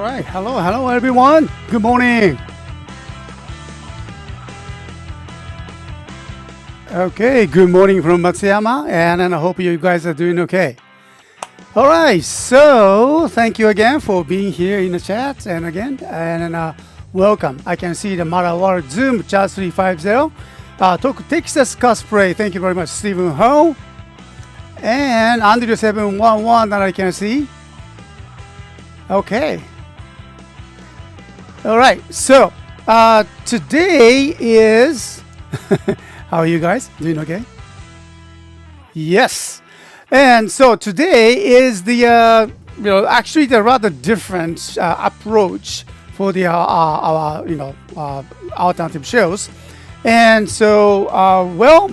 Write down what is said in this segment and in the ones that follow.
right. Hello, everyone. Good morning. Okay, good morning from Matsuyama, and I hope you guys are doing okay. All right, so thank you again for being here in the chat, and welcome. I can see the Marawar Zoom chat 350. Toku Texas cosplay. Thank you very much, Stephen Ho, and Andrew 711 that I can see. Okay. All right. So today is. How are you guys? Doing okay? Yes. And so today is the actually the rather different approach for the our alternative shows. And so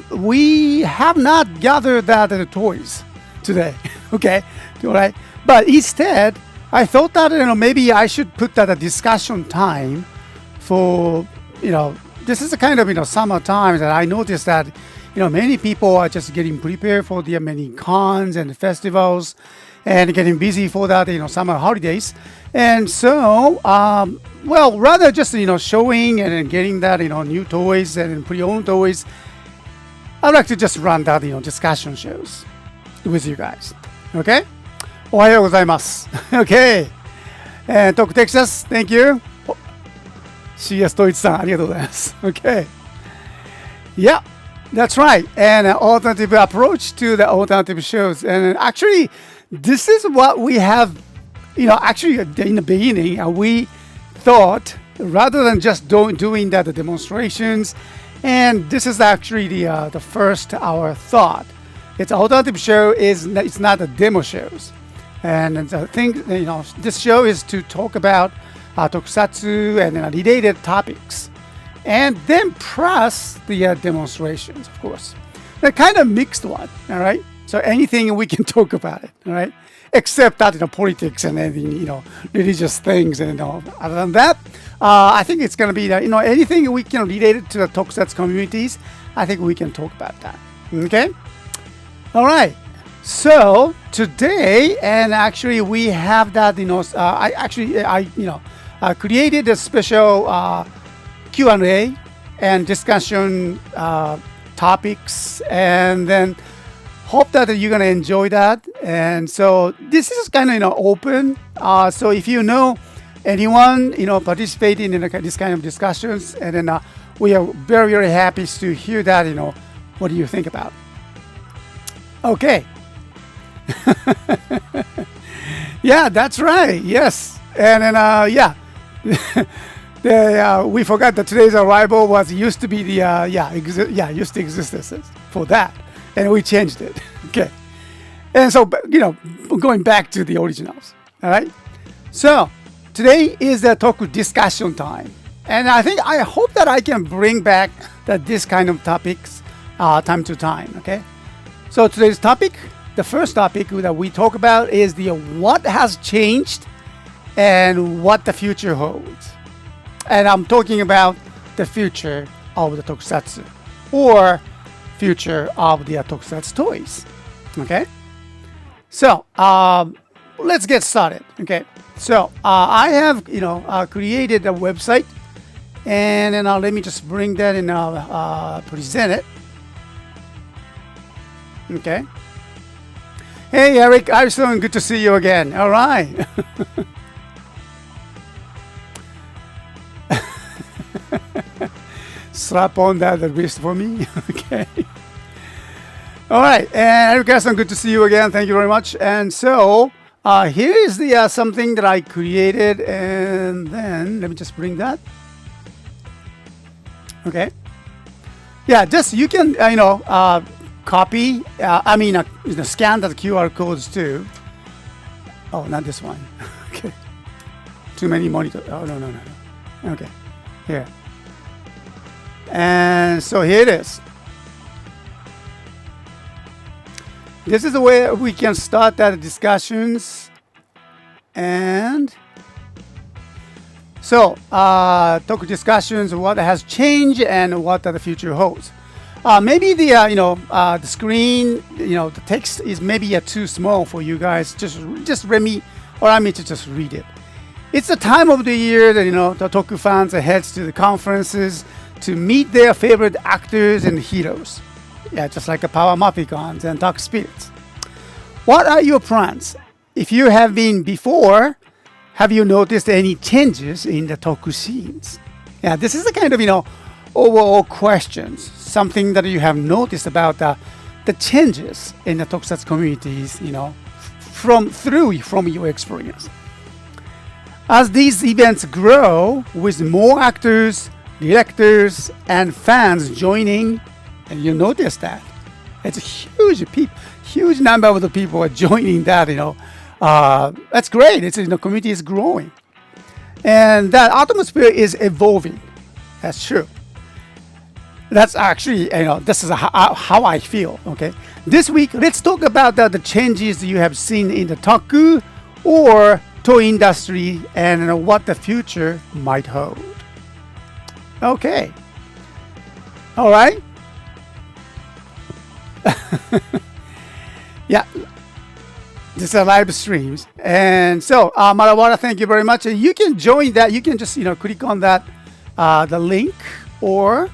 we have not gathered that the toys today. Okay. All right. But instead, I thought that maybe I should put that a discussion time for this is a kind of summer time that I noticed that many people are just getting prepared for the many cons and festivals and getting busy for that summer holidays. And so rather just showing and getting that new toys and pre-owned toys, I'd like to just run that discussion shows with you guys. Okay. おはようございます。Okay. And Toku Texas, thank you. CSTOYS さん、ありがとうございます。Okay. Yeah, that's right. And an alternative approach to the alternative shows. And actually, this is what we have, actually in the beginning, we thought rather than just doing that the demonstrations, and this is actually the first our thought. It's alternative show it's not a demo shows. And the thing, this show is to talk about Tokusatsu and related topics, and then plus the demonstrations, of course. They're kind of mixed one, all right. So anything we can talk about it, all right, except that politics and anything, religious things, and other than that, I think it's gonna be anything we can relate it to the Tokusatsu communities. I think we can talk about that. Okay, all right. So today, and actually we have that, I created a special Q&A and discussion topics, and then hope that you're gonna enjoy that. And so this is kind of open. So if anyone participating in this kind of discussions, and then we are very, very happy to hear that. What do you think about? Okay. Yeah, that's right. Yes, and then we forgot that today's arrival used to be the used to exist for that, and we changed it. Okay, and so going back to the originals. All right. So today is the Toku discussion time, and I hope that I can bring back this kind of topics time to time. Okay. So today's topic. The first topic that we talk about is what has changed and what the future holds. And I'm talking about the future of the Tokusatsu or future of the Tokusatsu toys. Okay? So, let's get started. Okay? So, I have, created a website, and then let me just bring that and present it. Okay? Hey, Eric Arson, good to see you again. All right. Slap on that wrist for me. Okay. All right. And Eric Arson, good to see you again. Thank you very much. And so here is the something that I created. And then let me just bring that. Okay. Yeah, just you can, copy, scan the QR codes too. Oh, not this one. Okay. Too many monitors. Oh, no. Okay. Here. And so here it is. This is the way we can start that discussions. And so, Toku discussions, what has changed and what the future holds. Maybe the screen, the text is maybe too small for you guys. Just allow me to just read it. It's the time of the year that the Toku fans heads to the conferences to meet their favorite actors and heroes. Yeah, just like the Power Mafficons and Dark Spirits. What are your plans? If you have been before, have you noticed any changes in the Toku scenes? Yeah, this is the kind of overall questions, something that you have noticed about the changes in the Tokusatsu communities, from your experience. As these events grow with more actors, directors, and fans joining, and you notice that it's a huge number of the people are joining that. That's great. It's the community is growing, and that atmosphere is evolving. That's true. That's actually this is how I feel. Okay, this week let's talk about the changes you have seen in the Toku or toy industry and what the future might hold. Okay. All right. Yeah. This is live streams. And so, Marawara, thank you very much. And you can join that. You can just, click on that, the link, or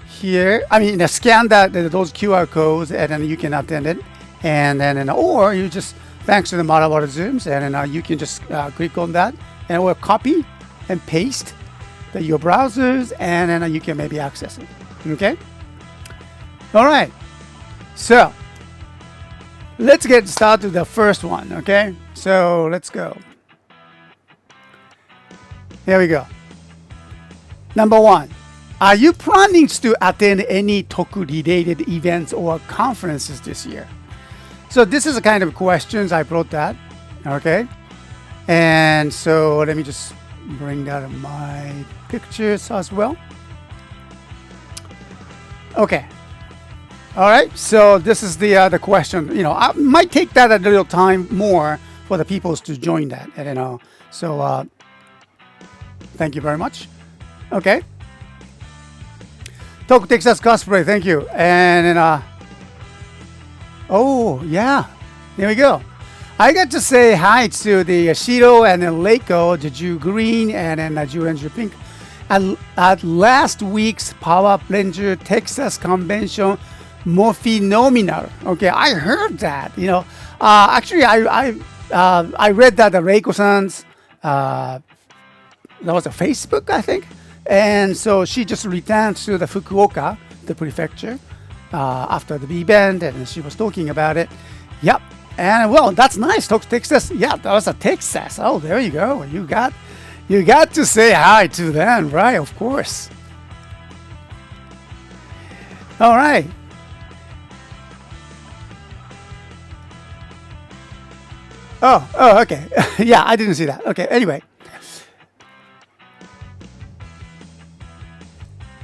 here, scan those QR codes, and then you can attend it. And then, or you just, thanks to the Marawara Zooms, and then you can just click on that, and or copy and paste your browsers, and then you can maybe access it. Okay? All right. So, let's get started with the first one, okay? So, let's go. Here we go. Number 1. Are you planning to attend any Toku-related events or conferences this year? So, this is the kind of questions I brought that, okay? And so, let me just bring out my pictures as well. Okay. All right, so this is the question. I might take that a little time more for the people to join that. And so thank you very much. Okay. Toku Texas cosplay, thank you. And then oh yeah, there we go. I got to say hi to the Shiro and then Leiko, Jeju Green, and then Jeju Ranger Pink at last week's Power Ranger Texas convention. More phenomenal. Okay, I heard that. Actually, I read that the Reiko-san's that was a Facebook, I think, and so she just returned to the Fukuoka, the prefecture, after the event, and she was talking about it. Yep, and well, that's nice. Texas. Yeah, that was a Texas. Oh, there you go. You got to say hi to them, right? Of course. All right. Oh, okay. Yeah, I didn't see that. Okay, anyway.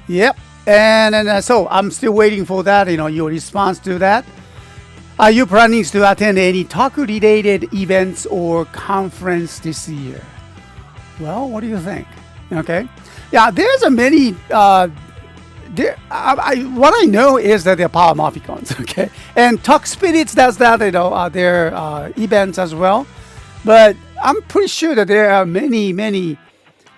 Yep. And then, so I'm still waiting for that, your response to that. Are you planning to attend any Toku-related events or conference this year? Well, what do you think? Okay. Yeah, there's a many... what I know is that they're Power Mafficons, okay? And Dark Spirits does that, their events as well. But I'm pretty sure that there are many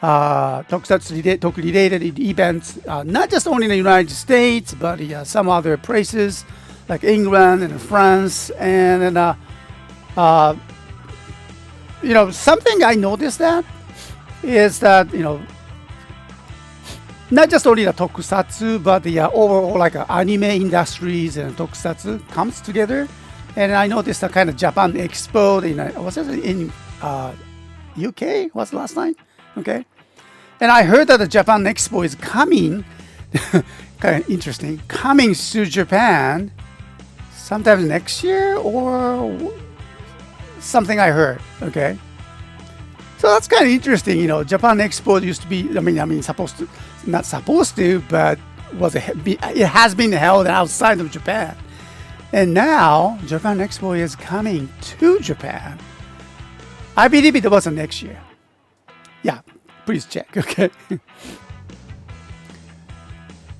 Toku-related events, not just only in the United States, but some other places like England and France. And something I noticed that is that, not just only the Tokusatsu, but the overall like anime industries and Tokusatsu comes together. And I noticed the kind of Japan Expo in UK? What's the last time? Okay. And I heard that the Japan Expo is coming, kind of interesting, coming to Japan sometime next year or something I heard. Okay. So that's kind of interesting, Japan Expo used to be, not supposed to, but it has been held outside of Japan. And now, Japan Expo is coming to Japan. I believe it was next year. Yeah, please check, okay?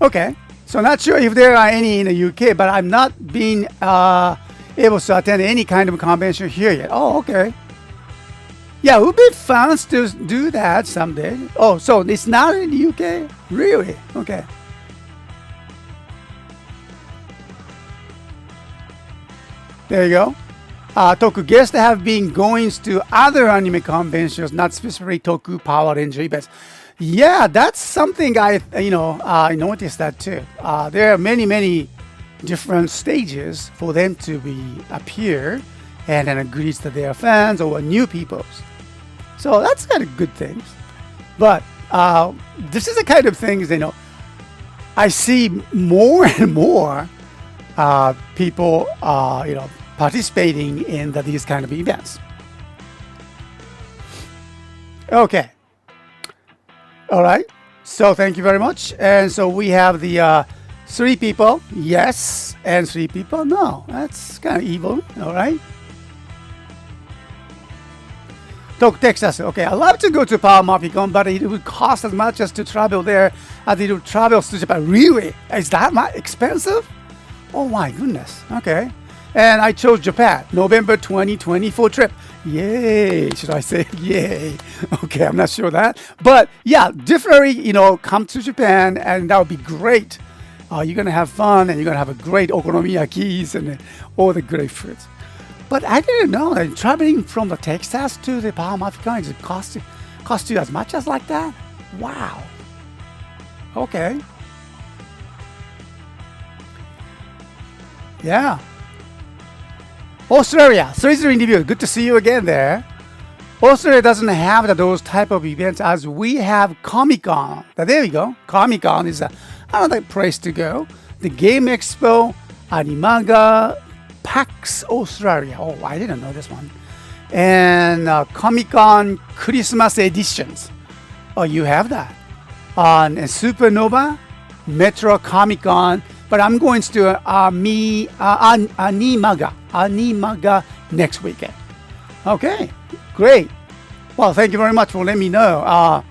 Okay, so not sure if there are any in the UK, but I'm not being able to attend any kind of convention here yet. Oh, okay. Yeah, it would be fun to do that someday. Oh, so it's not in the UK? Really? Okay. There you go. Toku guests have been going to other anime conventions, not specifically Toku Power Ranger events. Yeah, that's something I noticed that too. There are many different stages for them to appear and then greet their fans or new peoples. So that's kind of good things. But this is the kind of things, I see more and more people, participating in these kind of events. Okay. All right. So thank you very much. And so we have the 3 people, yes, and 3 people, no. That's kind of evil. All right. Toku, Texas. Okay, I love to go to Power Mapicon, but it would cost as much as to travel there as it would travel to Japan. Really? Is that much expensive? Oh my goodness. Okay. And I chose Japan, November 2024 trip. Yay. Should I say yay? Okay, I'm not sure that. But yeah, definitely, come to Japan and that would be great. You're going to have fun and you're going to have a great okonomiyakis and all the great foods. But I didn't know that traveling from the Texas to the Power Mapicon is cost you as much as like that? Wow. Okay. Yeah. Australia, 3 review. Good to see you again there. Australia doesn't have those type of events as we have Comic-Con. There we go. Comic-Con is another place to go. The Game Expo, Animaga, PAX Australia. Oh, I didn't know this one. And Comic-Con Christmas editions. Oh, you have that. And Supernova, Metro Comic-Con. But I'm going to Animaga next weekend. Okay, great. Well, thank you very much for letting me know.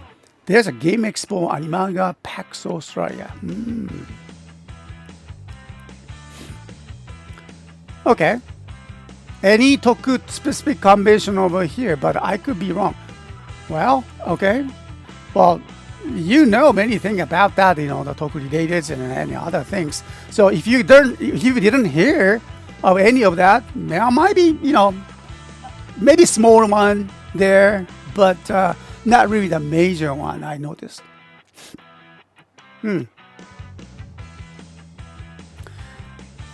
There's a Game Expo, Animaga, PAX Australia. Okay. Any Toku specific convention over here, but I could be wrong. Well, okay. Well, you know many things about that, the Toku-related and any other things. So if you didn't hear of any of that, there might be, maybe small one there, but not really the major one, I noticed.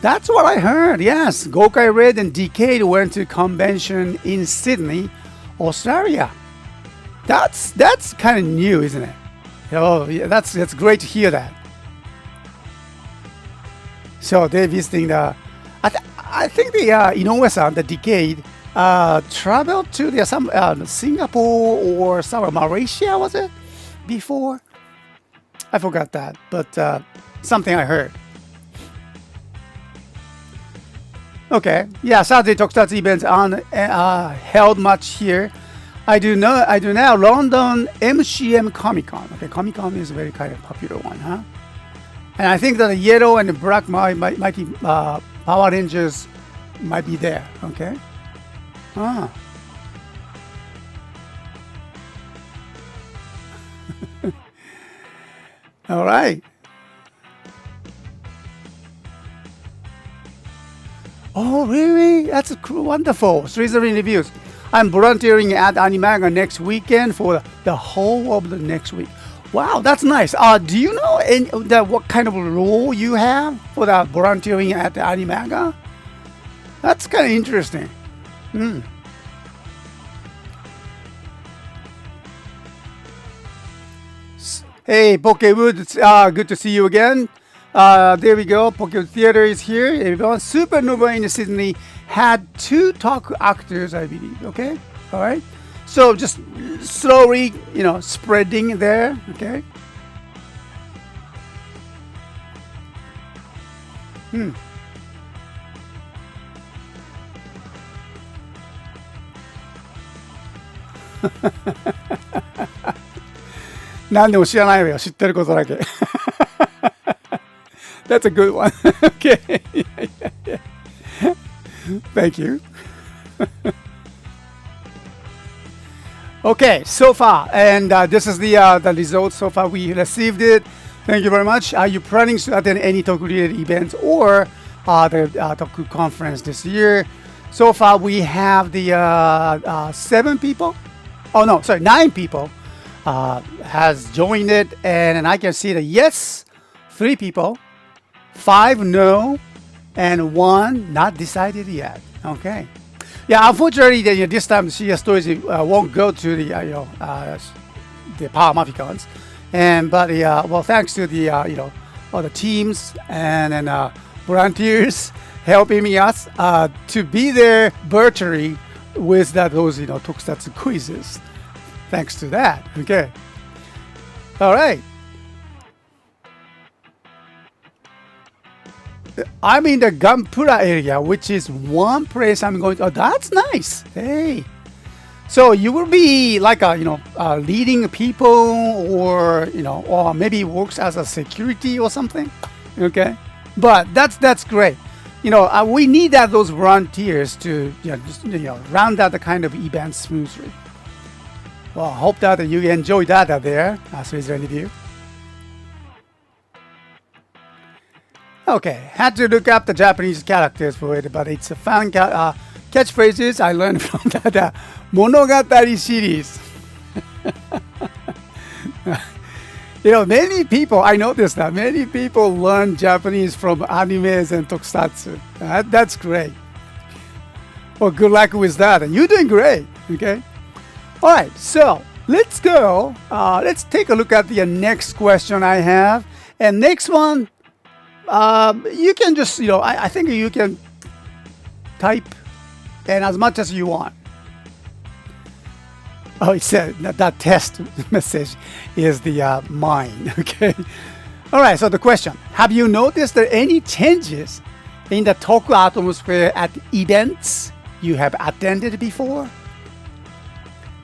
That's what I heard. Yes, Gokai Red and Decade went to convention in Sydney, Australia. That's kind of new, isn't it? Oh, yeah, that's great to hear that. So they're visiting I think the Inoue-san, the Decade, traveled to some Singapore or some Malaysia, was it? Before? I forgot that, but something I heard. Okay, yeah, Saturday Tokusatsu events held much here. I do now London MCM Comic Con. Okay, Comic Con is a very kind of popular one, huh? And I think that the yellow and the black mighty Power Rangers might be there. Okay. Ah. All right. Oh, really? That's wonderful. 3 reviews. I'm volunteering at Animaga next weekend for the whole of the next week. Wow, that's nice. Do you know what kind of role you have for the volunteering at the Animaga? That's kind of interesting. Hey, Pokewood, it's good to see you again. There we go. Pokewood Theater is here. Everyone, Supernova in Sydney had 2 Toku actors, I believe. Okay, all right. So just slowly, spreading there. Okay.何でも知らないわよ。知ってることだけ。That's a good one. Okay. Thank you. Okay, so far, and this is the result so far. We received it. Thank you very much. Are you planning to attend any Toku-related events or the Toku conference this year? So far, we have the 7 people. Oh no, sorry, 9 people has joined it, and I can see the yes, 3 people, 5 no, and 1 not decided yet. Okay. Yeah, unfortunately, this time CSTOYS won't go to the Power Maphicons, but well, thanks to the all the teams and volunteers helping me us to be there virtually with those Tokusatsu quizzes. Thanks to that. Okay. All right. I'm in the Gampura area, which is one place I'm going to. Oh, that's nice. Hey. So you will be like leading people, or or maybe works as a security or something. Okay. But that's great. We need those volunteers to just round out the kind of event smoothly. Well, I hope that you enjoy that out there. So is there any of you? Okay, had to look up the Japanese characters for it, but it's a fun catchphrases I learned from that Monogatari series. Many people, I noticed that many people learn Japanese from animes and tokusatsu. That's great. Well, good luck with that. You're doing great, okay? All right, so let's go. Let's take a look at the next question I have. And next one, you can just, I think you can type and as much as you want. Oh, it said that test message is the mine. Okay. All right. So the question: have you noticed any changes in the Toku atmosphere at events you have attended before?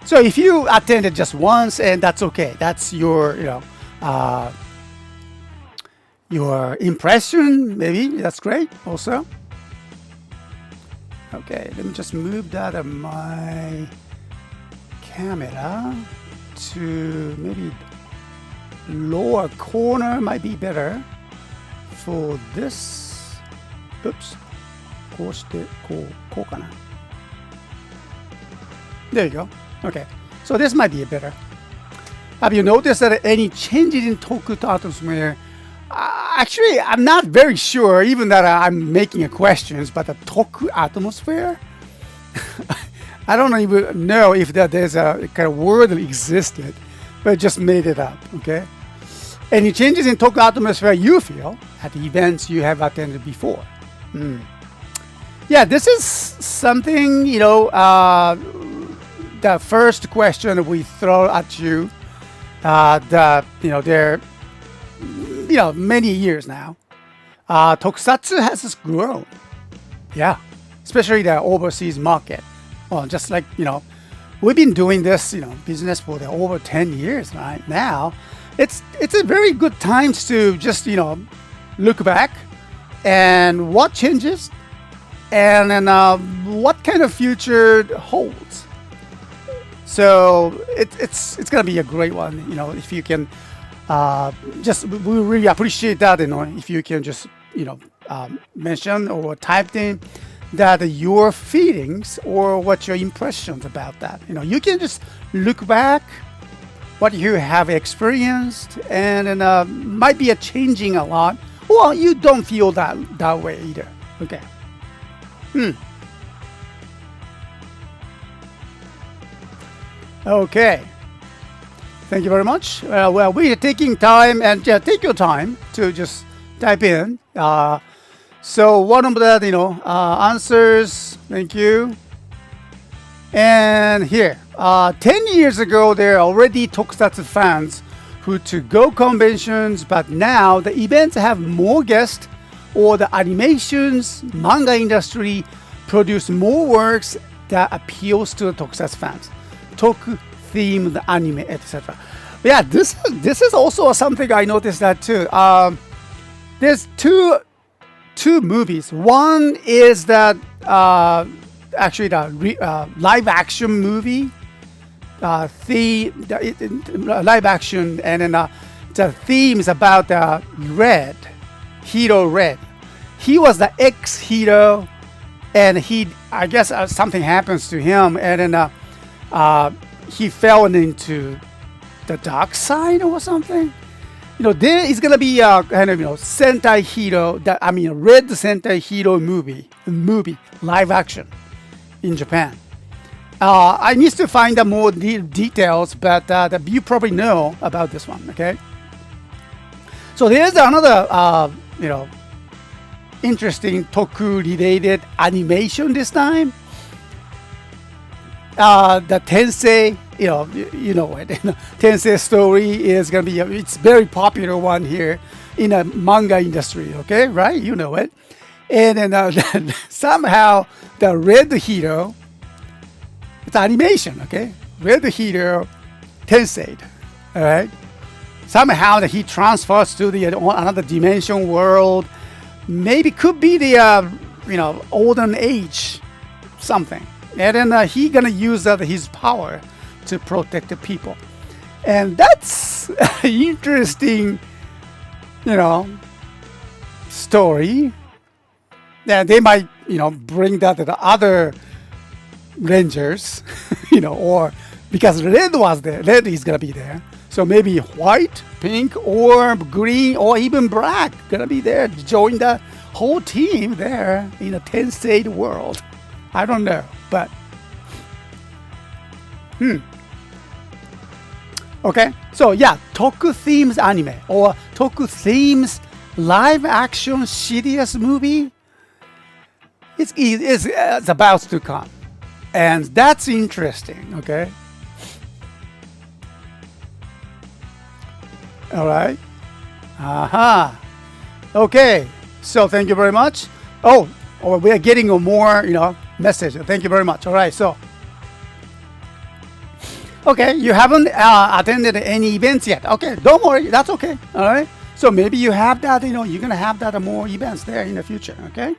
So if you attended just once, and that's okay. That's your, your impression. Maybe that's great. Also. Okay. Let me just move that of my camera to maybe lower corner might be better for this. Oops. There you go. Okay. So this might be better. Have you noticed that any changes in Toku atmosphere? Actually, I'm not very sure, even that I'm making questions, but the Toku atmosphere? I don't even know if there's a kind of word that existed, but just made it up, okay? Any changes in Toku atmosphere you feel at the events you have attended before? Yeah, this is something, the first question we throw at you, they're, many years now. Tokusatsu has grown. Yeah, especially the overseas market. Well, just like, we've been doing this, business for over 10 years right now. It's a very good time to just, look back and what changes and then what kind of future holds. So it's going to be a great one, if you can we really appreciate that, if you can just, mention or type in that your feelings or what your impressions about that. You can just look back what you have experienced and might be changing a lot. Well, you don't feel that way either. Okay. Okay. Thank you very much. Well, we are taking time, and take your time to just type in. So one of the answers. Thank you. And here, 10 years ago, there are already Tokusatsu fans who to go conventions, but now the events have more guests, or the animations, manga industry produce more works that appeals to the Tokusatsu fans. Toku themed anime, etc. Yeah, this is also something I noticed that too. There's two movies. One is that actually the live action movie live action, and then the theme is about Red, hero Red. He was the ex-hero, and I guess something happens to him, and then he fell into the dark side or something. There is gonna be a kind of Sentai hero Red Sentai hero movie live action in Japan. I need to find out more details, but you probably know about this one. Okay, so there's another interesting Toku-related animation this time. The Tensei, you know it. Tensei story is gonna be it's very popular one here in the manga industry. Okay, right? You know it. And then somehow the Red Hero, it's animation. Okay, Red Hero Tensei. All right. Somehow that he transfers to the another dimension world. Maybe could be the olden age something. And then he gonna use his power to protect the people, and that's interesting, story. Yeah, they might bring that to the other Rangers, or because Red was there, Red is gonna be there. So maybe white, pink, or green, or even black gonna be there. Join the whole team there in a Tensei world. I don't know, but okay. So yeah, Toku themes anime or Toku themes live action serious movie. It's about to come, and that's interesting. Okay. All right. Aha. Okay. So thank you very much. We are getting a more message. Thank you very much. All right. So. Okay, you haven't attended any events yet. Okay, don't worry, that's okay. All right. So maybe you have that. You're gonna have that more events there in the future. Okay.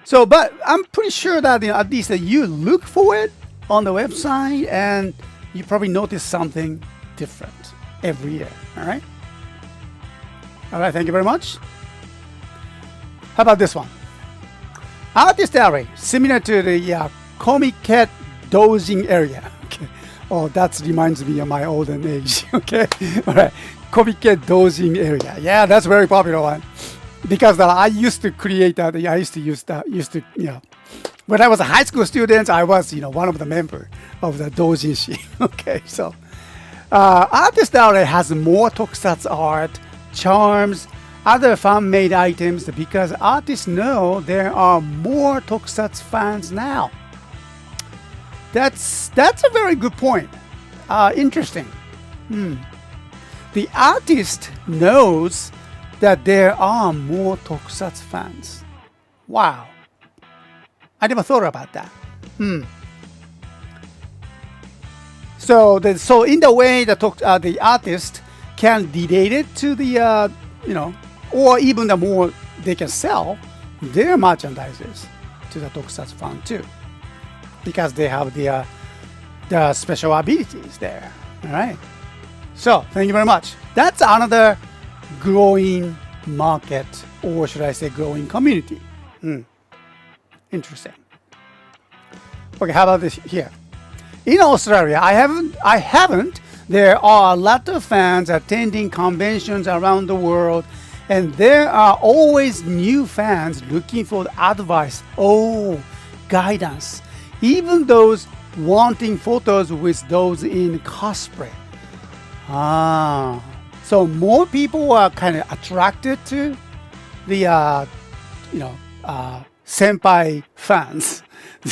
So, but I'm pretty sure that at least that you look for it on the website, and you probably notice something different every year. All right. All right. Thank you very much. How about this one? Artist alley, similar to the comic cat dozing area. Okay. Oh, that reminds me of my olden age. Okay. All right. Comic cat dozing area. Yeah, that's a very popular one. Because I used to create that. I used to use that. When I was a high school student, I was one of the members of the doujinshi. Okay. So Artist alley has more tokusatsu art, charms, other fan-made items, because artists know there are more tokusatsu fans now. That's a very good point. Interesting. The artist knows that there are more tokusatsu fans. Wow. I never thought about that. So in the way the artist can relate it to the or even the more they can sell their merchandises to the tokusatsu fan too, because they have the special abilities there. All right. So thank you very much. That's another growing market, or should I say growing community. Interesting. Okay, how about this here? In Australia, I haven't. There are a lot of fans attending conventions around the world, and there are always new fans looking for advice, guidance, even those wanting photos with those in cosplay. So more people are kind of attracted to the senpai fans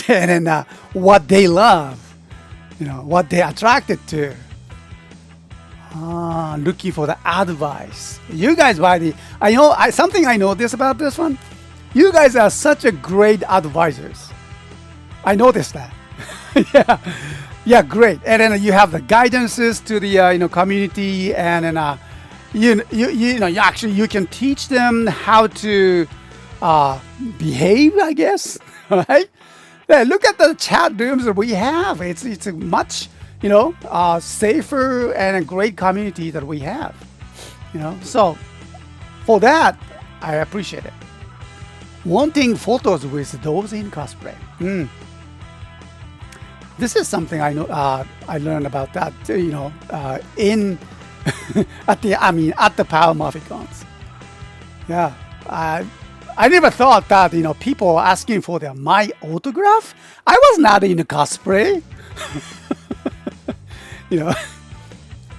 and then what they love, what they're attracted to. Looking for the advice. You guys, something I noticed about this one. You guys are such a great advisors. I noticed that. Yeah, great. And then you have the guidances to the community, and then you can teach them how to behave, I guess, right? Yeah, look at the chat rooms that we have. It's a much, safer and a great community that we have. So for that, I appreciate it. Wanting photos with those in cosplay. This is something I know. I learned about that. In at the Power Morphicons. Yeah, I never thought that people asking for my autograph. I was not in a cosplay.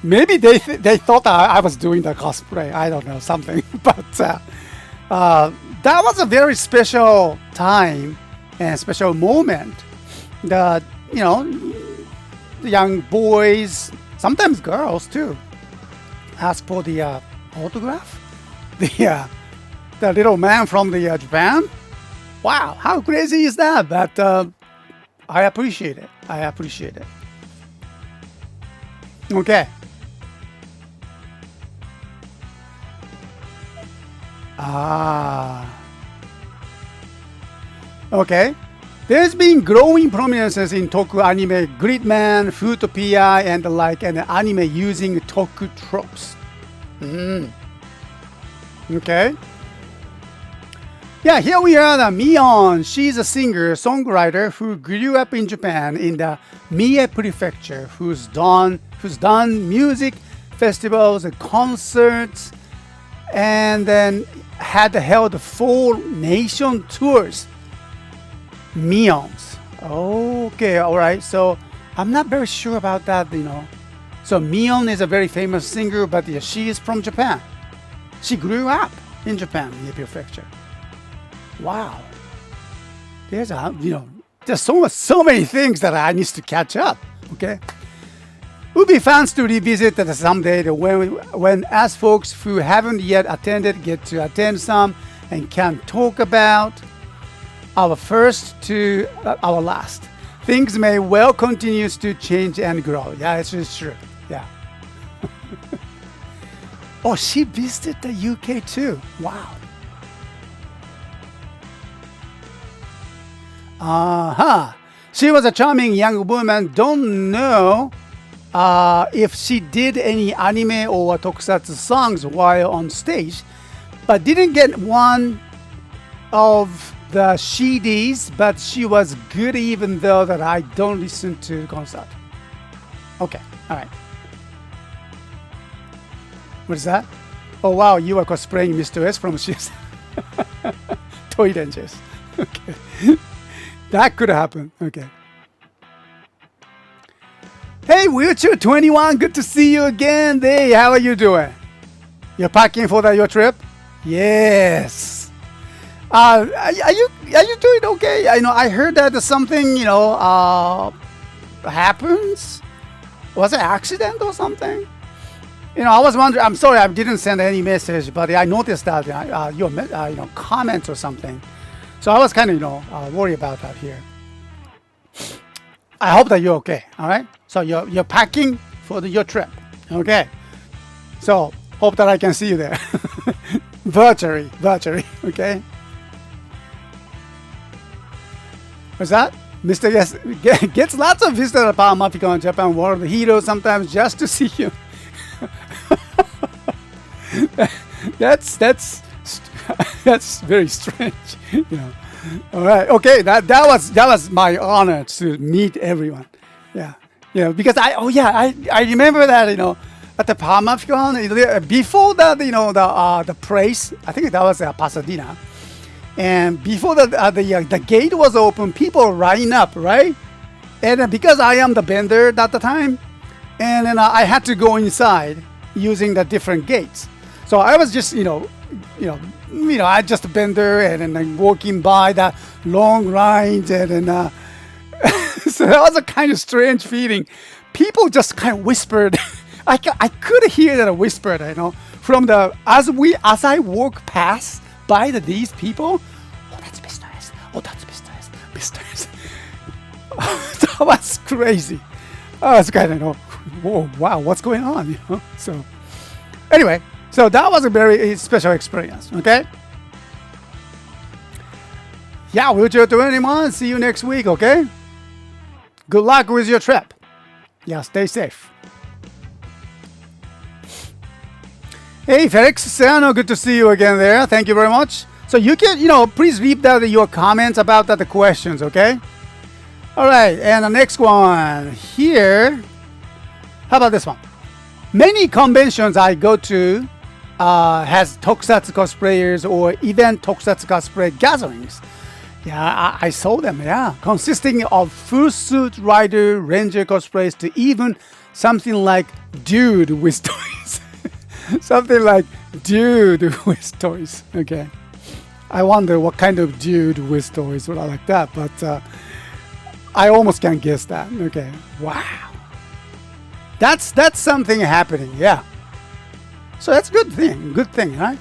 Maybe they thought I was doing the cosplay. I don't know, something. But that was a very special time and special moment that the young boys, sometimes girls too, ask for the autograph. The little man from the Japan. Wow, how crazy is that? But I appreciate it. Okay. Okay. There's been growing prominences in Toku anime, Gridman, Fruitopia, and the like, and anime using Toku tropes. Okay. Yeah, here we are, the Mion. She's a singer-songwriter who grew up in Japan in the Mie Prefecture, who's done music festivals and concerts, and then had held 4 nation tours. Mions. Okay, all right. So I'm not very sure about that, So Mion is a very famous singer, but she is from Japan. She grew up in Japan, Mie Prefecture. Wow. There's there's so many things that I need to catch up. Okay. Would be fun to revisit that someday when us folks who haven't yet attended get to attend some and can talk about our first to our last. Things may well continue to change and grow. Yeah, it's just true. Yeah. Oh, she visited the UK too. Wow. She was a charming young woman. Don't know if she did any anime or tokusatsu songs while on stage, but didn't get one of the CDs, but she was good even though that I don't listen to concert. Okay, all right. What is that? Oh wow, you are cosplaying Mr.S from CS. Toy Rangers. Okay. That could happen. Okay. Hey, Wheelchair21, good to see you again. Hey, how are you doing? You're packing for your trip? Yes. Are you doing okay? I heard that something happens. Was it an accident or something? I was wondering. I'm sorry, I didn't send any message, but I noticed that your comments or something. So I was kind of worried about that here. I hope that you're okay. All right. So you're packing for your trip. Okay. So hope that I can see you there, virtually. Okay. What's that? Mr.S gets lots of visitors at Power Morphicon Japan World Heroes sometimes just to see you. That's very strange. All right. Okay. That was my honor to meet everyone. Yeah. Because I remember that at the Power Morphicon before that the place, I think that was Pasadena. And before the gate was open, people lining up, right? And because I am the vendor at the time, and then I had to go inside using the different gates. So I was just, I just a vendor, and then walking by the long lines, and then so that was a kind of strange feeling. People just kind of whispered. I could hear that whispered, from as I walk past by these people. Oh, that's Mr.S. Oh, that's Mr.S. Mr.S. That was crazy. I was kind of, whoa, wow, what's going on? So anyway, so that was a very special experience. Okay. Yeah, Wheelchair 21. See you next week, okay? Good luck with your trip. Yeah, stay safe. Hey, Felix Serrano, good to see you again there. Thank you very much. So you can, please leave your comments about the questions, okay? All right, and the next one here. How about this one? Many conventions I go to has Tokusatsu cosplayers or event Tokusatsu cosplay gatherings. Yeah, I saw them, yeah. Consisting of full suit rider, ranger cosplays to even something like dude with toys. Something like dude with toys. Okay. I wonder what kind of dude with toys or like that, but I almost can't guess that. Okay. Wow. That's something happening, yeah. So that's a good thing, right?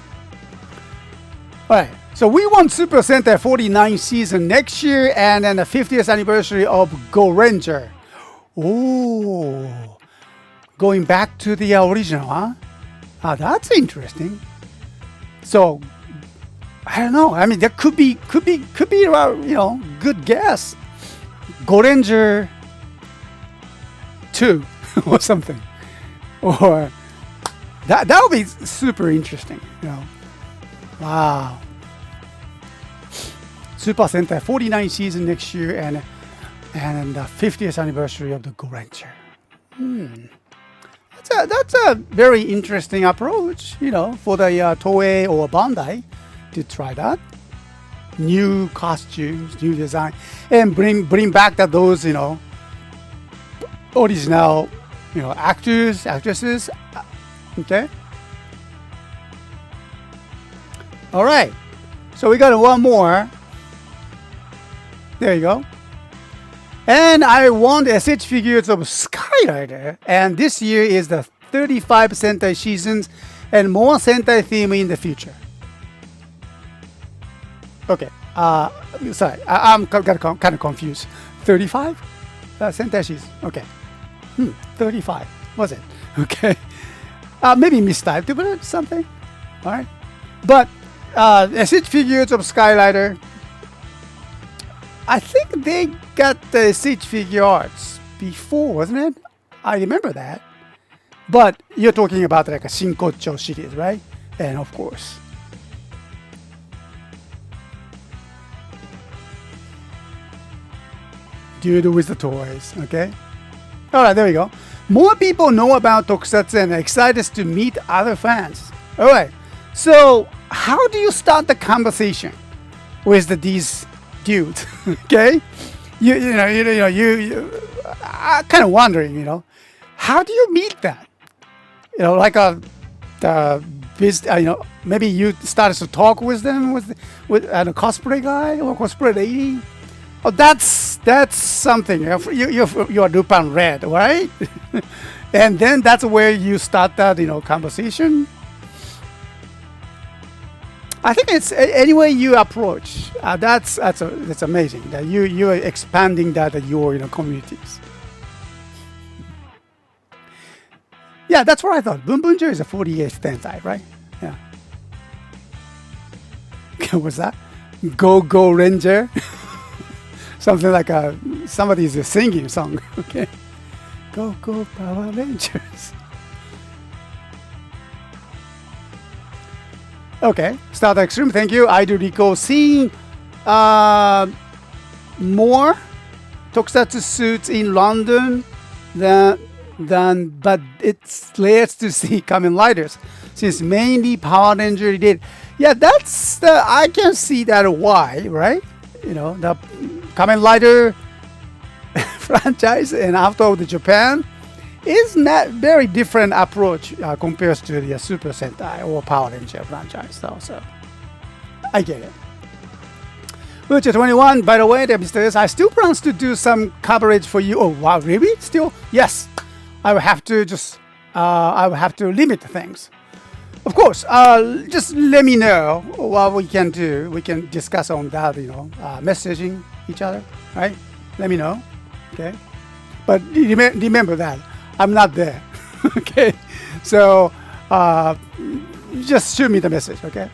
All right. So we want Super Sentai 49 season next year, and then the 50th anniversary of Go Ranger. Oh, going back to the original, huh? Ah, that's interesting. So I don't know. I mean, that could be, good guess. Go Ranger 2 or something, or that would be super interesting. Wow. Super Sentai 49 season next year, and the 50th anniversary of the Go Ranger. That's a very interesting approach, for the Toei or Bandai to try that. New costumes, new design, and bring back those original actors, actresses. Okay. All right. So we got one more. There you go. And I want SH figures of Skyrider. And this year is the 35 Sentai seasons and more Sentai theme in the future. Okay. Sorry. I'm kind of confused. 35? Sentai seasons. Okay. 35. Was it? Okay. Maybe mistyped or something. All right. But SH figures of Skyrider. I think they got the SH figure arts before, wasn't it? I remember that. But you're talking about like a Shinkocho series, right? And of course. Dude with the toys, okay? Alright, there we go. More people know about Tokusatsu and are excited to meet other fans. Alright, so how do you start the conversation with these dudes? Okay? You I'm kind of wondering, how do you meet that? Like maybe you started to talk with them with a cosplay guy or cosplay lady. Oh, that's something. You're Lupin Red, right? And then that's where you start that conversation. I think it's any way you approach. That's amazing that you are expanding your communities. Yeah, that's what I thought. Bunbunjo is a 48th Sentai, right? Yeah. What's that? Go Ranger. Something like somebody's singing song. Okay. Go Power Rangers. Okay. Start Extreme. Thank you. I do recall seeing more Tokusatsu suits in London but it's rare to see Kamen Riders since mainly Power Ranger related. Yeah, I can see that why, right? The Kamen Rider franchise and after the Japan is not very different approach compared to the Super Sentai or Power Ranger franchise. So I get it. Wheelchair 21, by the way, Mr.S, I still plan to do some coverage for you. Oh wow, really? Still? Yes. I will have to limit things. Of course, just let me know what we can do. We can discuss on that, messaging each other, right? Let me know, okay? But remember that I'm not there, okay? So just shoot me the message, okay?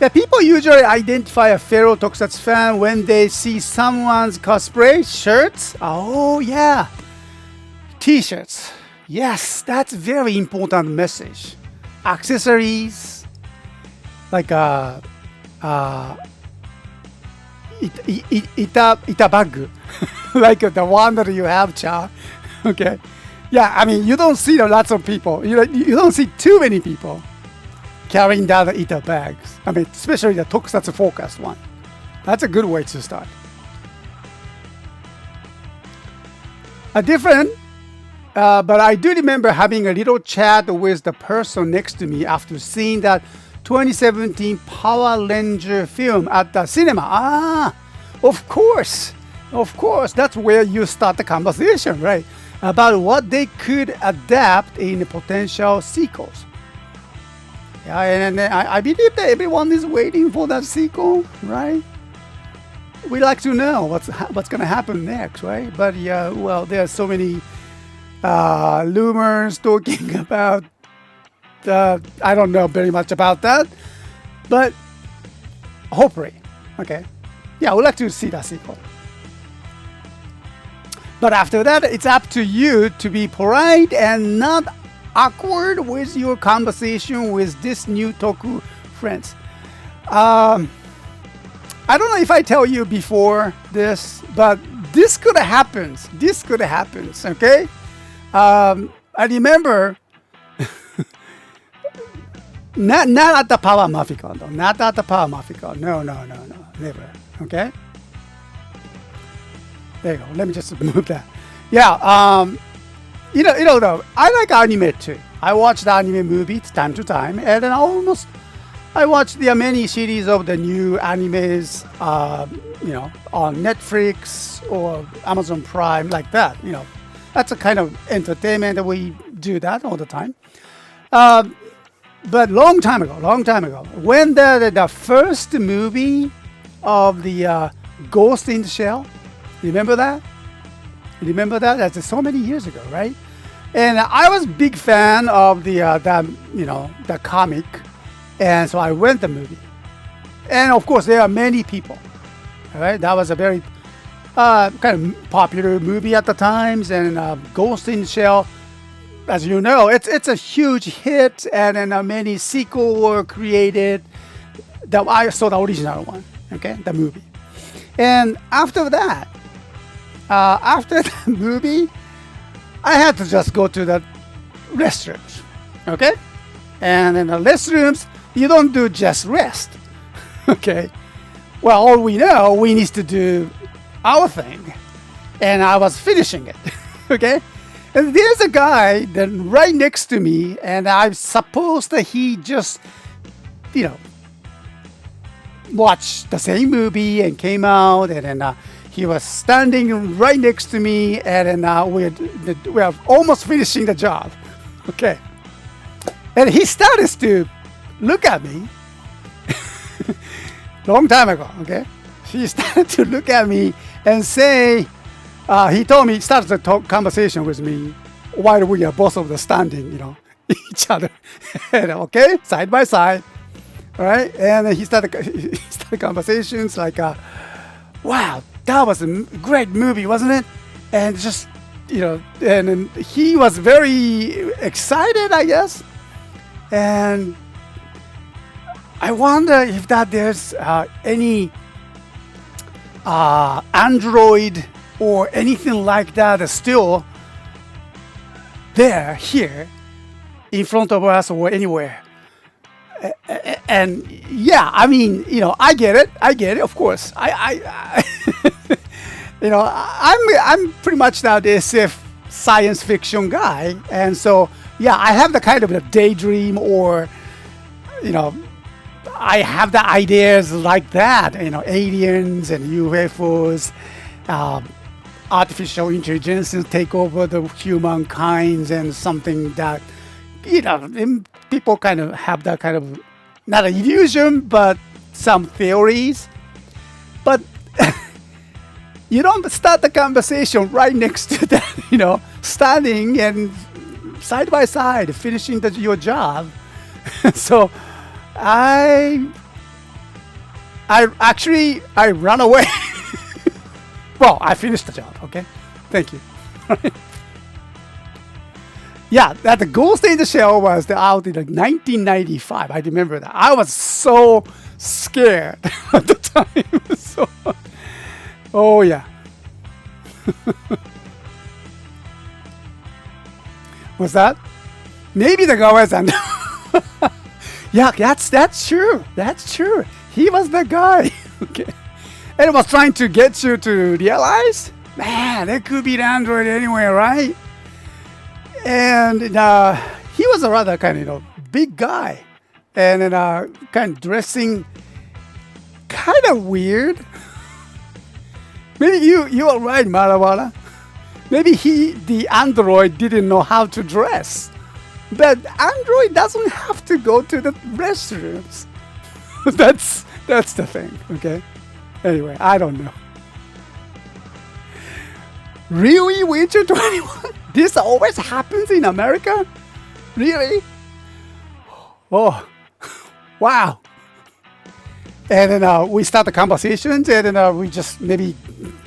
Yeah, people usually identify a fellow Tokusatsu fan when they see someone's cosplay shirts. Oh yeah, T-shirts. Yes, that's very important message. Accessories, like ita bag, like the one that you have, Cha. Okay. Yeah, I mean, you don't see lots of people. You don't see too many people carrying down the ita bags. I mean, especially the Tokusatsu focused one. That's a good way to start. A different, but I do remember having a little chat with the person next to me after seeing that 2017 Power Ranger film at the cinema. Ah, of course. That's where you start the conversation, right? About what they could adapt in potential sequels. Yeah, and I believe that everyone is waiting for that sequel, right? We like to know what's going to happen next, right? But yeah, well, there are so many rumors talking about. I don't know very much about that, but hopefully, okay. Yeah, I would like to see that sequel. But after that, it's up to you to be polite and not awkward with your conversation with this new Toku friends. I don't know if I tell you before this, but this could happen. Okay? I remember, not at the Power Maficon, though. Not at the Power Maficon. No, never. Okay? There you go. Let me just move that. Yeah. You know, though, I like anime too. I watch the anime movies time to time, and then I watch the many series of the new animes, on Netflix or Amazon Prime, like that. That's a kind of entertainment that we do that all the time. But long time ago, when the first movie of the Ghost in the Shell. Remember that? That's so many years ago, right? And I was a big fan of the comic, and so I went the movie. And of course, there are many people. All right, that was a very kind of popular movie at the times, and Ghost in the Shell, as you know, it's a huge hit, and then many sequels were created. I saw the original one, okay, the movie, and after that. After the movie, I had to just go to the restrooms, okay? And in the restrooms, you don't do just rest, okay? Well, all we know, we need to do our thing. And I was finishing it, okay? And there's a guy that right next to me, and I suppose that he just, watched the same movie and came out, and then he was standing right next to me, and then we are almost finishing the job. Okay. And he started to look at me. Long time ago, okay? He started to look at me and say, he started to talk conversation with me while we are both of the standing, each other. And, okay, side by side. All right? And then he started conversations like, wow, that was a great movie, wasn't it? And just, and he was very excited, I guess. And I wonder if there's any Android or anything like that is still here in front of us or anywhere. And yeah, I mean, I get it, of course. I I'm pretty much now the SF science fiction guy, and so yeah, I have the kind of a daydream, or I have the ideas like that, aliens and UFOs, artificial intelligence take over the humankind, and something that people kind of have that kind of, not an illusion, but some theories. But you don't start the conversation right next to that, standing and side by side, finishing your job. So I I ran away. Well, I finished the job. Okay, thank you. Yeah, that the Ghost in the Shell was out in like 1995. I remember that. I was so scared at the time. So, oh yeah. What's that? Maybe the guy was under. Yeah, that's true. That's true. He was the guy. Okay, and it was trying to get you to realize, man, there could be an android anywhere, right? And he was a rather kind of big guy, and kind of dressing kind of weird. Maybe you are right, Marawara. Maybe the android didn't know how to dress, but android doesn't have to go to the restrooms. that's the thing. Okay. Anyway, I don't know. Really, Winter 21? This always happens in America? Really? Oh, wow. And then we start the conversations, and then we just maybe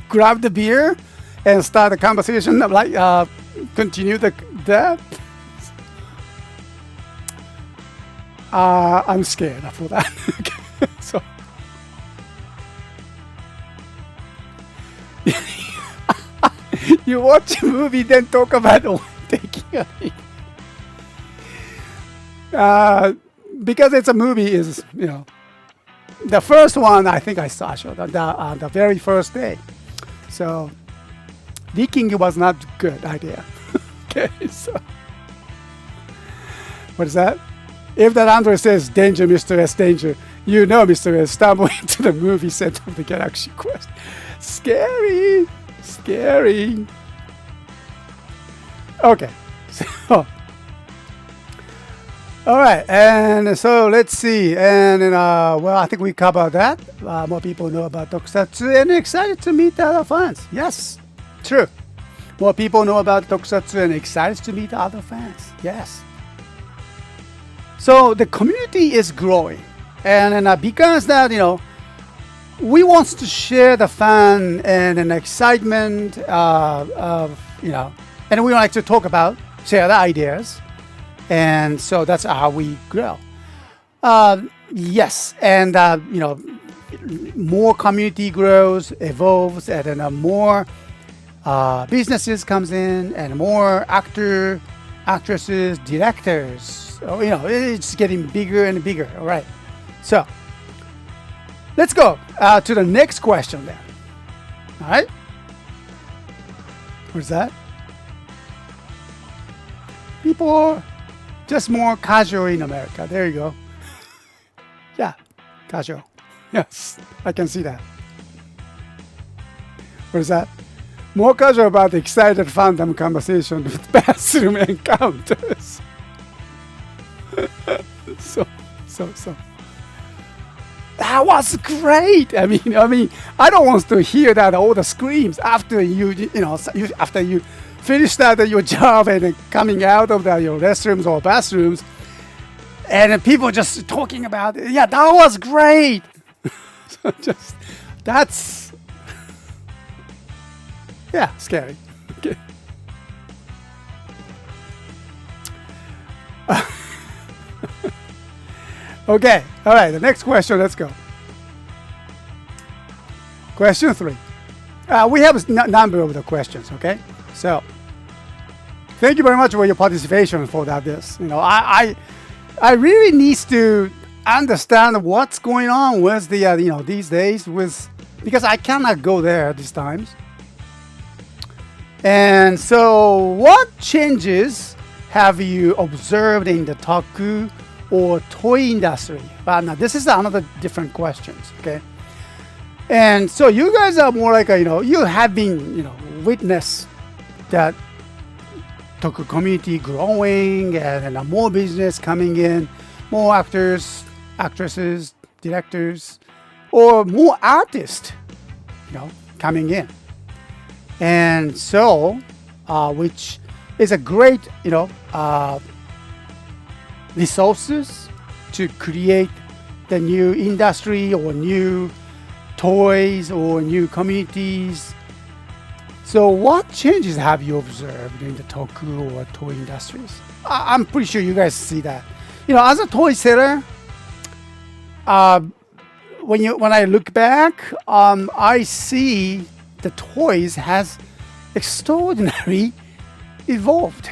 grab the beer and start the conversation, like continue that. I'm scared for that. So. You watch a movie, then talk about taking a because it's a movie is, the first one I think I saw the very first day. So leaking was not a good idea. Okay, so what is that? If that android says danger, Mr.S, danger, Mr.S stumbling into the movie set of the Galaxy Quest. Scary. Scary. Okay. So, all right. And so let's see. And then, well, I think we covered that. More people know about Tokusatsu and excited to meet other fans. Yes, true. More people know about Tokusatsu and excited to meet other fans. Yes. So the community is growing. And because that, we want to share the fun and an excitement of, and we like to talk about, share the ideas. And so that's how we grow. Yes, and, more community grows, evolves, and then more businesses comes in, and more actresses, directors. So, it's getting bigger and bigger. All right. So, let's go to the next question then. All right. What's that? People are just more casual in America. There you go. Yeah, casual. Yes, I can see that. What is that? More casual about the excited fandom conversation with bathroom encounters. So. That was great. I mean, I don't want to hear that all the screams after after you finish your job and coming out of your restrooms or bathrooms, and people just talking about it. Yeah, that was great. So that's scary. Okay. Okay, all right, the next question, let's go. Question 3. We have a number of the questions, okay? So, thank you very much for your participation for that. I really need to understand what's going on with the, these days because I cannot go there these times. And so, what changes have you observed in the Toku or toy industry? But now this is another different questions, okay? And so you guys are more like you have been witness that Toku community growing and more business coming in, more actors, actresses, directors, or more artists, coming in. And so, which is a great resources to create the new industry or new toys or new communities. So what changes have you observed in the Toku or toy industries? I'm pretty sure you guys see that. As a toy seller, when I look back, I see the toys has extraordinarily evolved.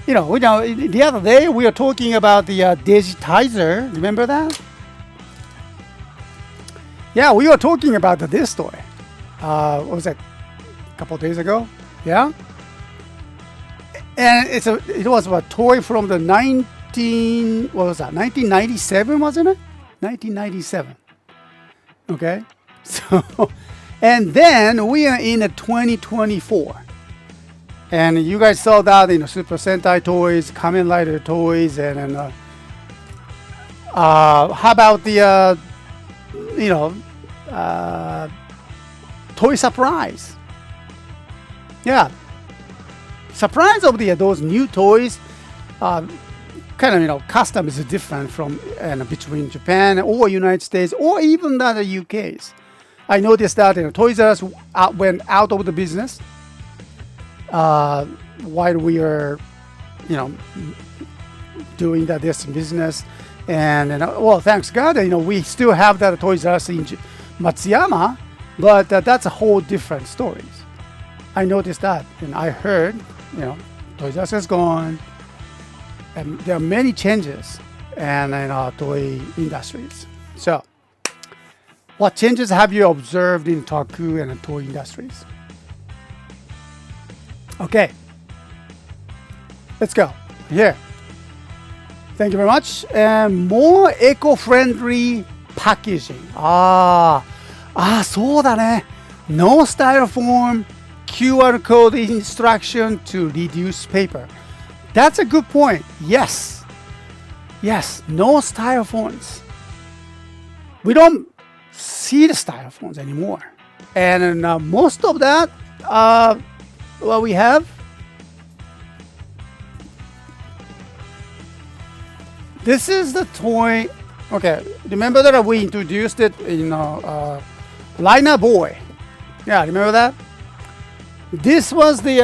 The other day we were talking about the digitizer. Remember that? Yeah, we were talking about this toy. What was that? A couple of days ago? Yeah. And it was a toy from the 1997, wasn't it? 1997. Okay. So, and then we are in 2024. And you guys saw that in Super Sentai toys, Kamen Rider toys, and how about the toy surprise? Yeah, surprise of those new toys. Kind of custom is different from between Japan or United States or even the UK's. I noticed that Toys R Us went out of the business while we are doing this business, and well, thanks God, we still have that Toys R Us in Matsuyama, but that's a whole different stories. I noticed that, and I heard Toys R Us is gone. And there are many changes in toy industries. So, what changes have you observed in Toku and toy industries? Okay, let's go. Here. Thank you very much. And more eco-friendly packaging. そうだね。No styrofoam, QR code instruction to reduce paper. That's a good point. Yes. Yes, no styrophones. We don't see the styrophones anymore. And most of that, what we have, this is the toy. Okay, remember that we introduced it in Liner Boy. Yeah, remember that? This was the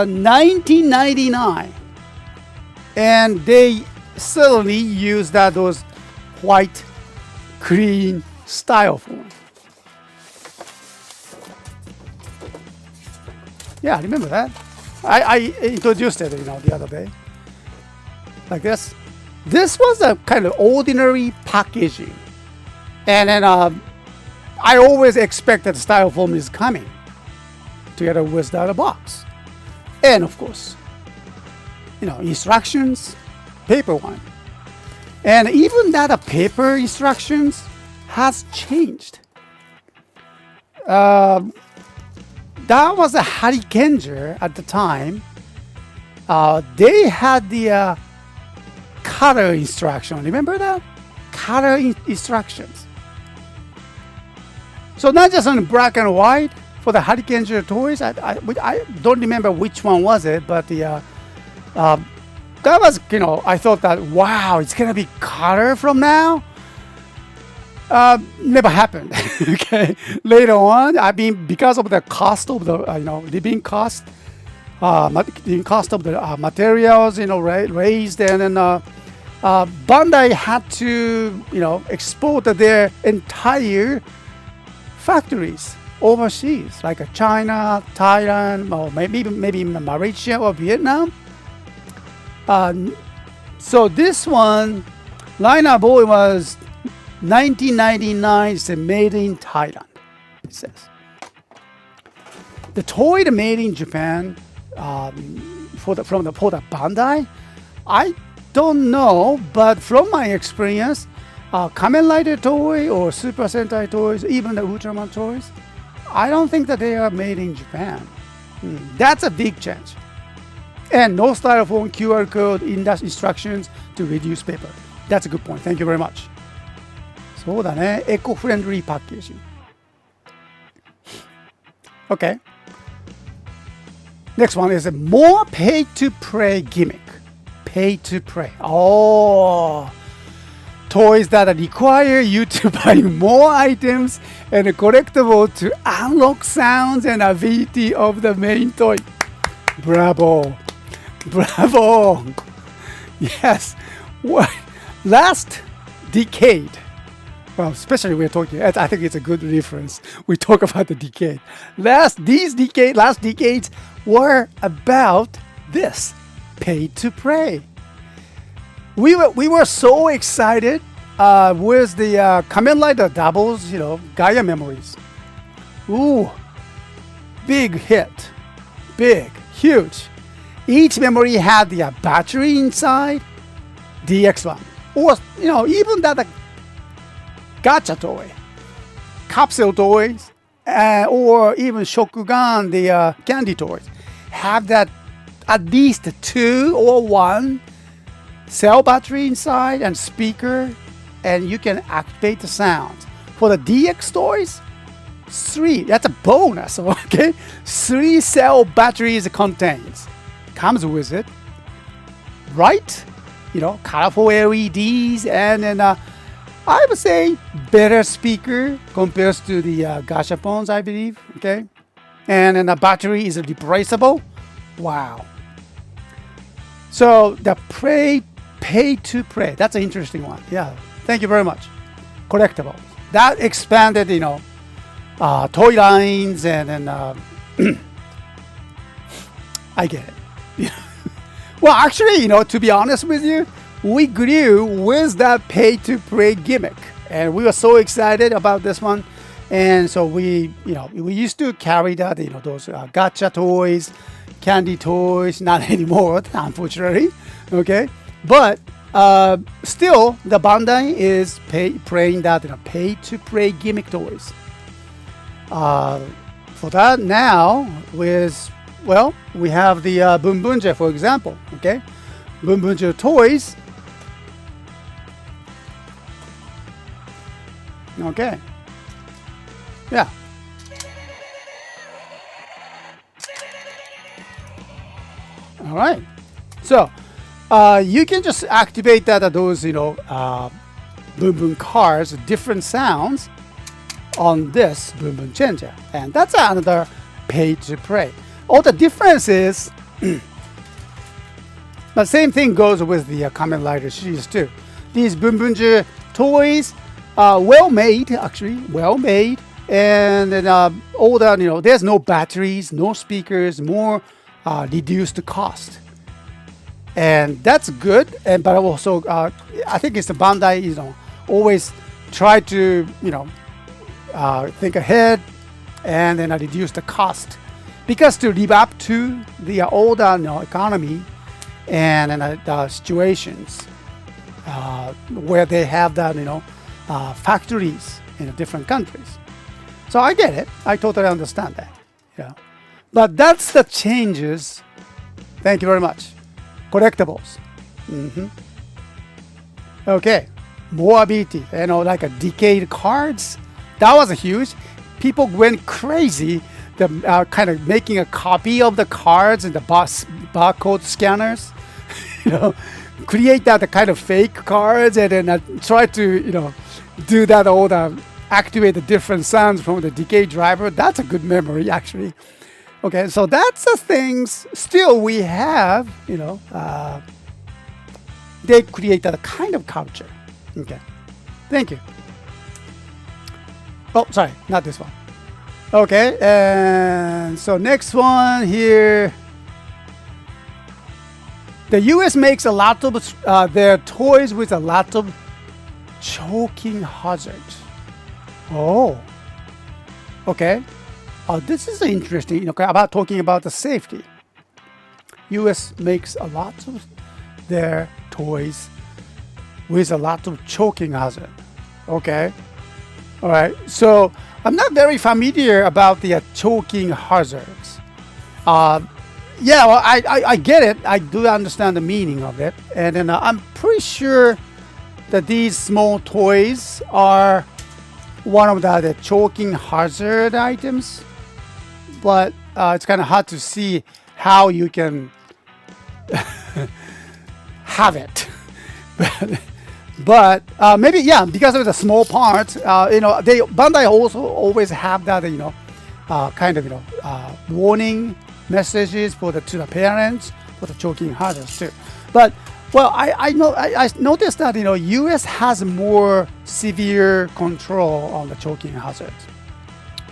1999. And they suddenly used those white, clean styrofoam. Yeah, remember that? I introduced it, the other day. Like this. This was a kind of ordinary packaging. And then I always expect that styrofoam is coming together with the box. And of course, instructions, paper one. And even that paper instructions has changed. That was a Harikenger at the time. They had the color instruction. Remember that? Color instructions. So not just on black and white for the Harikenger toys. I don't remember which one was it, but that was, I thought that, wow, it's going to be color from now. Never happened. Okay. Later on, because of the cost of the, living cost, the cost of the materials, raised, and then Bandai had to, export their entire factories overseas, like China, Thailand, or maybe even Malaysia or Vietnam. So this one, Liner Boy, was 1999. It's made in Thailand, it says. The toy made in Japan for the Bandai, I don't know, but from my experience, Kamen Rider toy or Super Sentai toys, even the Ultraman toys, I don't think that they are made in Japan. That's a big change. And no styrofoam, QR code, instructions to reduce paper. That's a good point. Thank you very much. そうだね。Eco-friendly packaging. Okay. Next one is a more pay-to-play gimmick. Pay-to-play. Oh. toys that require you to buy more items and collectible to unlock sounds and ability of the main toy. Bravo. Bravo. Yes. Last decade, well, especially we're talking, I think it's a good reference. We talk about the decade. Last decades were about this, pay to play. We were so excited with the Kamen Rider Doubles, Gaia Memories. Ooh, big hit, big, huge. Each memory had the battery inside, DX1, or even that gacha toy, capsule toys, or even Shokugan, the candy toys, have that at least 2 or 1 cell battery inside and speaker, and you can activate the sounds. For the DX toys, 3. That's a bonus. Okay, 3 cell batteries comes with it, right? Colorful LEDs, and then I would say better speaker compared to the gashapons, I believe. Okay, and then the battery is replaceable. Wow. So the pay to play. That's an interesting one. Yeah. Thank you very much. Collectible. That expanded, toy lines, and then I get it. Well, actually, to be honest with you, we grew with that pay to play gimmick, and we were so excited about this one. And so we used to carry that, those gacha toys, candy toys, not anymore, unfortunately. Okay, but still, the Bandai is playing that pay to play gimmick toys. For that now, we have the Bunbunja, for example. Okay, Bunbunja toys. Okay. Yeah. All right. So you can just activate those Boom Boom cards, different sounds on this Boom Boom changer, and that's another pay to play. All the difference is, the same thing goes with the Kamen Rider series too. These Boom Boom toys are well made, and then all the there's no batteries, no speakers, more reduced cost, and that's good. And but also I think it's the Bandai always try to think ahead and then reduce the cost, because to live up to the older economy and the situations where they have that factories in different countries. So I get it. I totally understand that. Yeah. But that's the changes. Thank you very much. Collectibles. Okay. More ability. Like a decade cards. That was huge. People went crazy. The kind of making a copy of the cards and the barcode scanners. Create that kind of fake cards, and then try to do that all the activate the different sounds from the decay driver. That's a good memory, actually. Okay, so that's the things. Still, we have, they create that kind of culture. Okay, thank you. Oh, sorry, not this one. Okay, and so next one here. The US makes a lot of their toys with a lot of choking hazards. Oh, okay. This is interesting. About talking about the safety. US makes a lot of their toys with a lot of choking hazard. Okay. All right. So I'm not very familiar about the choking hazards. Yeah, well, I get it. I do understand the meaning of it. And then I'm pretty sure that these small toys are one of the choking hazard items. But it's kind of hard to see how you can have it. But maybe because of the small part, Bandai also always have that kind of warning messages to the parents for the choking hazards too. But well, I noticed that U.S. has more severe control on the choking hazards.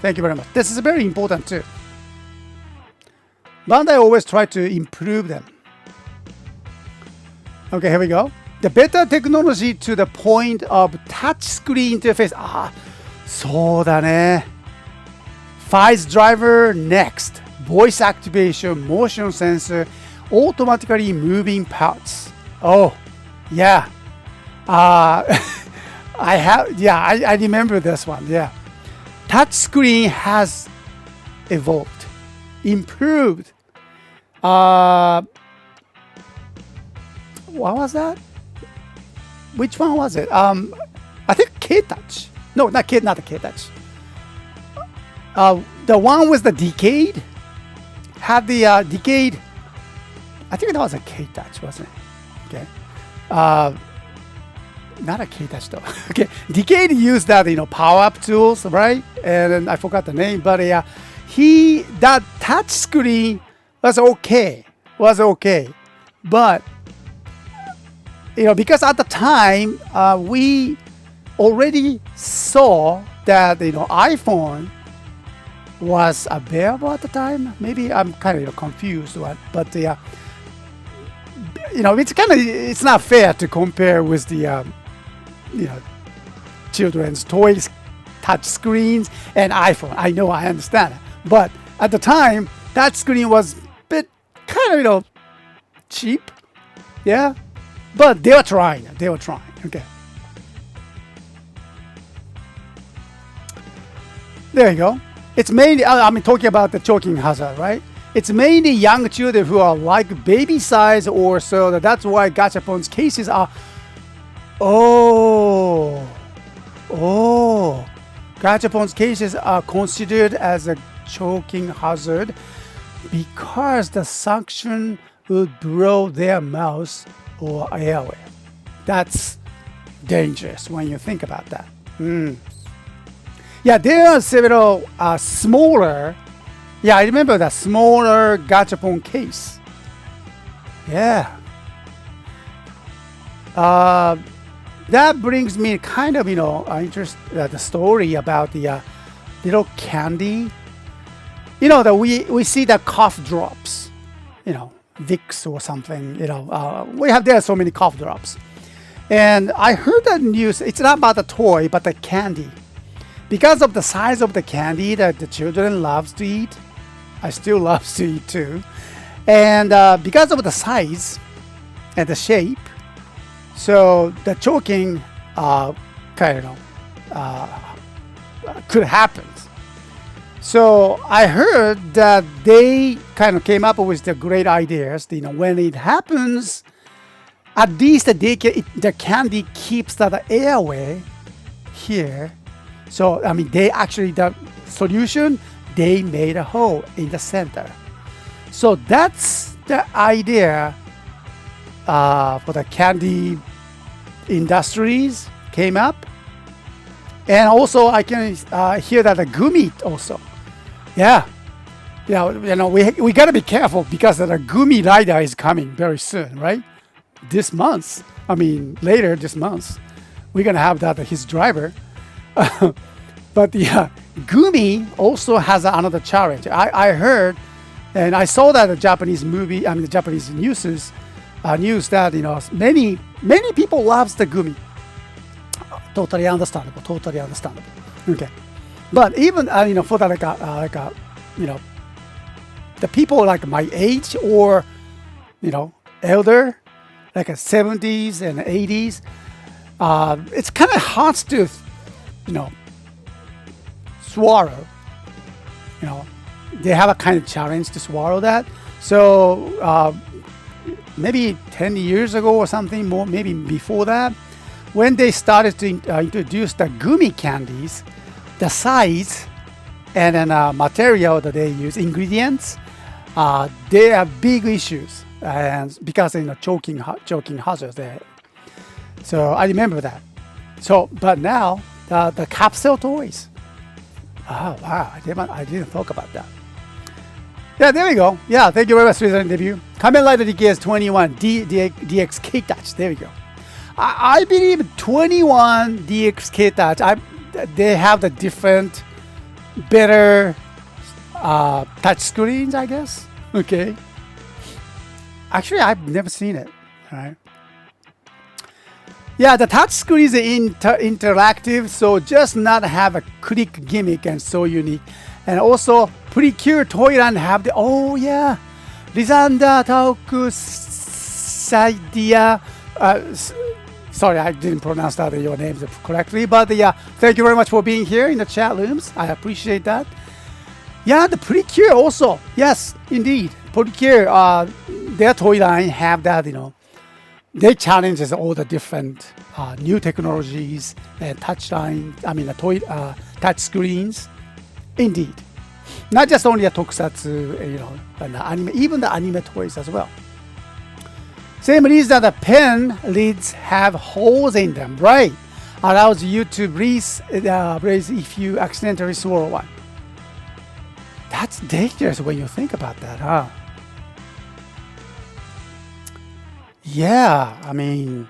Thank you very much. This is very important too. Bandai always try to improve them. Okay, here we go. The better technology to the point of touchscreen interface. そうだね。Files driver next. Voice activation, motion sensor, automatically moving parts. Oh, yeah. I remember this one. Yeah. Touchscreen has evolved, improved. What was that? Which one was it? I think K-Touch. No, not the K-Touch. The one with the decade had the decade. I think that was a K-Touch, wasn't it? Okay. Not a K-Touch though. Okay. Decade used that power-up tools, right? And then I forgot the name, but that touch screen was okay. But because at the time we already saw that iPhone was available at the time. Maybe I'm kind of confused, but it's not fair to compare with the children's toys, touch screens, and iPhone. I know, I understand, but at the time that screen was a bit kind of cheap, yeah. But they were trying. Okay. There you go. It's mainly, I'm talking about the choking hazard, right? It's mainly young children who are like baby size or so. That's why Gachapon's cases are. Gachapon's cases are considered as a choking hazard because the suction would blow their mouth or airway. That's dangerous when you think about that. Yeah, there are several smaller. Yeah, I remember that smaller Gachapon case. Yeah. That brings me kind of interest the story about the little candy. That we see the cough drops. Vicks or something, there are so many cough drops. And I heard that news, it's not about the toy, but the candy. Because of the size of the candy that the children loves to eat, I still love to eat too. And because of the size and the shape, so the choking could happen. So I heard that they kind of came up with the great ideas. When it happens, at least the candy keeps the airway here. So the solution, they made a hole in the center. So that's the idea for the candy industries came up. And also I can hear that the gumi also. Yeah. We got to be careful because the gumi rider is coming very soon, right? This month. Later this month. We're going to have that his driver. But the gumi also has another challenge. I heard and I saw that the Japanese movie, the Japanese news that many people loves the gumi. Totally understandable. Okay, but even for that the people like my age or elder, like a 70s and 80s, it's kind of hard to swallow. They have a kind of challenge to swallow that. So maybe 10 years ago or something more, maybe before that, when they started to introduce the gummy candies, the size and then material that they use, ingredients, they have big issues, and because choking hazards there. So I remember that. So, but now the capsule toys. Oh wow, I didn't talk about that. Yeah, there we go. Yeah, thank you very much for the debut. Kamen Rider DKS 21 DX K-Touch. There we go. I believe 21 DX K-Touch. They have the different, better touch screens, I guess. Okay. Actually, I've never seen it. All right. Yeah, the touch screen is interactive, so just not have a click gimmick and so unique. And also, pretty cute Toyland have the, oh yeah, Lisanda Toku Saidia. Sorry, I didn't pronounce that your names correctly, but yeah, thank you very much for being here in the chat rooms. I appreciate that. Yeah, the pretty cute also. Yes, indeed, pretty cute. Their toy line have that, they challenges all the different new technologies and touch screens. Indeed, not just only a tokusatsu, but the anime, even the anime toys as well. Same reason that the pen lids have holes in them, right? Allows you to breathe if you accidentally swallow one. That's dangerous when you think about that, huh? Yeah, I mean,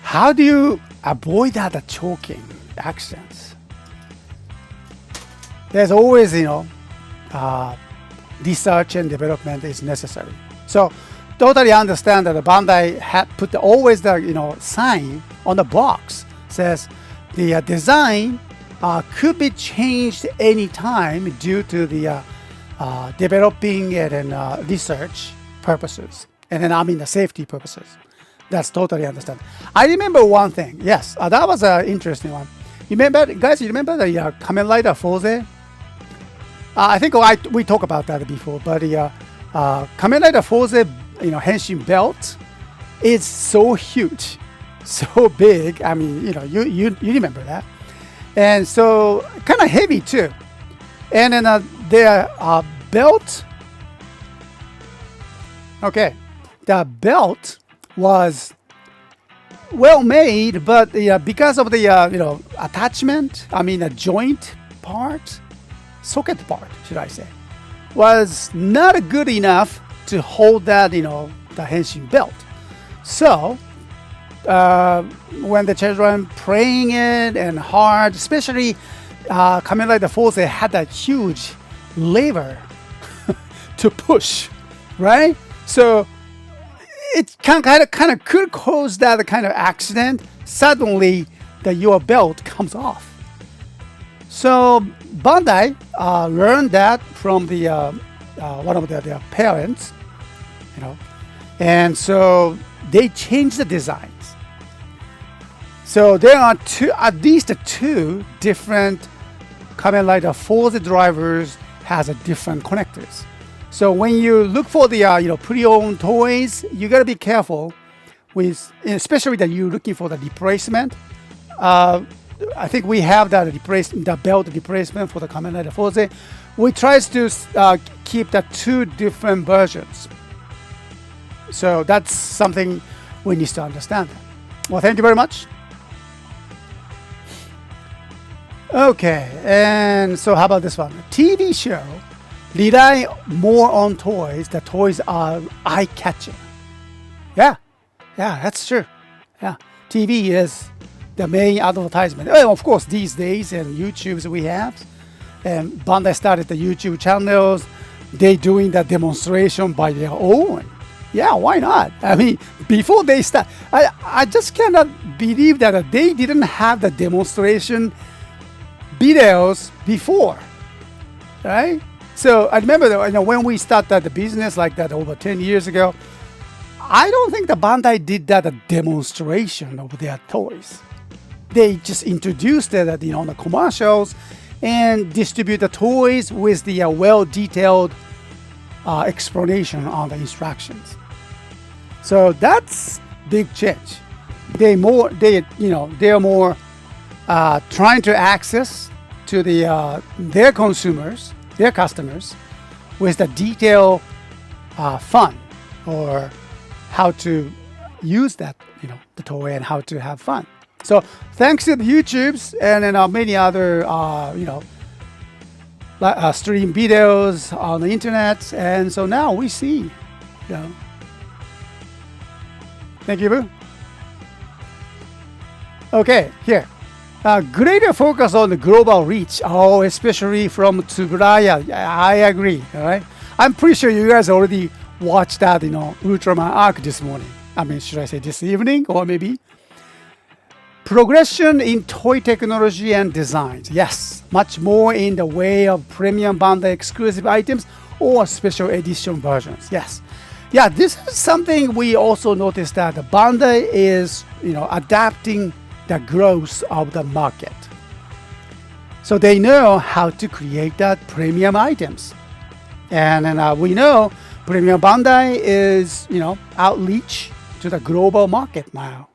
how do you avoid that choking accidents? There's always, research and development is necessary. So, totally understand that the Bandai had put always the sign on the box says the design could be changed anytime due to the developing and research purposes, and then the safety purposes. That's totally understand. I remember one thing. Yes, that was an interesting one. You remember the Kamen Rider Forze? I think we talked about that before, but the Kamen Rider Forze, henshin belt is so huge, so big. I mean, you remember that, and so kind of heavy too. And then their belt. Okay, the belt was well made, but because of the attachment, a joint part, socket part, should I say, was not good enough to hold that the henshin belt. So when the children praying it and hard, especially Kamen Rider Force, they had that huge lever to push, right? So it kind of could cause that kind of accident. Suddenly, your belt comes off. So Bandai learned that from the one of their parents, and so they changed the designs. So there are at least two different Kamen Rider Force drivers has a different connectors. So when you look for the pre-owned toys, you gotta be careful with, especially that you're looking for the replacement. I think we have the belt replacement for the Kamen Rider Forze. We try to keep the two different versions. So that's something we need to understand. Well, thank you very much. Okay, and so how about this one? TV show rely more on toys. The toys are eye-catching. Yeah, that's true. Yeah, TV is the main advertisement. Well, of course, these days and YouTubes we have, and Bandai started the YouTube channels. They doing the demonstration by their own. Yeah, why not? I mean, before they start, I just cannot believe that they didn't have the demonstration videos before, right? So I remember that, when we started the business like that over 10 years ago, I don't think the Bandai did that demonstration of their toys. They just introduced it on the commercials and distribute the toys with the well-detailed explanation on the instructions. So that's big change. They are more trying to access to their consumers, their customers, with the detailed fun, or how to use that, the toy and how to have fun. So thanks to the YouTubes and then many other, stream videos on the internet. And so now we see, Thank you, Boo. Okay, here. Greater focus on the global reach. Oh, especially from Tsuburaya. I agree. All right. I'm pretty sure you guys already watched that, Ultraman arc this morning. I mean, should I say this evening or maybe? Progression in toy technology and designs. Yes, much more in the way of premium Bandai exclusive items or special edition versions. Yes. Yeah, this is something we also noticed that the Bandai is, adapting the growth of the market. So they know how to create that premium items. And we know Premium Bandai is, outreach to the global market now.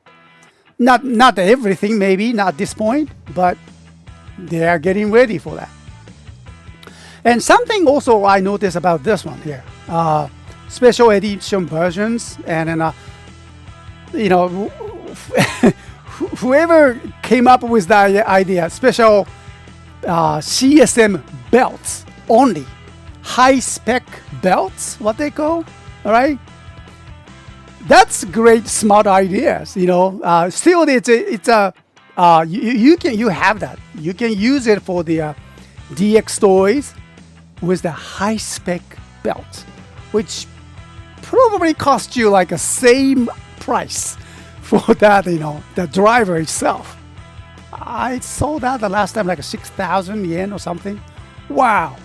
Not everything, maybe, not at this point, but they are getting ready for that. And something also I noticed about this one here, special edition versions, and then, whoever came up with that idea, special CSM belts only, high spec belts, what they call, all right? That's great, smart ideas. Still, you have that. You can use it for the DX toys with the high spec belt, which probably cost you like a same price for that, the driver itself. I saw that the last time like 6,000 yen or something. Wow.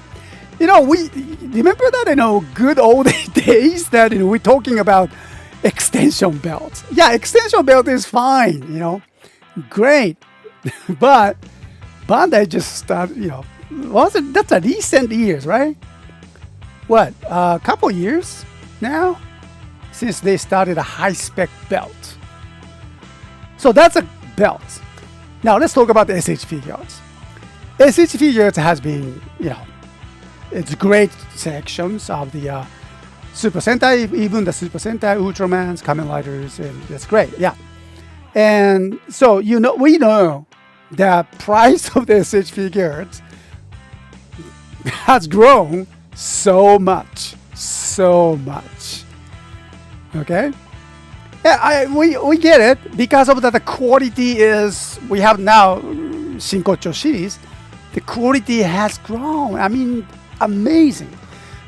We remember that, good old days that, we're talking about extension belts. Yeah, extension belt is fine, great. But Bandai just started, that's a recent years, right? What, a couple years now since they started a high spec belt. So that's a belt. Now let's talk about the SH figures. SH figures has been, it's great sections of the Super Sentai, even the Super Sentai, Ultramans, Kamen Riders, and that's great, yeah. And so, we know the price of the SH figures has grown so much. Okay? Yeah, we get it because of the quality is, we have now Shinkocho series, the quality has grown. I mean, amazing.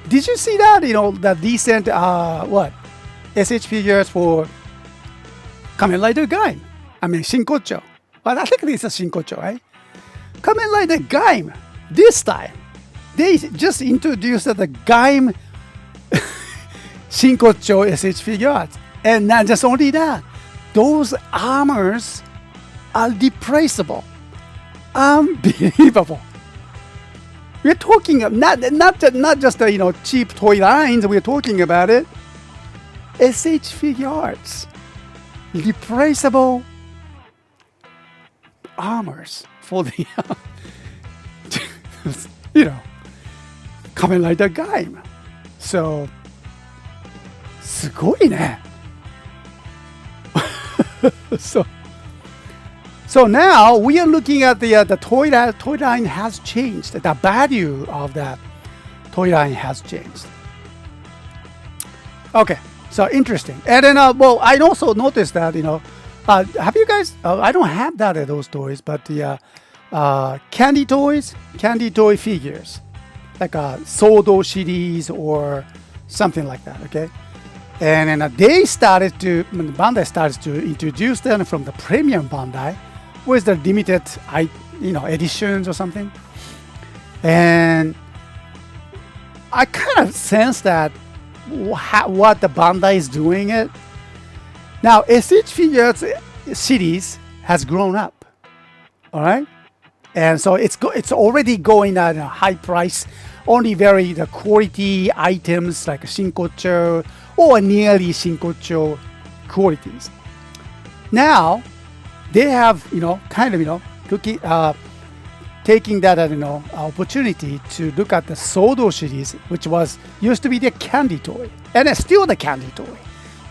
Did you see that? The decent, SH figures for Kamen Rider Gaim. I mean, Shinkocho. Well, I think this is Shinkocho, right? Kamen Rider Gaim. This time, they just introduced the Gaim Shinkocho SH figures. And not just only that, those armors are replaceable. Unbelievable. We're talking not just the cheap toy lines. We're talking about it. SH figures, replaceable armors for the Kamen Rider Gaim. So, すごいね. So now we are looking at the toy line has changed. The value of that toy line has changed. Okay, so interesting. And then, I also noticed that, have you guys, I don't have that those toys, but the candy toy figures, like a Sodo series or something like that, okay? And then Bandai started to introduce them from the premium Bandai with the limited, editions or something. And I kind of sense that what the Bandai is doing it. Now, SH Figures series has grown up, all right? And so it's already going at a high price, only the quality items like Shinkocho or nearly Shinkocho qualities. Now, they have, taking that, opportunity to look at the Sodo series, which used to be the candy toy, and it's still the candy toy.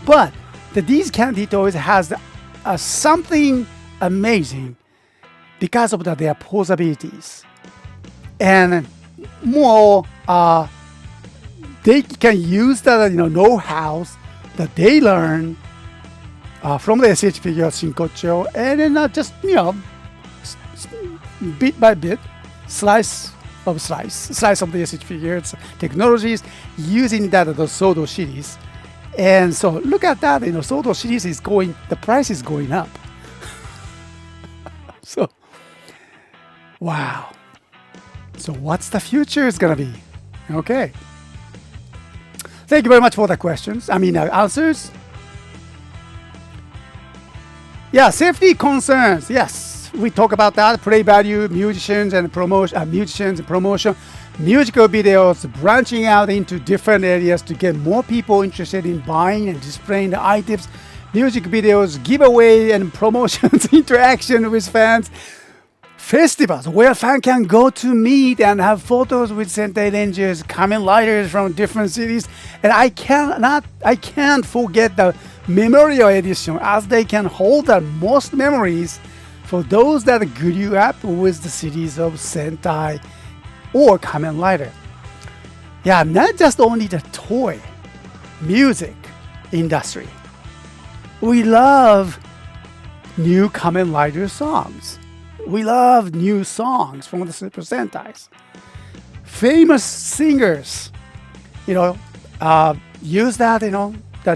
But these candy toys has something amazing because of their posabilities, and more they can use the know-how that they learn from the SH figure Shinkocho, and then just bit by bit, slice of the SH figures technologies using those Sodo series. And so look at that, Sodo series is the price is going up. So, wow. So what's the future is gonna be? Okay. Thank you very much for the questions. Answers. Yeah, safety concerns. Yes, we talk about that. Play value, musicians and promotion. Musical videos branching out into different areas to get more people interested in buying and displaying the items. Music videos, giveaway and promotions, interaction with fans. Festivals where fans can go to meet and have photos with Sentai Rangers, Kamen Riders from different cities. And I can't forget the Memorial Edition, as they can hold the most memories for those that grew up with the series of Sentai or Kamen Rider. Yeah, not just only the toy, music industry. We love new Kamen Rider songs. We love new songs from the Super Sentais. Famous singers, use that,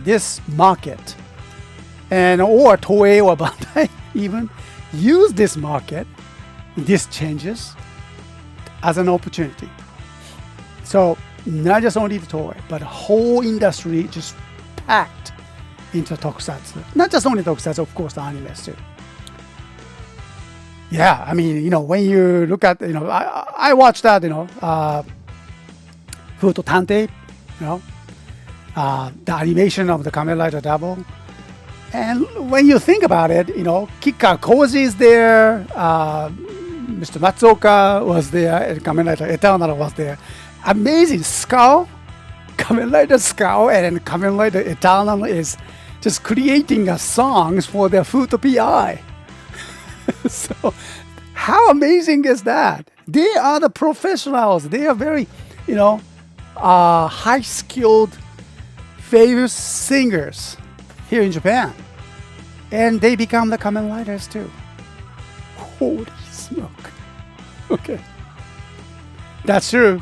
this market, and or Toei or Bandai even use this market, these changes as an opportunity. So not just only the toy, but whole industry just packed into Tokusatsu. Not just only Tokusatsu, of course, the animes too. Yeah, when you look at, I watched that, Futo Tante, the animation of the Kamen Rider Double. And when you think about it, Kika Koji is there, Mr. Matsuoka was there, and Kamen Rider Eternal was there. Amazing Skull, Kamen Rider Skull, and Kamen Rider Eternal is just creating songs for their Futo PI. So, how amazing is that? They are the professionals. They are very, high-skilled, famous singers here in Japan. And they become the Kamen Riders too. Holy smoke. Okay. That's true.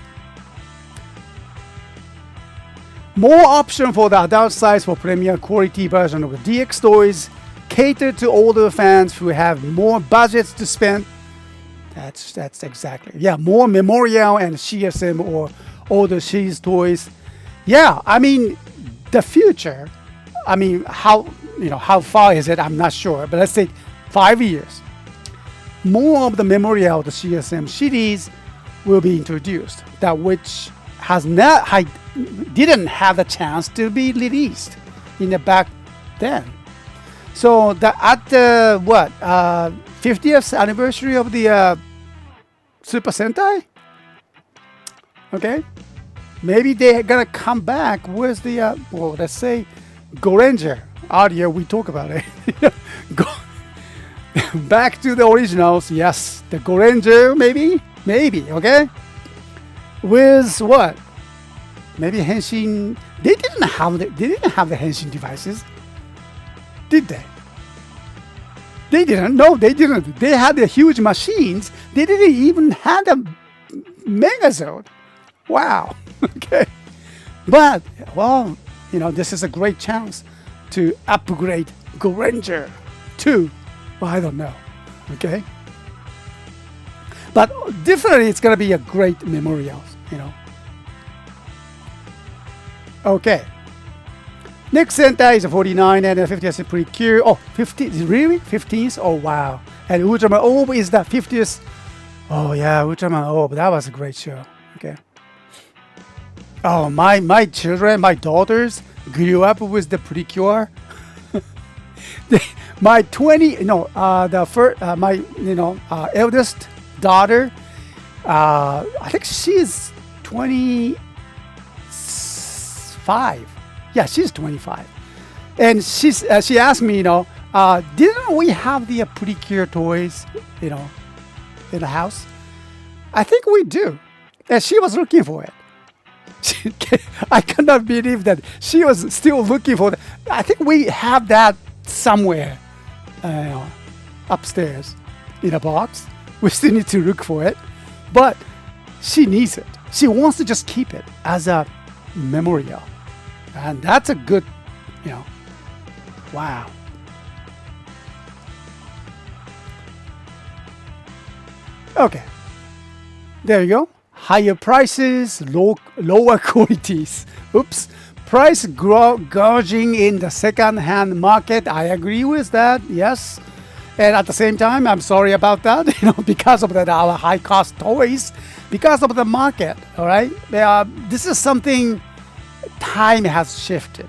More option for the adult size for premium quality version of the DX toys, cater to older fans who have more budgets to spend. That's exactly. Yeah, more Memorial and CSM or older series toys. Yeah, the future. How far is it? I'm not sure, but let's say 5 years. More of the Memorial, the CSM series, will be introduced. That which didn't have a chance to be released in the back then. So at the 50th anniversary of the Super Sentai, okay, maybe they're gonna come back with the let's say Goranger. Earlier we talk about it. Go back to the originals. Yes, the Goranger maybe okay. With what? Maybe Henshin. They didn't have the Henshin devices. Did they? They didn't. No, they didn't. They had the huge machines. They didn't even have a Megazord. Wow. Okay. But, this is a great chance to upgrade Goranger to, I don't know. Okay. But definitely it's going to be a great memorial, Okay. Next Sentai is a 49 and a 50th is pretty cute. Oh, 50, really? 15th? Oh, wow. And Ultraman Orb is the 50th. Oh, yeah, Ultraman Orb. That was a great show. Okay. Oh, my children, my daughters grew up with the Precure. My eldest daughter, I think she's 25. Yeah, she's 25. And she asked me, didn't we have the Precure toys, in the house? I think we do. And she was looking for it. I cannot believe that she was still looking for it. I think we have that somewhere upstairs in a box. We still need to look for it. But she needs it. She wants to just keep it as a memorial. And that's a good, wow. Okay. There you go. Higher prices, lower qualities. Oops. Price gouging in the second-hand market. I agree with that. Yes. And at the same time, I'm sorry about that. Because of that, our high-cost toys, because of the market. All right. This is something time has shifted.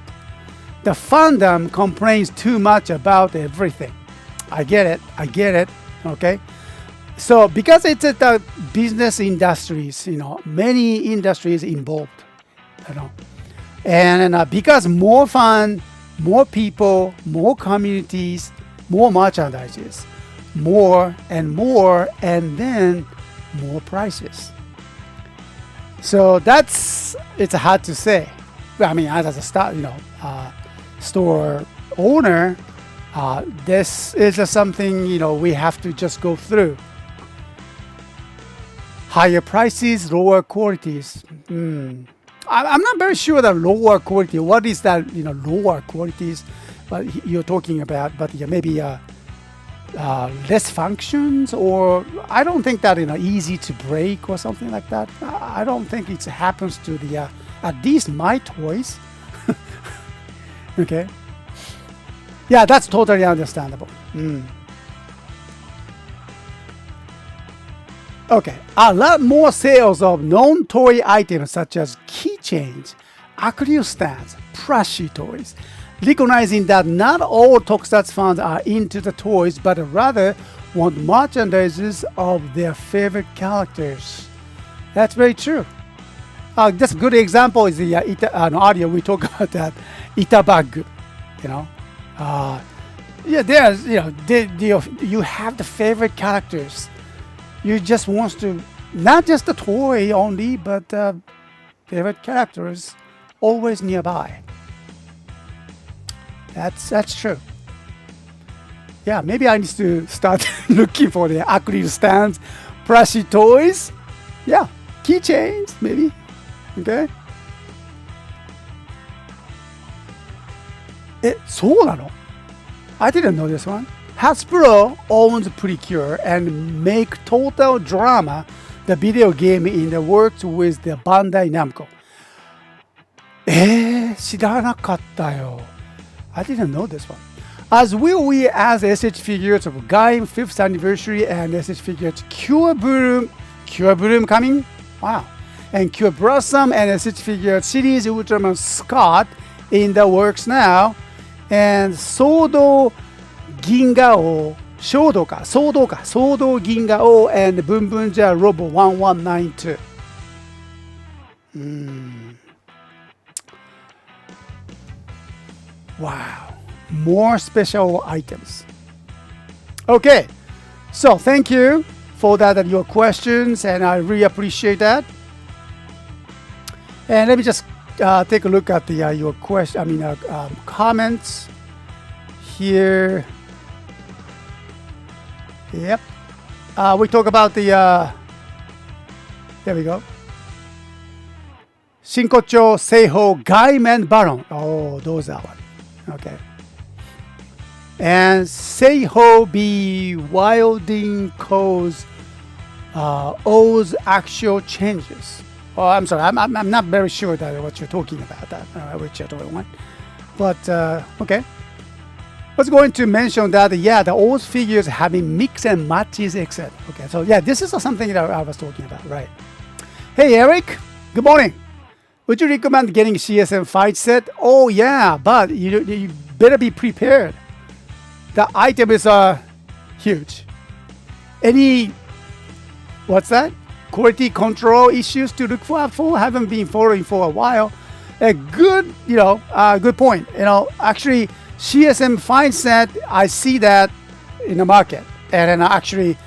The fandom complains too much about everything. I get it. Okay. So because it's the business industries, many industries involved, and because more fun, more people, more communities, more merchandises, more, and then more prices. So it's hard to say. I mean, as a store owner, this is something we have to just go through. Higher prices, lower qualities. I'm not very sure that lower quality. What is that? Lower qualities, but you're talking about. But maybe less functions, or I don't think that easy to break or something like that. I don't think it happens to the at least my toys. Okay. Yeah, that's totally understandable. Okay, a lot more sales of non-toy items such as keychains, acrylic stands, plushie toys, recognizing that not all Tokusatsu fans are into the toys, but rather want merchandises of their favorite characters. That's very true. Just a good example is the audio we talk about that Ita bag. There's you have the favorite characters. You just want to, not just the toy only, but favorite characters always nearby. That's true. Yeah, maybe I need to start looking for the acrylic stands, plushie toys. Yeah, keychains maybe. Okay. そうなの? I didn't know this one. Hasbro owns Precure and make Total Drama, the video game in the works with the Bandai Namco. 知らなかったよ. I didn't know this one. As will we as SH figures of Gaim 5th anniversary and SH figures Cure Bloom coming? Wow. And Cure Blossom and SH figures series Ultraman Scott in the works now. And Sodo Gingao, Sodo Gingao and Bunbunja Robo 1192. Wow, more special items. Okay, so thank you for that your questions, and I really appreciate that. And let me just take a look at the your comments here. Yep. We talk about the. There we go. Shinkocho, Seiho, Gaiman, Baron. Oh, those are one. Okay. And Seiho be wilding cause O's actual changes. Oh, I'm sorry. I'm not very sure that what you're talking about. That which other one. But okay. I was going to mention that the old figures having mix and matches, etc. Okay, so this is something that I was talking about, right? Hey Eric, good morning. Would you recommend getting CSM fight set? Oh yeah, but you better be prepared. The item is huge. Any quality control issues to look for? Haven't been following for a while. A good, good point. Actually. CSM fine set, I see that in the market. And then actually,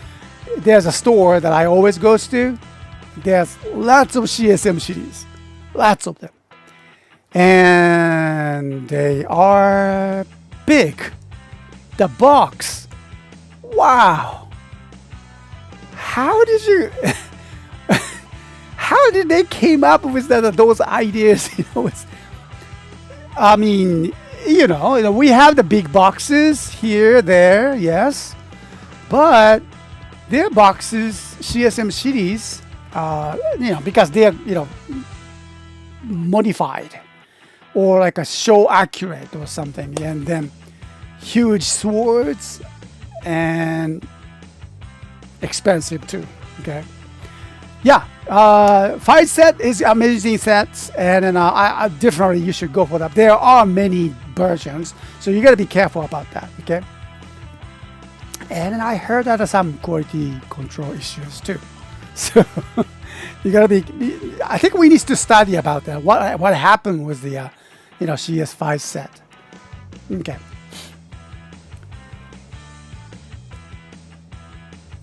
there's a store that I always goes to. There's lots of CSM series. Lots of them. And they are big. The box. Wow. How did you... How did they came up with those ideas? I mean, we have the big boxes here, there, yes. But their boxes, CSM series, because they're, modified or like a show accurate or something. And then huge swords and expensive too, okay? Yeah, fight set is amazing sets, and then I definitely you should go for that. There are many versions, so you gotta be careful about that, okay? And I heard that there's some quality control issues too, so you gotta be. I think we need to study about that. What happened with the CS5 set? Okay.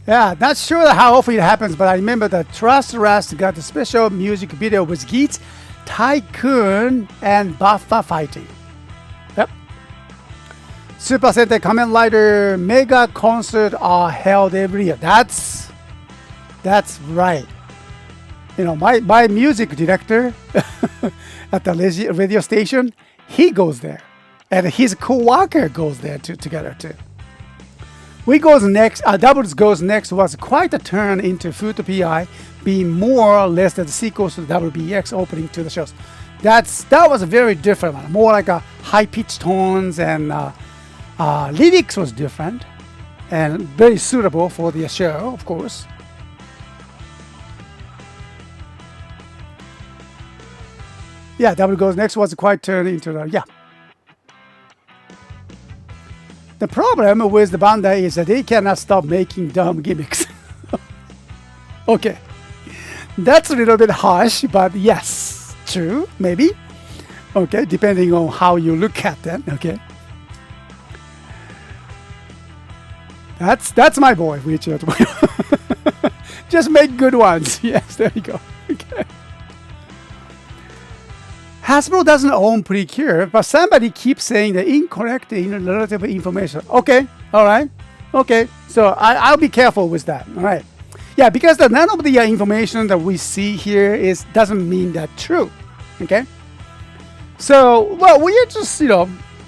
Yeah, not sure how often it happens, but I remember that Trust Rust got a special music video with Geats, Tycoon, and Buffa fighting. Yep. Super Sentai Kamen Rider mega concert are held every year. That's right. My music director at the radio station, he goes there, and his co-worker goes there together too. We goes next, Doubles goes next was quite a turn into Food PI, being more or less the sequel to the WBX opening to the shows. That was a very different one, more like a high-pitched tones, and lyrics was different and very suitable for the show, of course. Yeah, Double goes next was quite turn into the The problem with the Bandai is that they cannot stop making dumb gimmicks. Okay. That's a little bit harsh, but yes, true, maybe. Okay, depending on how you look at them, okay. That's my boy, Richard. Just make good ones. Yes, there you go. Okay. Hasbro doesn't own Precure, but somebody keeps saying the incorrect relative information. Okay, all right, okay. So I'll be careful with that. All right, yeah, because none of the information that we see here doesn't mean that true. Okay. So we are just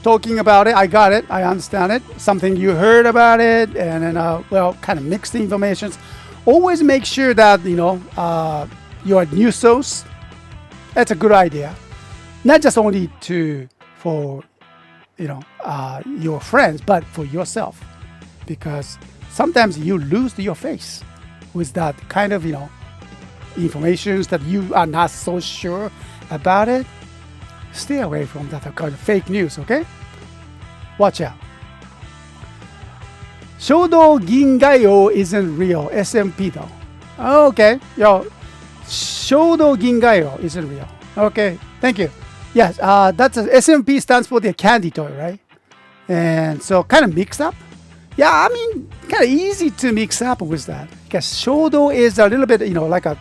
talking about it. I got it. I understand it. Something you heard about it, and then kind of mixed information. Always make sure that your news source. That's a good idea. Not just only for your friends, but for yourself, because sometimes you lose your face with that kind of information that you are not so sure about it. Stay away from that kind of fake news, okay? Watch out. Shodo Gingayo isn't real. SMP though. Okay, Shodo Gingayo isn't real. Okay, thank you. Yes, that's SMP stands for the candy toy, right? And so kind of mix up. Yeah, I mean, kind of easy to mix up with that, because Shodo is a little bit, like a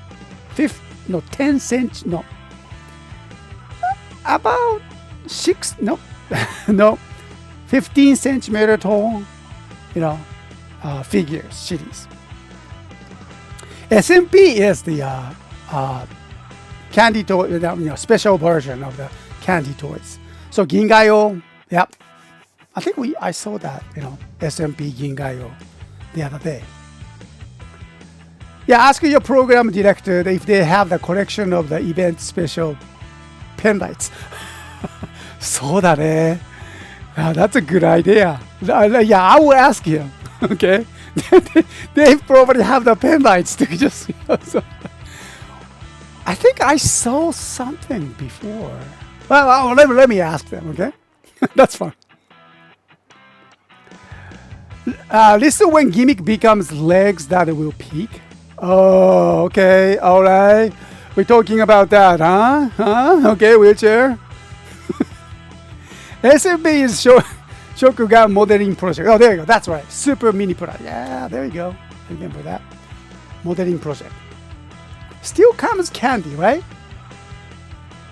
10 cent, about 15 centimeter tall, figures series. SMP is the candy toy, special version of the candy toys. So Gingayo, yep. I think I saw that, SMP Gingayo the other day. Yeah, ask your program director if they have the collection of the event special pen lights. So that, that's a good idea. Yeah, I will ask him. Okay, they probably have the pen lights to just. So. I think I saw something before. Well, let me ask them, okay? That's fine. Listen when gimmick becomes legs that will peak. Oh, okay, all right. We're talking about that, huh? Okay, wheelchair. SMB is Shokugan modeling project. Oh, there you go. That's right. Super mini product. Yeah, there you go. Remember that. Modeling project. Still comes candy, right?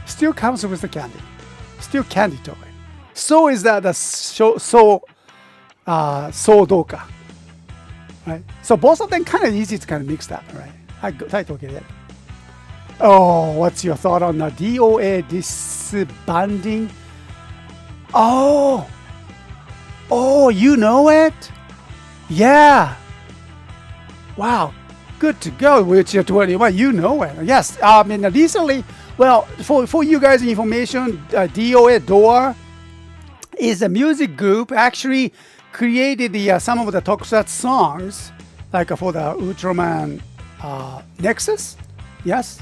Still comes with the candy. Still candy toy. So is that the doka. Right? So both of them kind of easy to kind of mix that, right? はい、タイトル系で。Oh, what's your thought on the DOA disbanding? Oh, you know it? Yeah. Wow, good to go with your 21. You know it. Yes, I mean, recently, well, for you guys' information, DOA is a music group actually created some of the Tokusatsu songs, like for the Ultraman Nexus. Yes.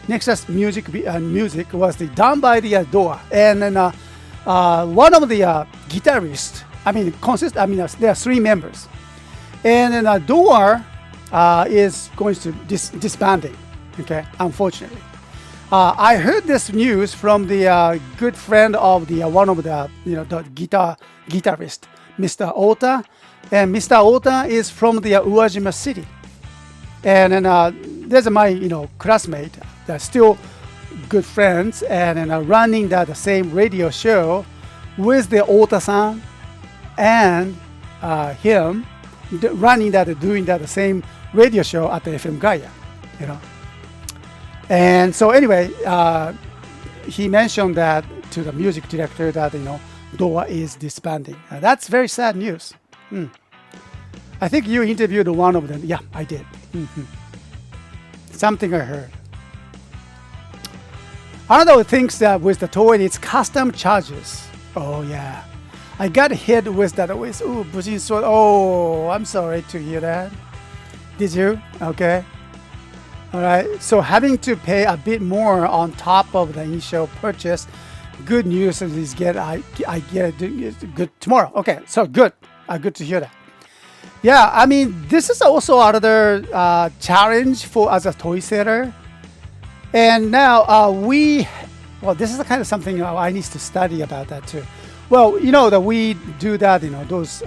Nexus music was done by the DOA, and then one of the guitarists. There are three members, and then DOA is going to disbanding. Okay, unfortunately, I heard this news from the good friend of the one of the the guitarist, Mr. Ota, and Mr. Ota is from the Uwajima city, and then there's my classmate. They're still good friends, and running the same radio show with the Ota-san and him running doing the same radio show at the FM Gaia, And so anyway, he mentioned that to the music director that DOA is disbanding. That's very sad news. I think you interviewed one of them. Yeah, I did. Something I heard. Another thing that with the toy, it's custom charges. Oh yeah, I got hit with that. Oh, I'm sorry to hear that. Did you? Okay. All right. So having to pay a bit more on top of the initial purchase. Good news is I get it good tomorrow. Okay. So good. Good to hear that. Yeah. I mean, this is also another challenge for as a toy seller. And now this is the kind of something I need to study about that too. Well, that we do that, those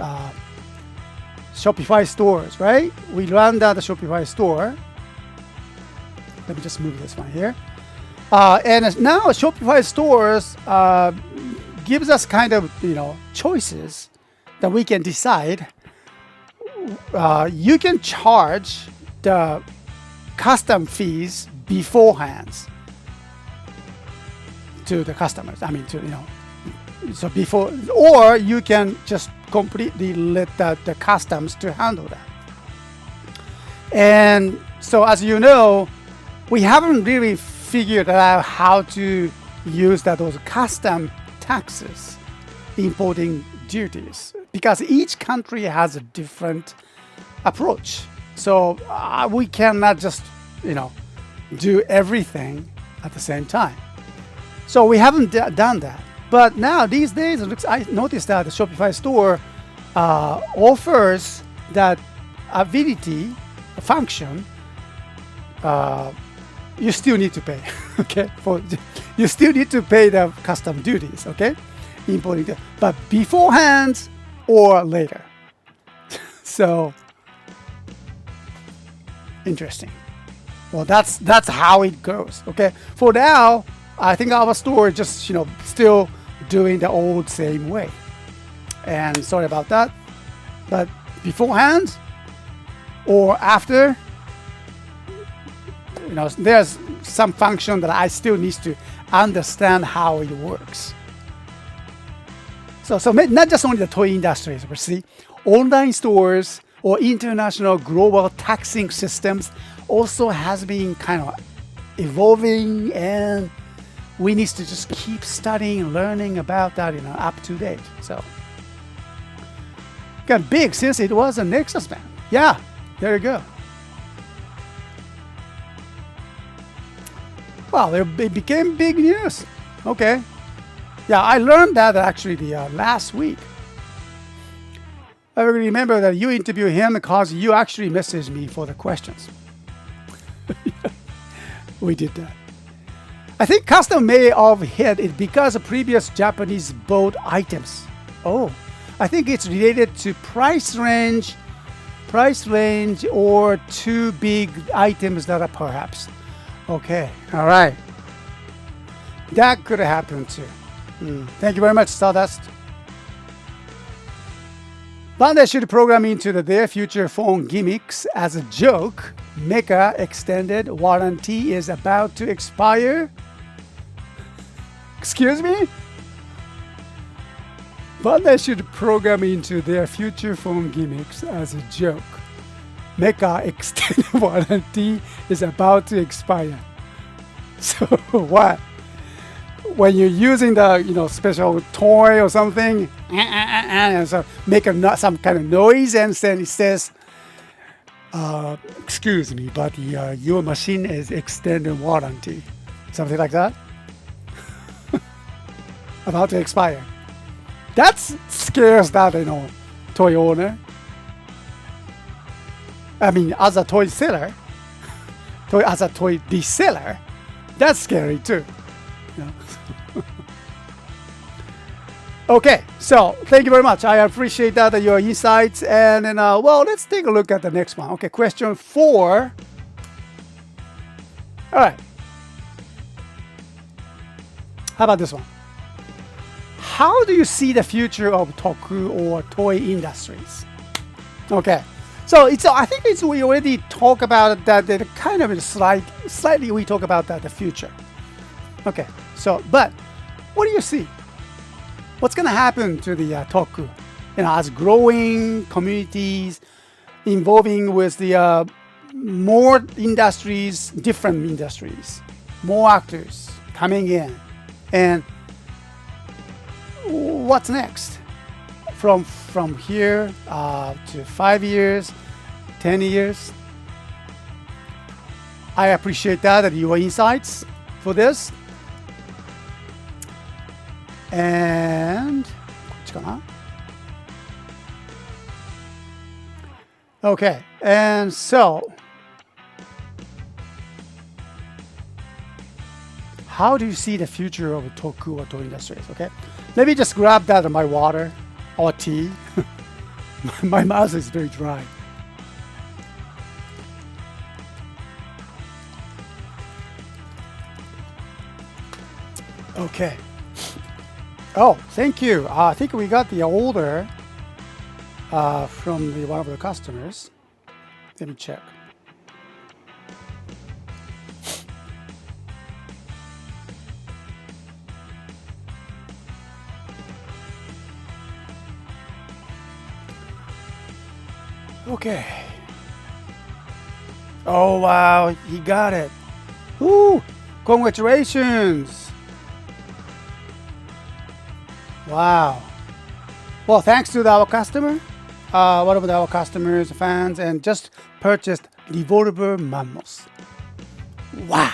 Shopify stores, right? We run the Shopify store. Let me just move this one here. And now Shopify stores gives us kind of, choices that we can decide. You can charge the custom fees beforehand to the customers. So before, or you can just completely let the customs to handle that. And so, as you know, we haven't really figured out how to use those custom taxes, importing duties, because each country has a different approach. So we cannot just, do everything at the same time. So we haven't done that. But now these days, I noticed that the Shopify store offers that ability, function. You still need to pay, okay? You still need to pay the custom duties, okay? Importing, but beforehand or later. So interesting. Well, that's how it goes. Okay. For now, I think our store is just still doing the old same way. And sorry about that. But beforehand or after, there's some function that I still need to understand how it works. So not just only the toy industries, but see, online stores or international global taxing systems also has been kind of evolving, and we need to just keep studying and learning about that, up to date. So got big since it was a Nexus band. Yeah, there you go. Well, it became big news. Okay. Yeah, I learned that actually the last week. I remember that you interviewed him because you actually messaged me for the questions. We did that. I think custom made of head is because of previous Japanese bought items. Oh, I think it's related to price range, or two big items that are perhaps. Okay, all right. That could happen too. Thank you very much, Stardust. Bandai should program into their future phone gimmicks as a joke. Mecha extended warranty is about to expire. Excuse me? Bandai should program into their future phone gimmicks as a joke. Mecha extended warranty is about to expire. So what? When you're using the special toy or something, and so make some kind of noise, and then it says, "Excuse me, but your machine is extended warranty," something like that, about to expire. That scares that toy owner. I mean, as a toy seller, as a toy reseller, that's scary too. Okay, so thank you very much. I appreciate that your insights, and then well, let's take a look at the next one. Okay, question 4. All right. How about this one? How do you see the future of Toku or toy industries? Okay, so I think we already talked about that. Kind of slightly we talk about that the future. Okay, so but what do you see? What's going to happen to the Toku? As growing communities involving with the more industries, different industries, more actors coming in, and what's next? From here to 5 years, 10 years. I appreciate that your insights for this. And okay, and so how do you see the future of Toku or toy industries? Okay, let me just grab that of my water or tea. My mouth is very dry. Okay. Oh, thank you. I think we got the order from one of the customers. Let me check. Okay. Oh, wow. He got it. Ooh, congratulations. Wow. Well, thanks to our customer, one of our customers, fans, and just purchased Revolver Mammoth. Wow.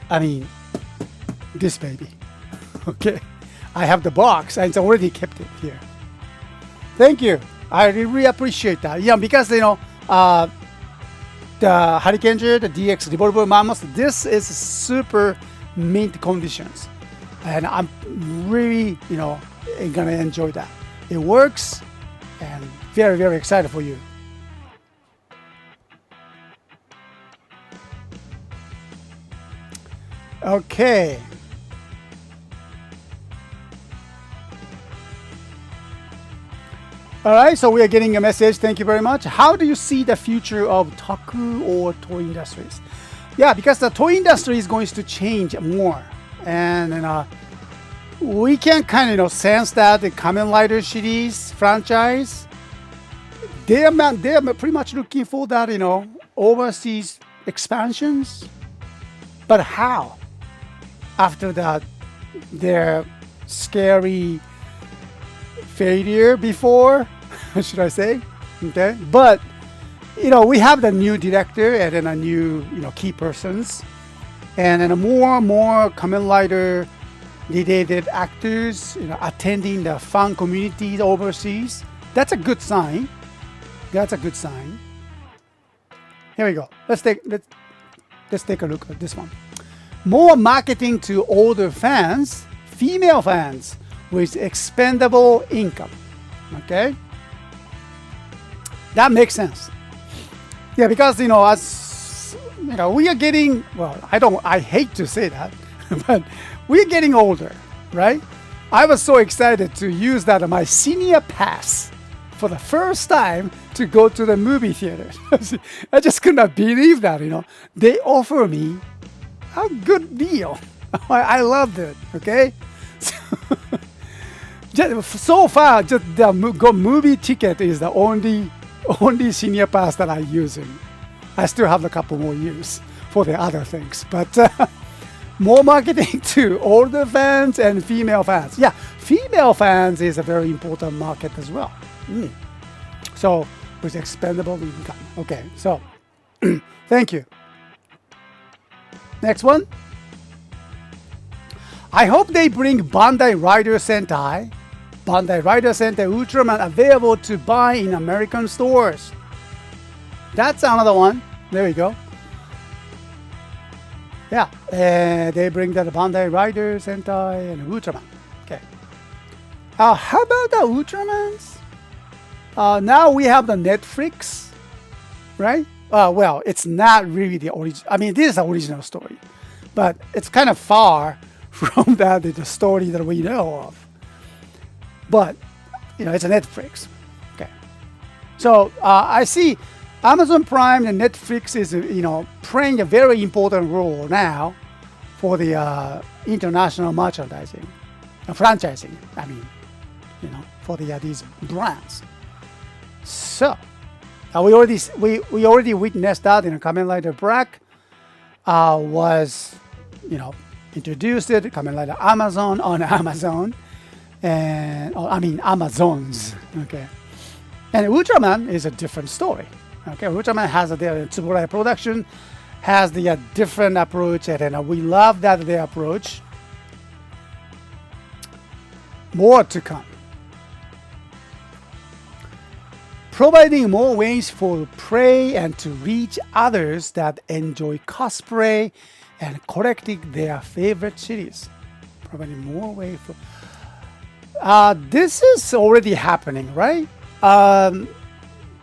I mean, this baby. Okay. I have the box, and it's already kept it here. Thank you. I really appreciate that. Yeah, because, the Hurricane, the DX Revolver Mammoth, this is super mint conditions. And I'm really, gonna enjoy that. It works, and very, very excited for you. Okay. All right, so we are getting a message. Thank you very much. How do you see the future of Toku or toy industries? Yeah, because the toy industry is going to change more. And we can kind of sense that the Kamen Rider series franchise, they are pretty much looking for that, overseas expansions. But how? After that, their scary failure before, should I say? Okay, but we have the new director and then a new key persons. And then more Kamen Rider related actors, attending the fan communities overseas. That's a good sign. That's a good sign. Here we go. Let's take a look at this one. More marketing to older fans, female fans with expendable income. Okay, that makes sense. Yeah, because as we are getting, well, I hate to say that, but we're getting older, right? I was so excited to use that my senior pass for the first time to go to the movie theater. I just could not believe that, they offer me a good deal. I loved it. Okay, so far, just the movie ticket is the only senior pass that I'm using. I still have a couple more years for the other things, but more marketing to older fans and female fans. Yeah, female fans is a very important market as well. So with expendable income. Okay, so thank you. Next one. I hope they bring Bandai Rider Sentai Ultraman available to buy in American stores. That's another one. There we go. Yeah, they bring the Bandai Rider Sentai and Ultraman. Okay. How about the Ultramans? Now we have the Netflix, right? Well, it's not really the original. I mean, this is the original story, but it's kind of far from the story that we know of. But it's a Netflix. Okay. So I see Amazon Prime and Netflix is playing a very important role now for the international merchandising, franchising. I mean, for these brands. So we already witnessed that in Kamen Rider Black was introduced it Kamen Rider Amazon on Amazon, and Amazons. Okay, and Ultraman is a different story. Okay, Ultraman has the Tsuburaya production has the different approach, and we love that their approach. More to come. Providing more ways for play and to reach others that enjoy cosplay and collecting their favorite series. Providing more ways for... this is already happening, right?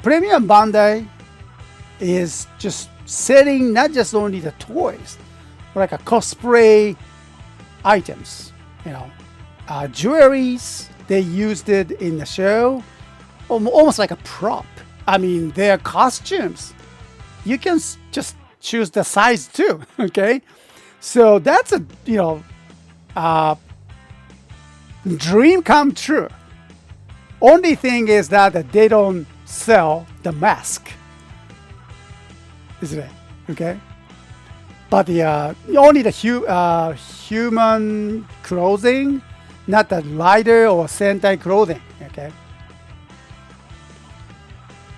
Premium Bandai is just selling not just only the toys, but like a cosplay items, jewelries. They used it in the show, almost like a prop. I mean, their costumes, you can just choose the size too. Okay, so that's a dream come true. Only thing is that they don't sell the mask, isn't it? Okay, but only the human clothing, not the rider or Sentai clothing. Okay,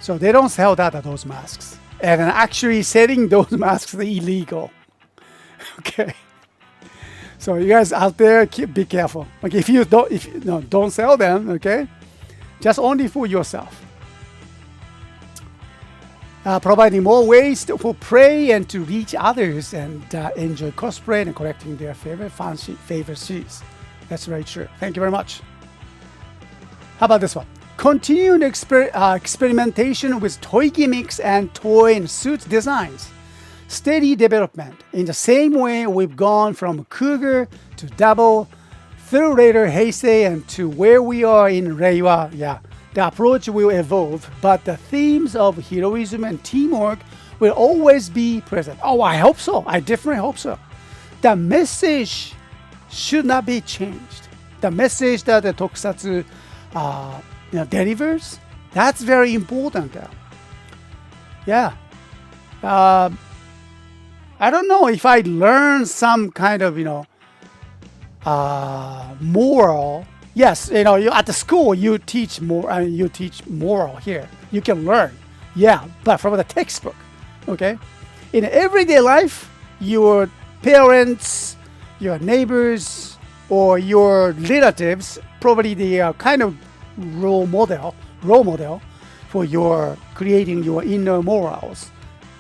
so they don't sell those masks, and actually selling those masks is illegal. Okay, so you guys out there, be careful. Okay, if you don't sell them, okay, just only for yourself. Providing more ways for play and to reach others and enjoy cosplay and collecting their favorite series. That's very true. Thank you very much. How about this one? Continued experimentation with toy gimmicks and toy and suit designs. Steady development. In the same way, we've gone from Cougar to Double, through later Heisei, and to where we are in Reiwa. Yeah, the approach will evolve, but the themes of heroism and teamwork will always be present. Oh, I hope so. I definitely hope so. The message should not be changed. The message that the Tokusatsu delivers, that's very important. Yeah. I don't know if I learned some kind of, moral. Yes, at the school you teach more. You teach moral here. You can learn. Yeah, but from the textbook. Okay. In everyday life, your parents, your neighbors, or your relatives, probably the kind of role model for your creating your inner morals.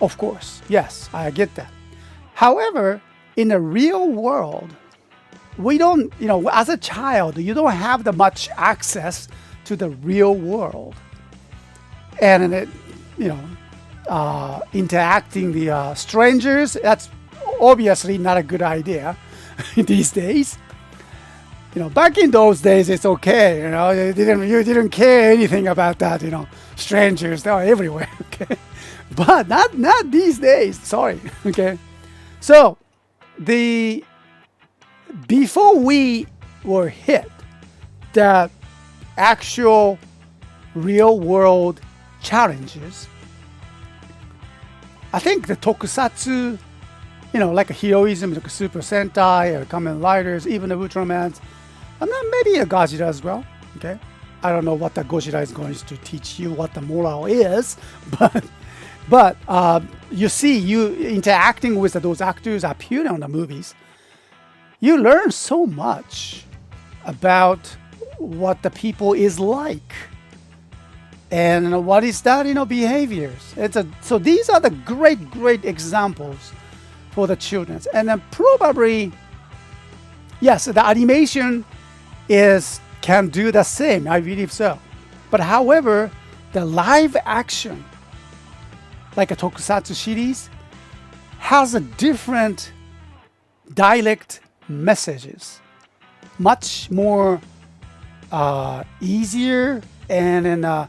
Of course, yes, I get that. However, in the real world, we don't, as a child, you don't have the much access to the real world, and it, interacting the strangers. That's obviously not a good idea these days. Back in those days, it's okay. You didn't care anything about that. Strangers, they are everywhere. Okay, but not these days. Sorry. Okay, so before we were hit the actual real world challenges, I think the Tokusatsu, like a heroism, like a Super Sentai or Kamen Riders, even the Ultramans, maybe a Gojira as well. Okay, I don't know what the Gojira is going to teach you, what the moral is, but you see, you interacting with those actors appearing on the movies, you learn so much about what the people is like and what is that behaviors. So these are the great examples for the children. And then probably, yes, the animation can do the same, I believe so. But however, the live action, like a Tokusatsu series, has a different dialect messages, much more easier and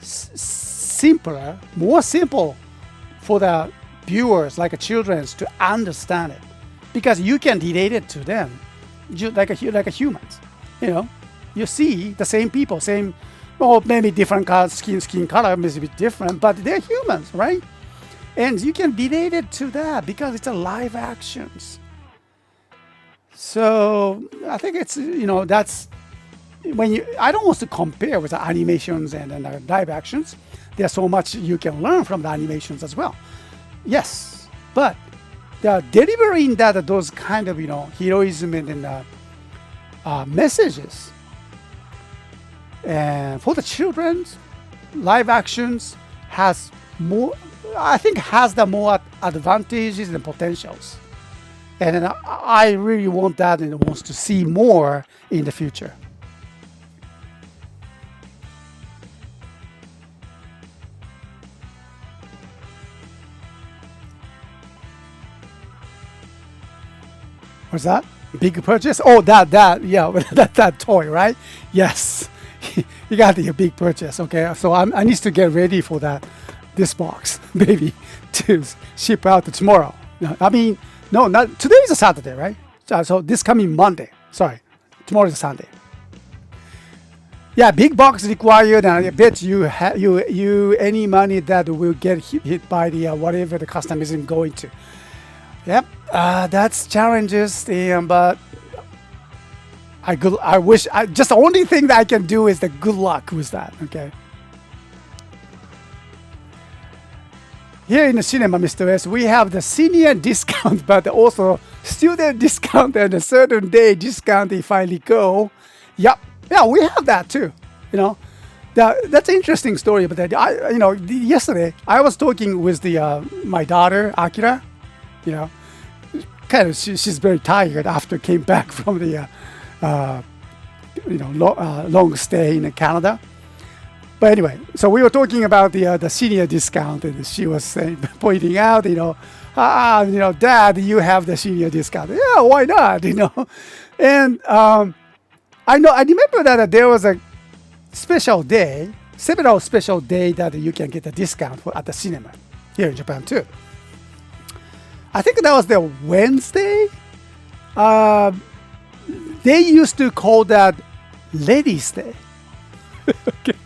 simpler, more simple for the viewers, like children, to understand it, because you can relate it to them, like a humans. You see the same people, maybe different color, skin color may be different, but they're humans, right? And you can relate it to that because it's a live actions. So I think it's that's when I don't want to compare with the animations and the live actions. There's so much you can learn from the animations as well. Yes, but the delivering those kind of heroism and messages, and for the children, live actions has more. I think has the more advantages and potentials. And I really want that and wants to see more in the future. What's that? Big purchase? Oh, yeah, that toy, right? Yes, you got the big purchase. Okay, so I need to get ready for this box, maybe, to ship out tomorrow. No, not today is a Saturday, right? So this coming Monday. Sorry, tomorrow is Sunday. Yeah, big box required, and I bet you any money that will get hit by the whatever the customer is going to. Yep, that's challenges. But I wish just the only thing that I can do is the good luck with that. Okay. Here in the cinema, Mr.S, we have the senior discount, but also student discount and a certain day discount if I recall. Yep. Yeah, we have that too. That's an interesting story. But yesterday I was talking with my daughter Akira. Kind of she's very tired after came back from the long stay in Canada. But anyway, so we were talking about the senior discount, and she was pointing out, Dad, you have the senior discount. Yeah, why not? And I remember that there was a special day, several special day that you can get a discount at the cinema here in Japan too. I think that was the Wednesday. They used to call that Ladies' Day. Okay.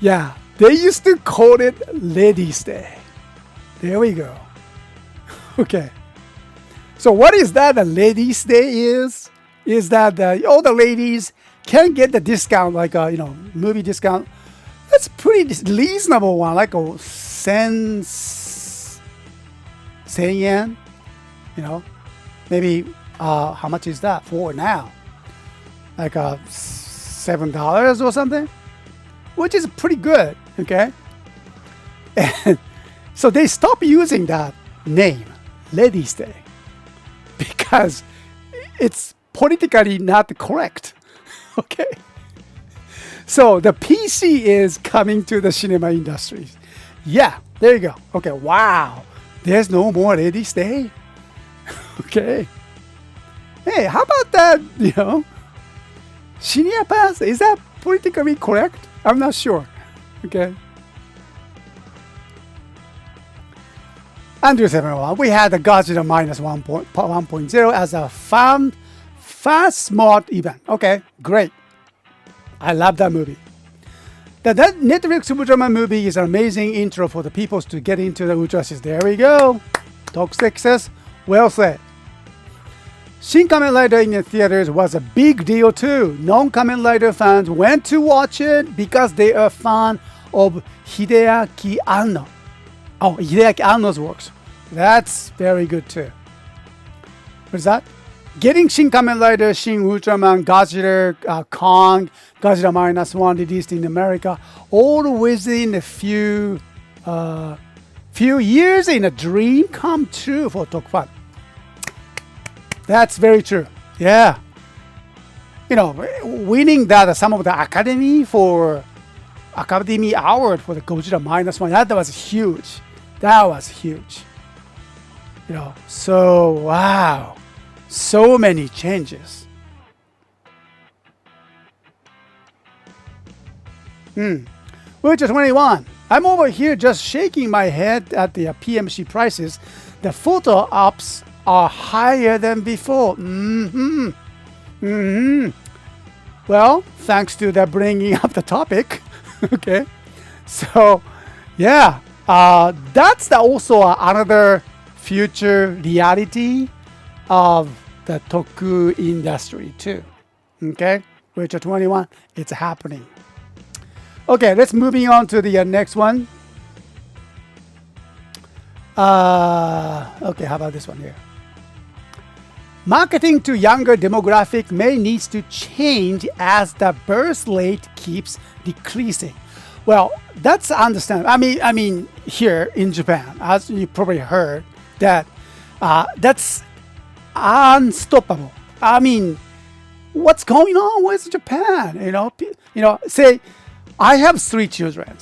Yeah, they used to call it Ladies' Day. There we go. Okay. So what is that? The Ladies' Day is that all the ladies can get the discount, like movie discount. That's pretty reasonable one, like a 10 yen. Maybe how much is that for now? Like $7 or something, which is pretty good. Okay. And so they stopped using that name, Ladies' Day, because it's politically not correct. Okay. So the PC is coming to the cinema industry. Yeah, there you go. Okay, wow. There's no more Lady Stay. Okay. Hey, how about that, senior pass? Is that politically correct? I'm not sure. Okay. Andrew 71, we had the Godzilla minus 1.0 as a fast, smart event. Okay, great. I love that movie. That Netflix Ultraman movie is an amazing intro for the people to get into the Ultra series. There we go. Toxic says, well said. Shin Kamen Rider in the theaters was a big deal too. Non-Kamen Rider fans went to watch it because they are fan of Hideaki Anno. Oh, Hideaki Anno's works. That's very good too. What is that? Getting Shin Kamen Rider, Shin Ultraman, Godzilla, Kong, Godzilla Minus One released in America, all within a few years in a dream come true for Toku fan. That's very true. Yeah. Winning that some of the Academy Award for the Godzilla Minus One, that was huge. That was huge. So wow. So many changes. Which is 21. I'm over here just shaking my head at the PMC prices. The photo ops are higher than before. Well, thanks to the bringing up the topic. Okay. So, yeah. That's also another future reality of the Toku industry too. Okay, which are 21, it's happening. Okay, let's moving on to the next one. Okay, how about this one here? Marketing to younger demographic may needs to change as the birth rate keeps decreasing. Well, that's understandable. I mean, here in Japan, as you probably heard, that that's unstoppable. I mean, what's going on with Japan? Say, I have 3 children,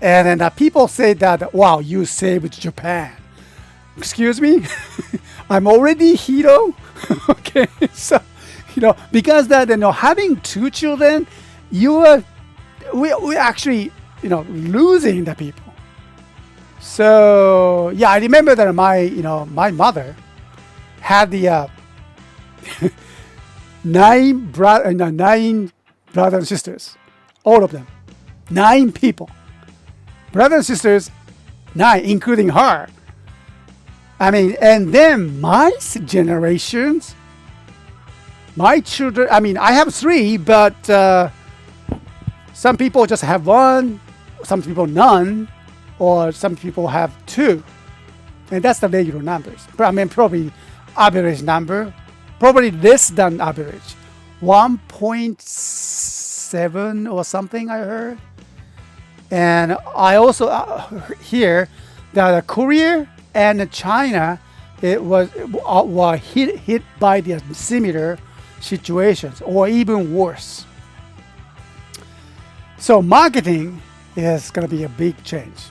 and then people say that, wow, you saved Japan. Excuse me, I'm already hero. Okay, so because that having 2 children, we actually losing the people. So yeah, I remember that my mother had the 9 brothers and sisters, all of them, 9 people, brothers and sisters, 9, including her. I mean, and then my generations, my children. I mean, I have 3, but some people just have 1, some people none, or some people have 2, and that's the regular numbers. But I mean, probably average number, probably less than average, 1.7 or something I heard. And I also hear that Korea and China were hit by the similar situations or even worse. So marketing is going to be a big change.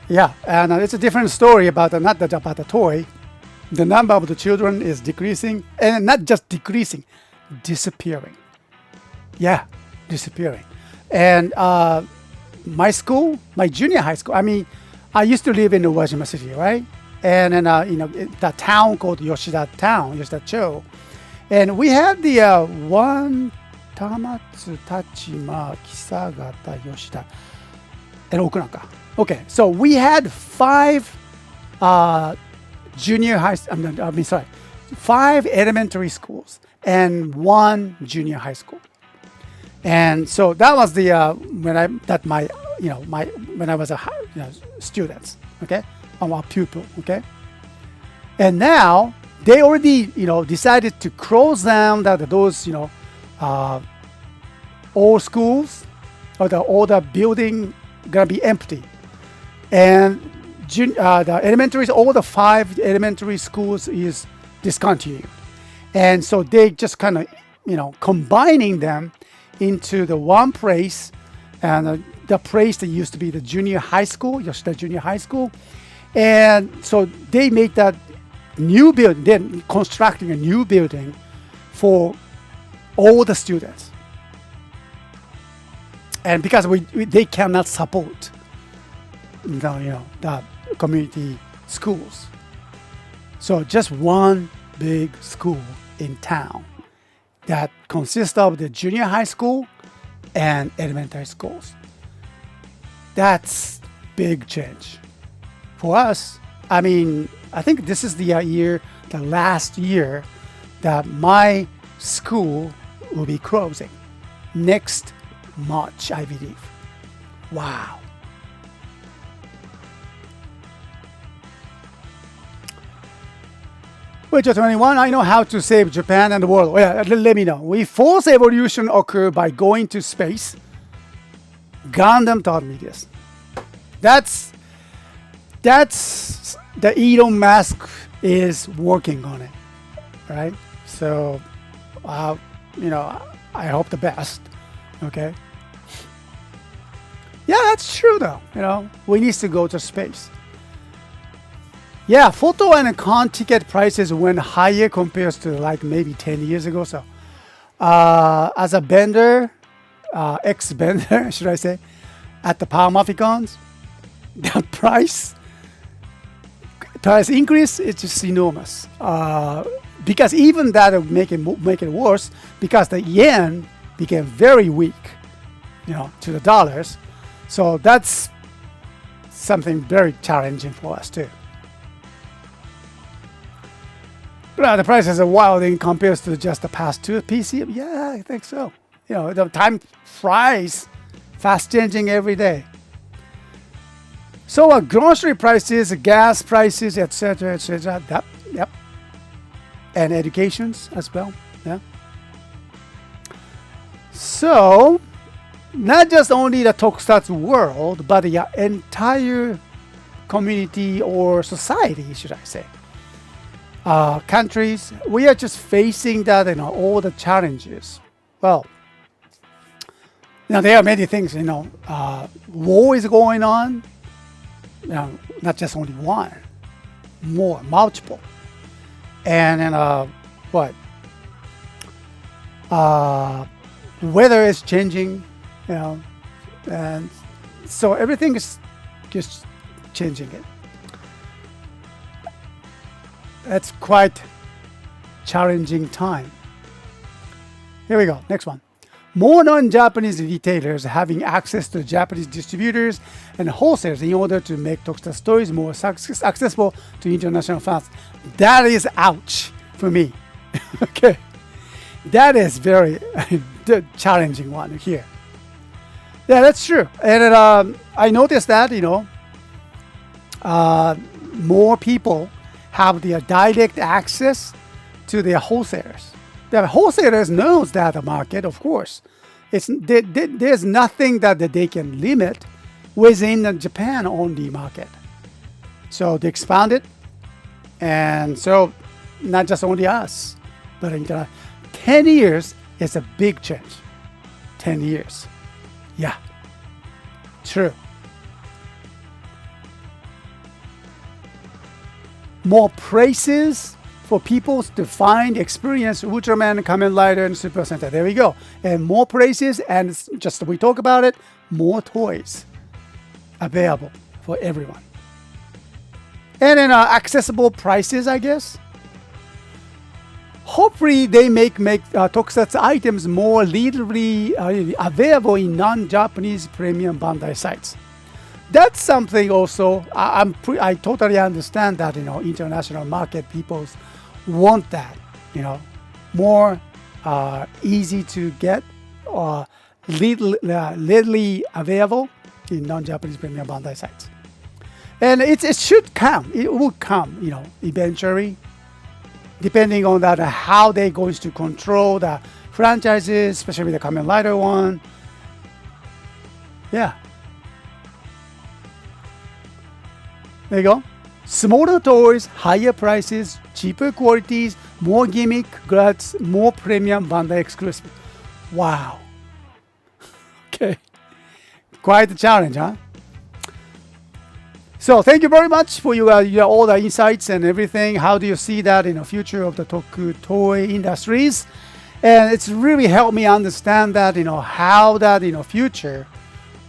Yeah, and it's a different story about not about the toy. The number of the children is decreasing, and not just decreasing, disappearing. Yeah, disappearing. And my school, my junior high school. I mean, I used to live in Uwajima City, right? And then the town called Yoshida-cho, and we had the one Tamatsu, Tachima, Kisagata, Yoshida, and Okunaka. Okay, so we had 5 junior high. 5 elementary schools and 1 junior high school. And so that was the when I was a student, okay, I'm a pupil, okay. And now they already decided to close down those all schools, or all the building gonna be empty, and the elementaries, all the 5 elementary schools is discontinued, and so they just kind of combining them into the one place, and the place that used to be the junior high school, Yoshida Junior High School. And so they make that new building, then constructing a new building for all the students. And because they cannot support the community schools. So just one big school in town that consists of the junior high school and elementary schools. That's big change. For us, I mean, I think this is the last year that my school will be closing. Next March, I believe. Wow. Wait, 21, I know how to save Japan and the world. Well, let me know. We force evolution occur by going to space. Gundam taught me this. That's the Elon Musk is working on it, right? So, I hope the best. Okay. Yeah, that's true though. We need to go to space. Yeah, photo and con ticket prices went higher compared to like maybe 10 years ago. So, as a vendor, ex-vendor, should I say, at the Palmaficons, the price increase is just enormous. Because even that will make it worse because the yen became very weak, to the dollars. So that's something very challenging for us too. But the prices are wild in comparison to just the past two PC. Yeah, I think so. The time flies, fast changing every day. So grocery prices, gas prices, etc., etc. Yep. And educations as well. Yeah. So, not just only the Tokusatsu world, but the entire community or society, should I say. Countries, we are just facing that, all the challenges. Well, there are many things, war is going on. Not just only one, more, multiple. And weather is changing, and so everything is just changing it. That's quite challenging time. Here we go. Next one. More non-Japanese retailers having access to Japanese distributors and wholesalers in order to make Tokusatsu toys more accessible to international fans. That is ouch for me. Okay. That is very challenging one here. Yeah, that's true. And I noticed that, more people have their direct access to their wholesalers. The wholesalers knows that the market, of course. There's nothing that they can limit within the Japan only market. So they expanded, and so not just only us, but in 10 years is a big change. 10 years. Yeah, true. More places for people to find, experience Ultraman, Kamen Rider, and Super Sentai. There we go. And more places, and just we talk about it, more toys available for everyone. And then accessible prices, I guess. Hopefully, they make Tokusatsu items more readily available in non-Japanese premium Bandai sites. That's something also, I totally understand that, international market people want that, more easy to get or readily available in non-Japanese premium Bandai sites. And it should come. It will come, eventually, depending on that, how they're going to control the franchises, especially the Kamen Rider one. Yeah. There you go. Smaller toys, higher prices, cheaper qualities, more gimmick, guts, more premium Bandai exclusive. Wow. Okay. Quite a challenge, huh? So thank you very much for your all the insights and everything. How do you see that in the future of the Toku toy industries? And it's really helped me understand that, how that, future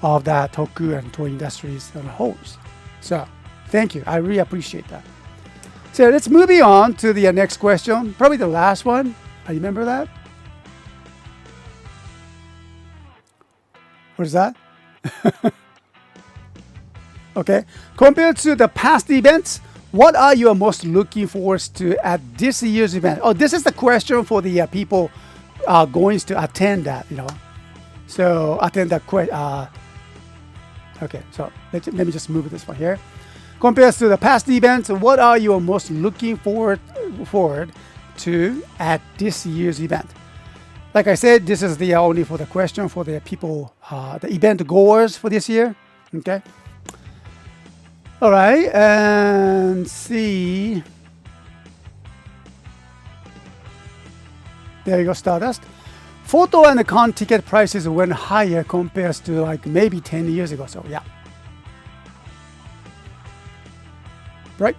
of that Toku and toy industries holds. So thank you. I really appreciate that. So let's move on to the next question. Probably the last one. I remember that. What is that? Okay. Compared to the past events, what are you most looking forward to at this year's event? Oh, this is the question for the people going to attend that, So attend that question. Okay, so let me just move this one here. Compared to the past events, what are you most looking forward to at this year's event? Like I said, this is the only for the question for the people, the event goers for this year. Okay. All right, and see. There you go, Stardust. Photo and the con ticket prices went higher compared to like maybe 10 years ago. So yeah. Right?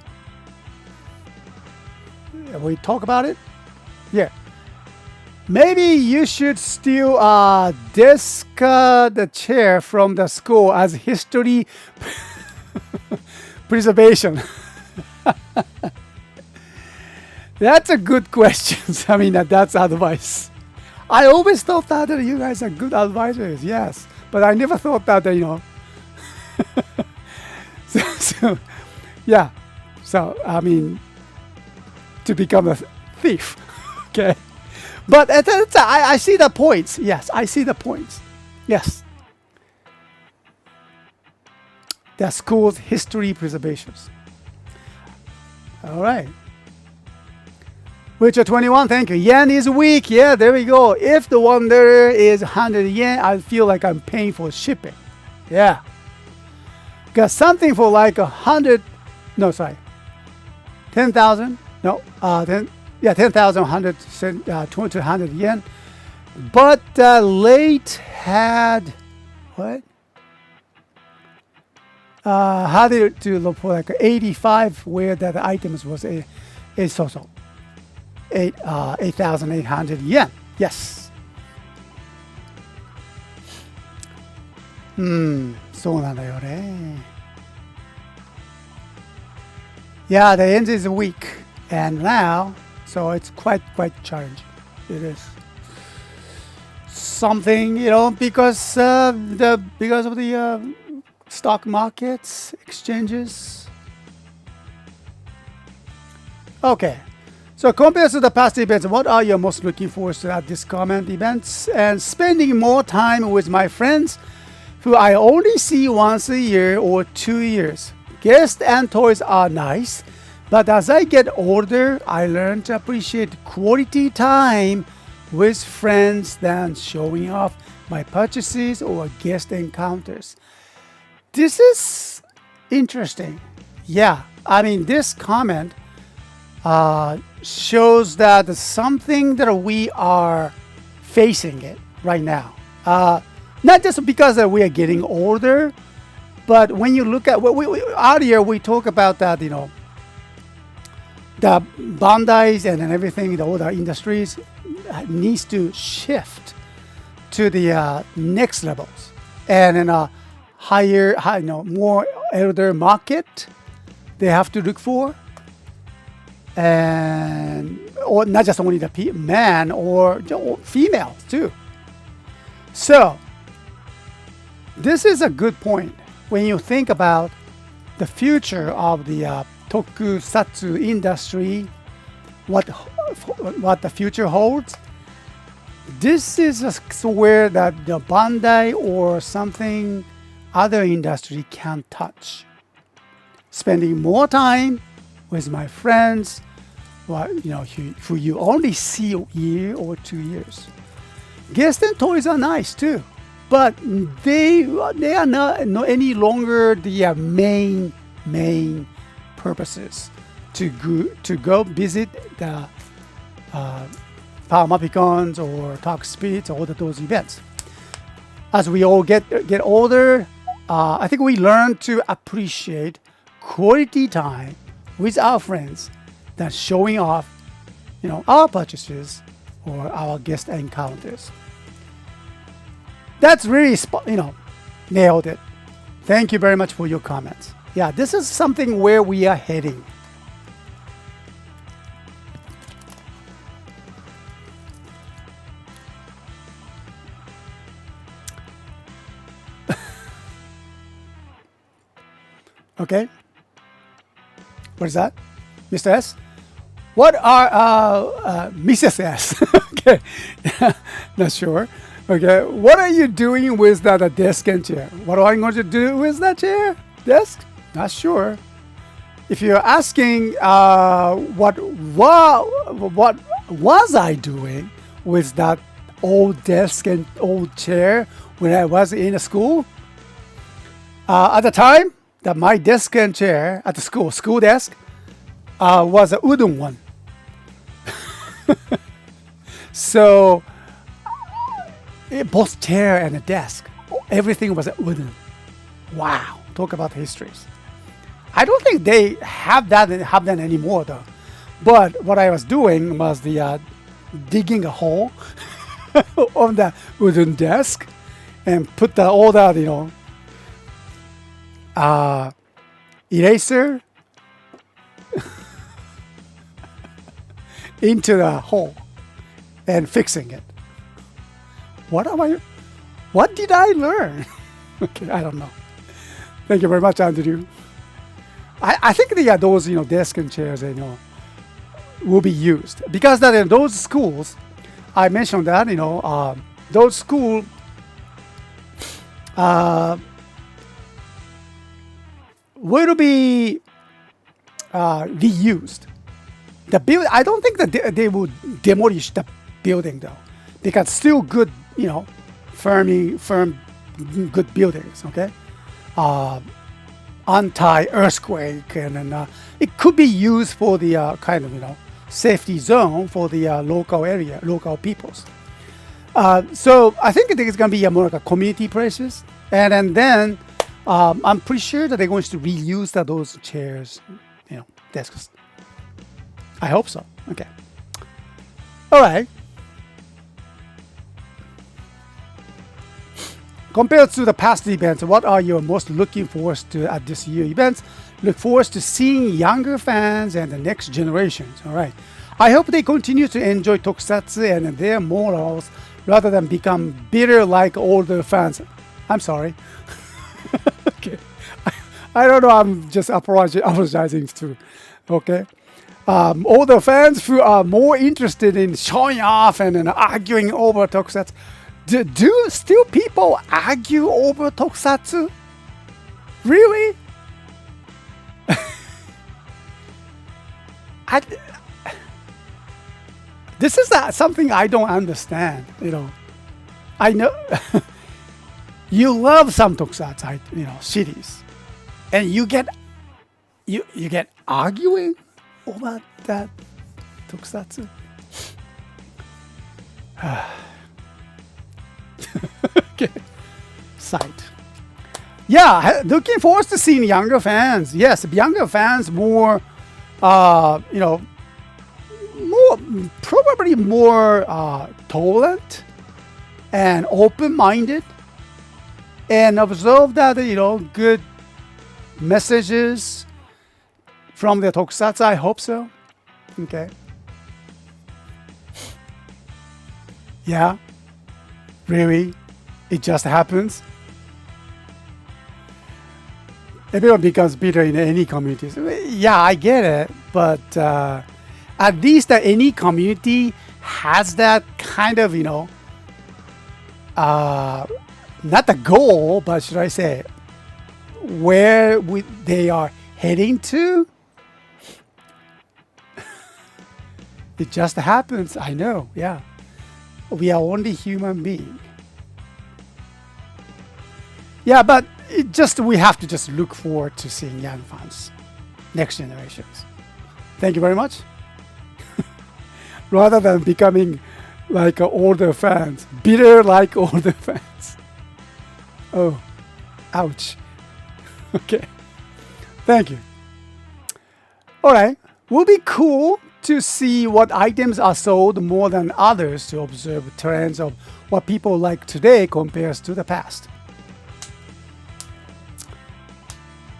We talk about it? Yeah. Maybe you should steal desk the chair from the school as history preservation. That's a good question. I mean, that's advice. I always thought that you guys are good advisors, yes. But I never thought that, so, yeah. So, I mean, to become a thief. Okay. But I see the points. Yes, I see the points. Yes. The school's history preservations. All right. Witcher 21, thank you. Yen is weak. Yeah, there we go. If the wonder is 100 yen, I feel like I'm paying for shipping. Yeah. Got something for like 100. No, sorry. 10,000. No. 10,000, 100 yen. But late had what? Had it to look for like 85 where that items was a so 8,800 yen. Yes. そうなんだよね. Yeah, the end is weak, and now, so it's quite challenging. It is something, because of the stock markets, exchanges. Okay. So compared to the past events, what are you most looking forward to at this comment events? And spending more time with my friends who I only see once a year or 2 years. Guests and toys are nice, but as I get older, I learn to appreciate quality time with friends than showing off my purchases or guest encounters. This is interesting. Yeah, I mean, this comment shows that something that we are facing it right now. Not just because that we are getting older, but when you look at what earlier we talked about that, the Bandai's and everything, all the industries needs to shift to the next levels and in a higher, more elder market they have to look for. And or not just only the man or females too. So this is a good point when you think about the future of the Tokusatsu industry, what the future holds. This is where that the Bandai or something other industry can touch. Spending more time with my friends, who you only see a year or 2 years. Guests and toys are nice too, but they are not any longer the main purposes to go visit the Paqueens or Talk Speeds, all of those events. As we all get older, I think we learn to appreciate quality time with our friends than showing off, our purchases or our guest encounters. That's really, nailed it. Thank you very much for your comments. Yeah, this is something where we are heading. Okay. What is that? Mr. S? What are Mrs. S? Okay. Not sure. Okay. What are you doing with that desk and chair? What am I going to do with that chair? Desk? Not sure. If you're asking what was I doing with that old desk and old chair when I was in school? At the time, that my desk and chair at the school desk, was a wooden one. So, both chair and the desk, everything was wooden. Wow, talk about histories. I don't think they have that anymore though. But what I was doing was digging a hole on the wooden desk and put all that, eraser into the hole and fixing it. What did I learn? Okay, I don't know. Thank you very much, Andrew. I think those desk and chairs will be used because that in those schools, I mentioned that those schools will be reused. I don't think that they would demolish the building though, because still good, firm, good buildings. Okay, anti-earthquake, and it could be used for the kind of safety zone for the local peoples. So I think it's going to be more like a community places, and then I'm pretty sure that they're going to reuse those chairs, desks. I hope so. Okay. All right. Compared to the past events, what are you most looking forward to at this year events? Look forward to seeing younger fans and the next generations. All right. I hope they continue to enjoy Tokusatsu and their morals rather than become bitter like older fans. I'm sorry. Okay. I don't know. I'm just apologizing too. Okay. Older fans who are more interested in showing off and arguing over Tokusatsu. Do still people argue over Tokusatsu? Really? This is something I don't understand. I know you love some Tokusatsu, cities, and you get arguing over that Tokusatsu. Okay. Sight. Yeah, looking forward to seeing younger fans. Yes, younger fans more, probably more tolerant and open-minded, and observe that good messages from the Tokusatsu. I hope so. Okay. Yeah. Really? It just happens? Everyone becomes bitter in any community. Yeah, I get it. But at least any community has that kind of, not the goal, but should I say, where they are heading to. It just happens. I know. Yeah. We are only human beings. Yeah, but we have to just look forward to seeing young fans, next generations. Thank you very much. rather than becoming like older fans, bitter like older fans. Oh, ouch. Okay, thank you. All right, will be cool to see what items are sold more than others to observe trends of what people like today compares to the past.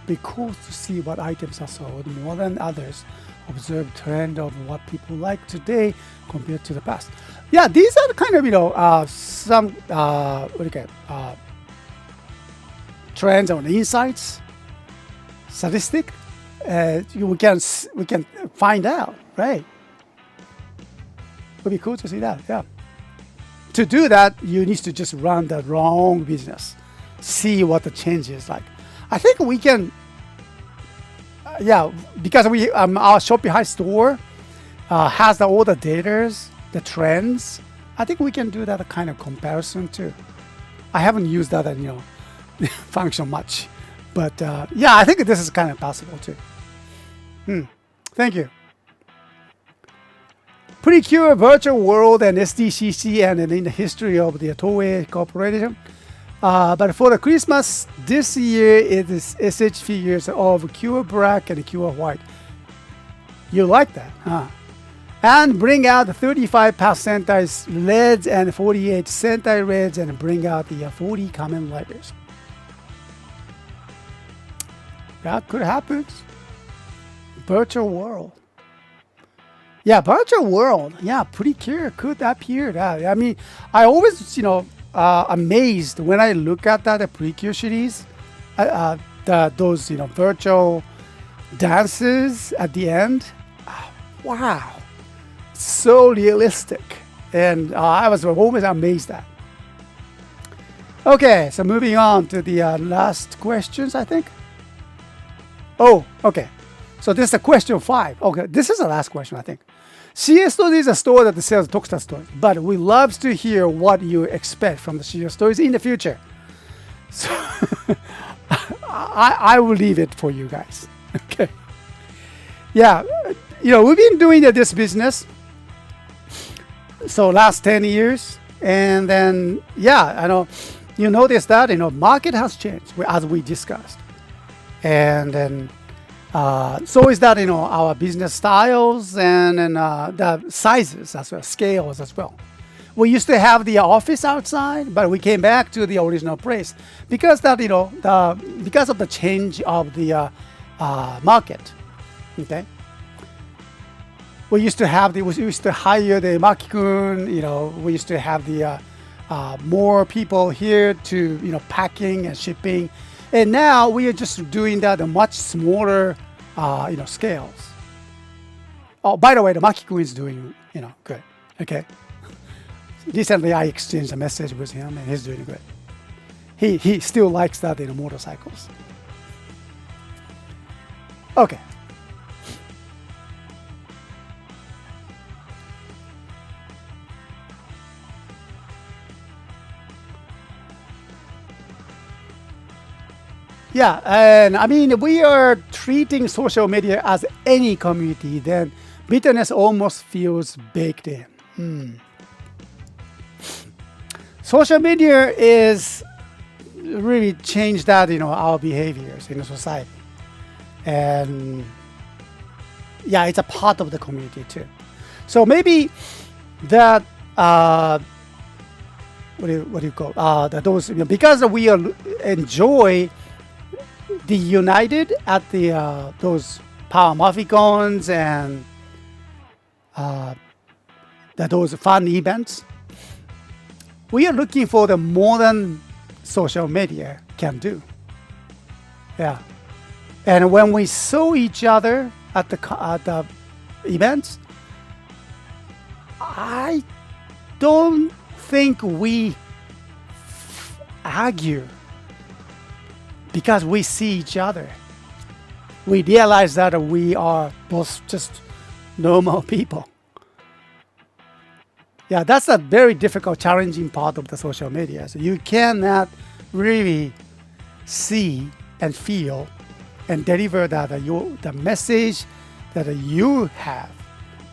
Be cool to see what items are sold more than others. Observe trend of what people like today compared to the past. Yeah, these are kind of some what do you get trends on insights, statistic. We can find out, right? Would be cool to see that. Yeah. To do that, you need to just run the wrong business, see what the change is like. I think we can. Yeah, because our Shopee High store has all the data, the trends. I think we can do that kind of comparison too. I haven't used that function much, but yeah, I think this is kind of possible too. Thank you. Precure virtual world and SDCC and in the history of the Toei Corporation. But for the Christmas this year, it is SH figures of Cure Black and Cure White. You like that, huh? And bring out the 35 past Sentai Reds and 48 Sentai Reds and bring out the 40 Kamen Riders. That could happen. Virtual world. Yeah, virtual world. Yeah, pretty clear. Could appear that. I mean, I always, amazed when I look at that Precure series, those virtual dances at the end. Wow, so realistic, and I was always amazed at. Okay, so moving on to the last questions, I think. Oh, okay. So this is question 5. Okay, this is the last question, I think. CSTOYS is a store that sells Tokusatsu toys, but we love to hear what you expect from the CSTOYS in the future. So I will leave it for you guys. Okay. Yeah, we've been doing this business so last 10 years, and then I know you notice that market has changed as we discussed, and then. So is that our business styles and the sizes as well, scales as well. We used to have the office outside, but we came back to the original place because that because of the change of the market. Okay. We used to hire the Paqueen. We used to have the more people here to packing and shipping. And now we are just doing that at much smaller, scales. Oh, by the way, the Paqueen is doing, good. Okay. Recently, I exchanged a message with him, and he's doing good. He still likes that motorcycles. Okay. Yeah, and I mean, we are treating social media as any community, then bitterness almost feels baked in. Social media is really changed that, our behaviors in the society. And yeah, it's a part of the community too. So maybe that, what do you call, those, because we enjoy the united at the those Power Morphicons and those fun events, we are looking for the more than social media can do. Yeah, and when we saw each other at the events, I don't think we argue. Because we see each other, we realize that we are both just normal people. Yeah, that's a very difficult, challenging part of the social media. So you cannot really see and feel and deliver that the message that you have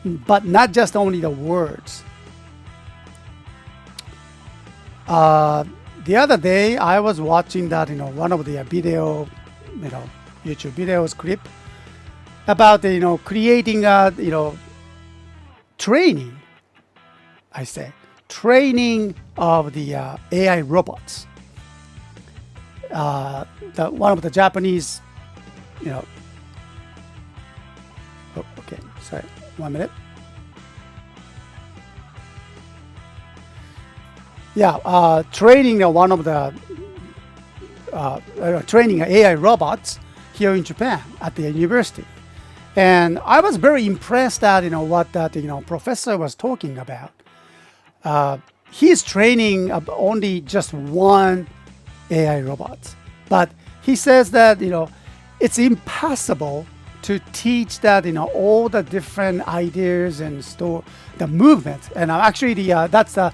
but not just only the words. The other day, I was watching that, one of the video, YouTube videos clip about, creating a, training, I say, training of the AI robots. One of the Japanese, oh, okay, sorry, 1 minute. Yeah, training one of the training AI robots here in Japan at the university, and I was very impressed that what that professor was talking about. He's training only just one AI robot, but he says that it's impossible to teach that all the different ideas and store the movement, and actually that's the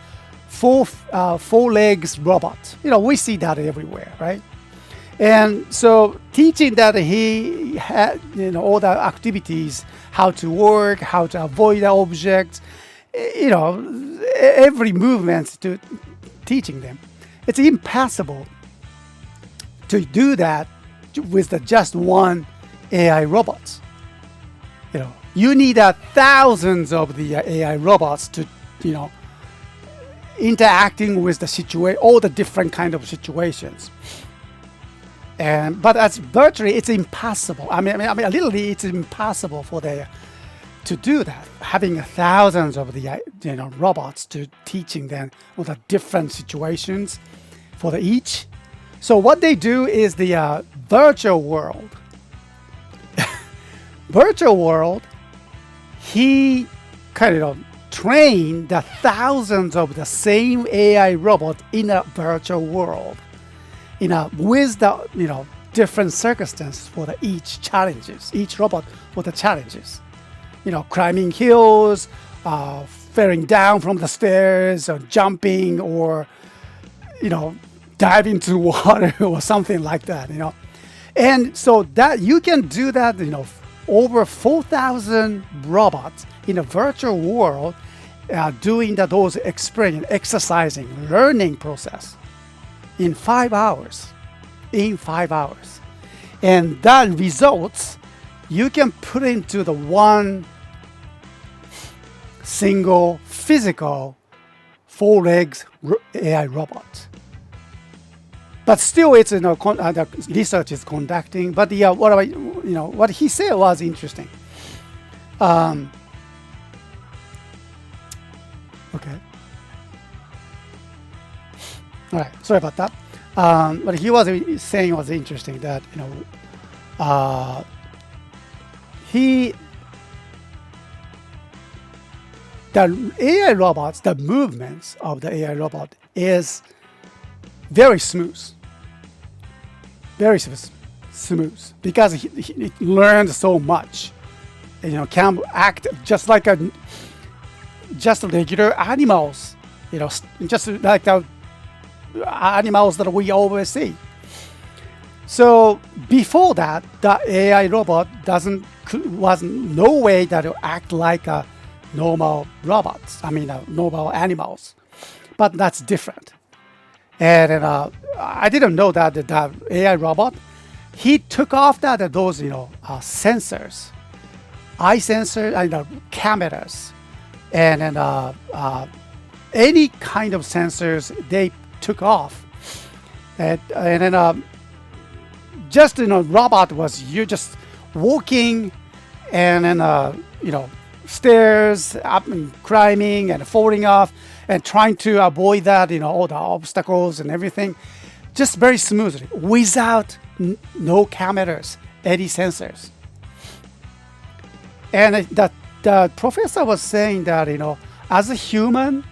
four legs robot. We see that everywhere, right? And so teaching that he had all the activities, how to work, how to avoid the objects, every movement, to teaching them. It's impossible to do that with just one AI robots. You need thousands of the AI robots to interacting with the all the different kind of situations. But as virtually, it's impossible. I mean, literally, it's impossible for to do that. Having thousands of the robots to teaching them all the different situations for each. So what they do is the virtual world. Virtual world, he kind of train the thousands of the same AI robot in a virtual world, with the different circumstances for each challenges, each robot for the challenges, climbing hills, falling down from the stairs, or jumping, or dive into water or something like that, and so that you can do that, over 4,000 robots in a virtual world, doing those experience, exercising, learning process in 5 hours. In 5 hours. And that results, you can put into the one single physical 4 legs AI robot. But still, it's the research is conducting. But what he said was interesting. Okay. All right. Sorry about that. What he was saying was interesting. That the AI robots, the movements of the AI robot is very smooth. Very smooth, because he learned so much. Can act just like just regular animals. Just like the animals that we always see. So before that, the AI robot was no way that it act like a normal robots. Normal animals, but that's different. And I didn't know that the AI robot, he took off those sensors, eye sensors, and cameras, and any kind of sensors they took off, and then just robot was you just walking, and then stairs up and climbing and falling off and trying to avoid that all the obstacles and everything, just very smoothly without no cameras, any sensors. And the professor was saying that as a human,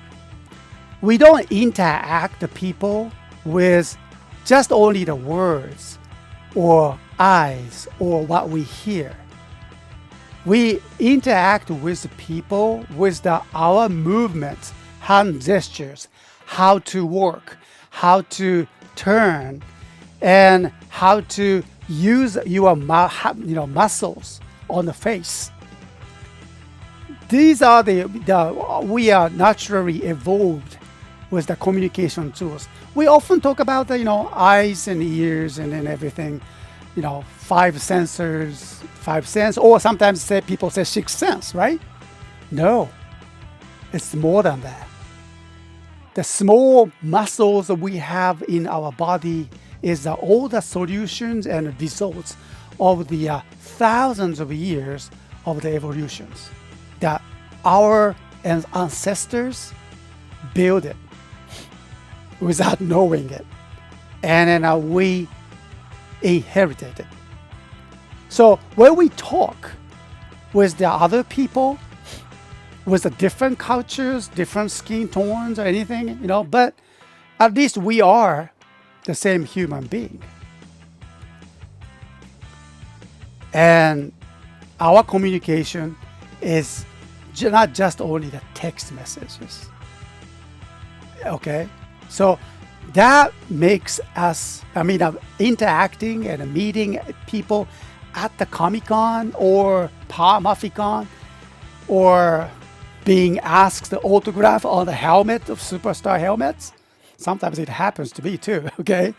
we don't interact the people with just only the words or eyes or what we hear. We interact with people with our movements, hand gestures, how to work, how to turn, and how to use your muscles on the face. these are we are naturally evolved with the communication tools. We often talk about the eyes and ears and everything, five sensors, five sense, or sometimes people say sixth sense, right? No, it's more than that. The small muscles that we have in our body is all the solutions and results of the thousands of years of the evolutions that our ancestors built it without knowing it, and then we inherited it. So when we talk with the other people, with the different cultures, different skin tones or anything, but at least we are the same human being. And our communication is not just only the text messages. Okay? So that makes us, interacting and meeting people at the Comic-Con or Maficon, or being asked the autograph on the helmet of superstar helmets. Sometimes it happens to me too, okay?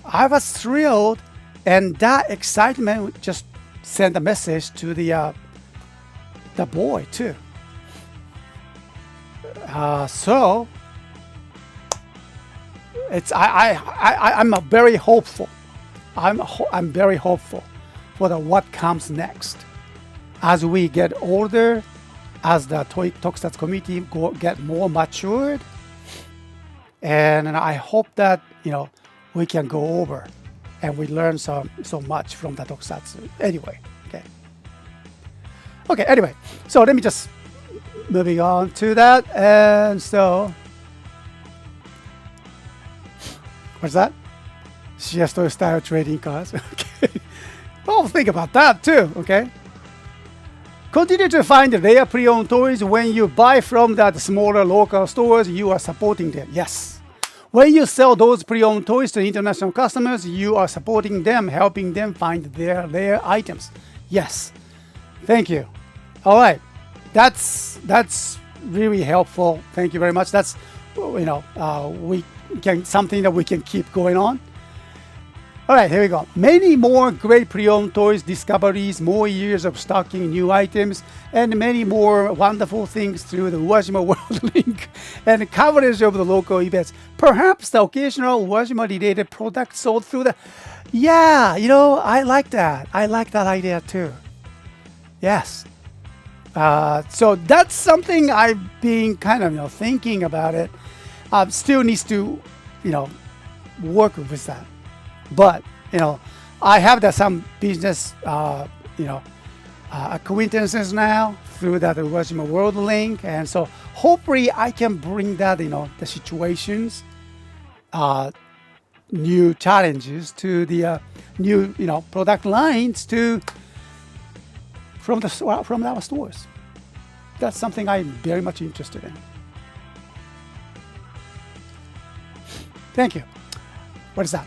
I was thrilled, and that excitement just sent a message to the boy too. So I'm very hopeful. I'm very hopeful for what comes next as we get older, as the Tokusatsu community get more matured, and I hope that we can go over and we learn so much from the Tokusatsu. Anyway, okay. Anyway, so let me just moving on to that, and so what's that? CSTOYS style trading cards. Okay, well, think about that too. Okay. Continue to find rare pre-owned toys. When you buy from the smaller local stores, you are supporting them. Yes. When you sell those pre-owned toys to international customers, you are supporting them, helping them find their rare items. Yes. Thank you. All right. That's really helpful. Thank you very much. That's something that we can keep going on. All right, here we go. Many more great pre-owned toys, discoveries, more years of stocking new items, and many more wonderful things through the Uwajima World link and coverage of the local events. Perhaps the occasional Uwajima-related product sold through the... Yeah, I like that. I like that idea too. Yes. So that's something I've been kind of thinking about it. Still needs to, work with that. But I have some business acquaintances now through that Uwajima World link, and so hopefully I can bring that the situations, new challenges to the new product lines from our stores. That's something I'm very much interested in. Thank you. What is that?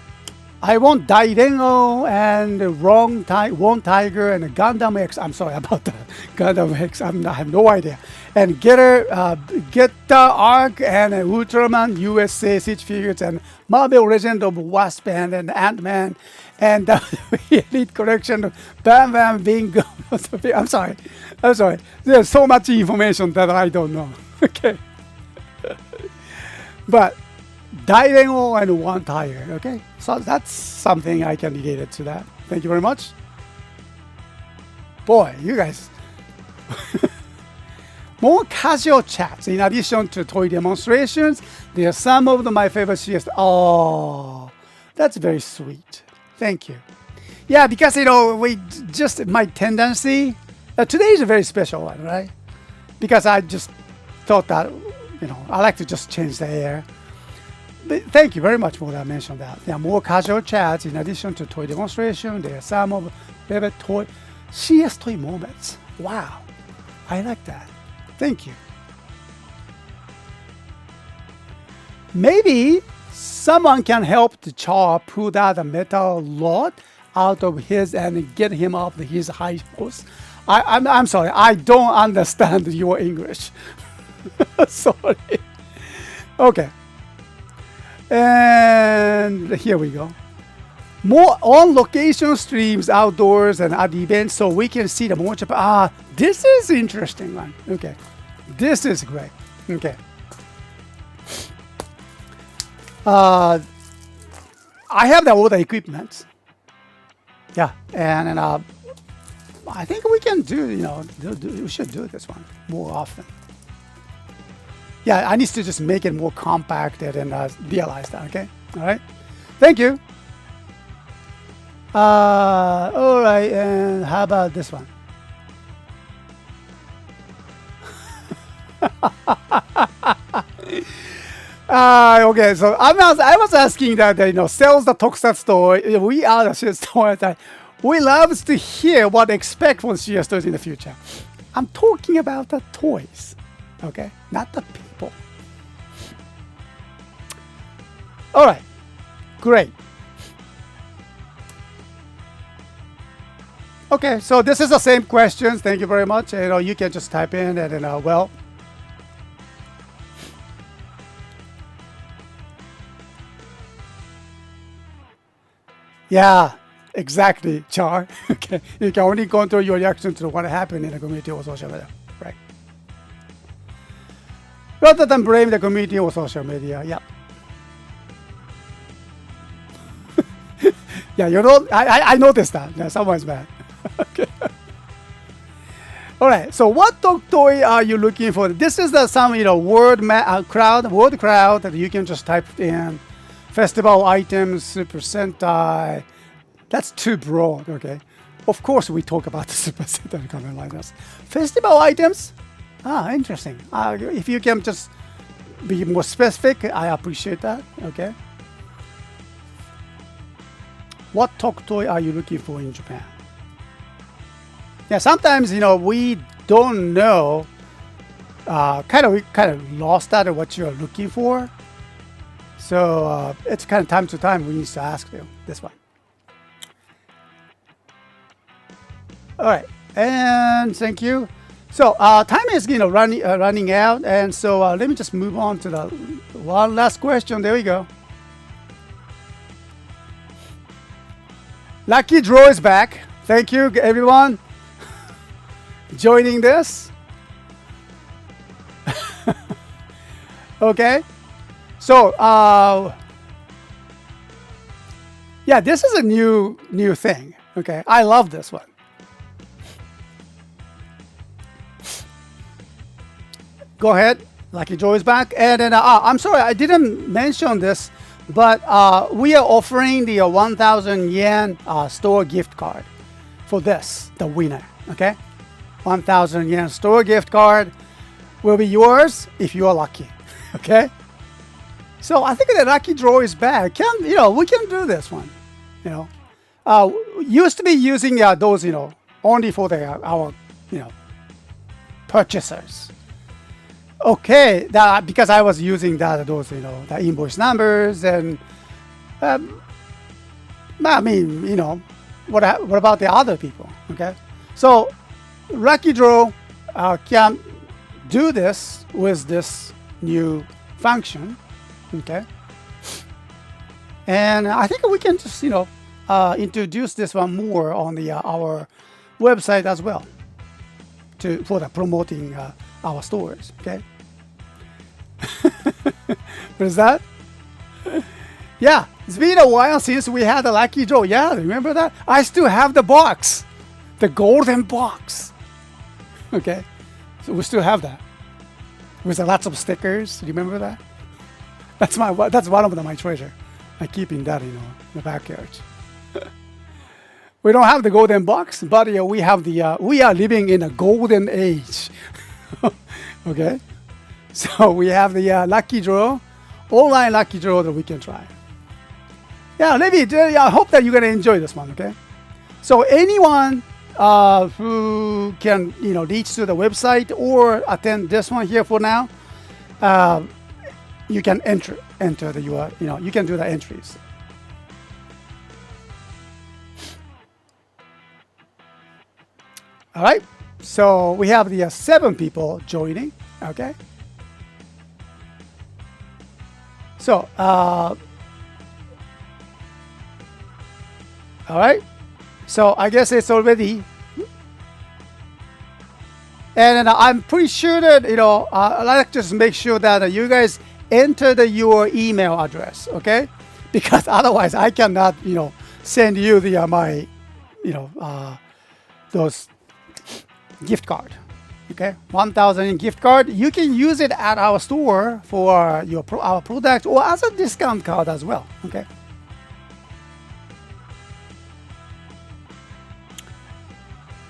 I want Dairengo and Wrong Tiger and Gundam X. I'm sorry about the Gundam X. I have no idea. And Getter Arc and Ultraman USA Siege figures and Marvel Legend of Wasp and Ant-Man and the Elite Collection of Bam Bam Bingo. I'm sorry. There's so much information that I don't know. Okay. But Dairengo and One Tiger, okay? So that's something I can relate it to that. Thank you very much. Boy, you guys. More casual chats. In addition to toy demonstrations, there are some of my favorite CS. Oh, that's very sweet. Thank you. Yeah, because, we just, my tendency, today is a very special one, right? Because I just thought that, I like to just change the air. But thank you very much for that. Mention that. There are more casual chats in addition to toy demonstration. There are some of favorite toy CS toy moments. Wow, I like that. Thank you. Maybe someone can help the Char pull that metal rod out of his and get him off his high horse. I'm sorry. I don't understand your English. Sorry. Okay. And here we go. More on-location streams outdoors and at events so we can see the more Japan. Ah, this is interesting one. Okay. This is great. Okay. I have all the equipment. Yeah, and I think we can do, we should do this one more often. Yeah, I need to just make it more compacted and realize that, okay? All right. Thank you. All right, and how about this one? Okay, so I was asking that, sells the Tokusatsu toy. We are the CSTOYS. We love to hear what to expect from CSTOYS in the future. I'm talking about the toys, okay? Not the people. All right, great. Okay, so this is the same questions. Thank you very much. You can just type in and then, well. Yeah, exactly, Char. Okay, you can only control your reaction to what happened in the community or social media, right? Rather than blame the community or social media, yeah. Yeah, I noticed that. Yeah, someone's mad. Okay. All right. So, what toy are you looking for? This is some word crowd that you can just type in. Festival items, Super Sentai. That's too broad. Okay. Of course, we talk about the Super Sentai Kamen Riders. Festival items. Ah, interesting. If you can just be more specific, I appreciate that. Okay. What Toku toy are you looking for in Japan? Yeah, sometimes we don't know. We kind of lost out of what you're looking for. So it's kind of time to time we need to ask you this one. All right, and thank you. So time is running out, and so let me just move on to the one last question. There we go. Lucky draw is back. Thank you, everyone, joining this. Okay. So, yeah, this is a new thing. Okay, I love this one. Go ahead, Lucky Joe is back, and then I'm sorry I didn't mention this, but we are offering the 1,000 yen store gift card for this, the winner. Okay, 1,000 yen store gift card will be yours if you are lucky. Okay. So I think the lucky draw is back. We can do this one. Used to be using those only for our purchasers. Okay, because I was using those the invoice numbers and I mean what about the other people? Okay, so lucky draw can do this with this new function. Okay, and I think we can just introduce this one more on our website as well for the promoting our stores. Okay, what is that? Yeah, it's been a while since we had a lucky draw. Yeah, remember that? I still have the box, the golden box. Okay, so we still have that with lots of stickers. Remember that? That's one of my treasure. I keep in that in the backyard. We don't have the golden box, but we have we are living in a golden age. Okay, so we have the lucky draw, online lucky draw that we can try. Yeah, maybe I hope that you're gonna enjoy this one. Okay, so anyone who can reach to the website or attend this one here for now. You can enter you can do the entries. All right. So we have the 7 people joining. Okay. So, all right. So I guess it's already. And I'm pretty sure that, I'd like to just make sure that you guys enter your email address, okay? Because otherwise I cannot, send you the my, those gift card, okay? 1,000 gift card. You can use it at our store for our product or as a discount card as well, okay?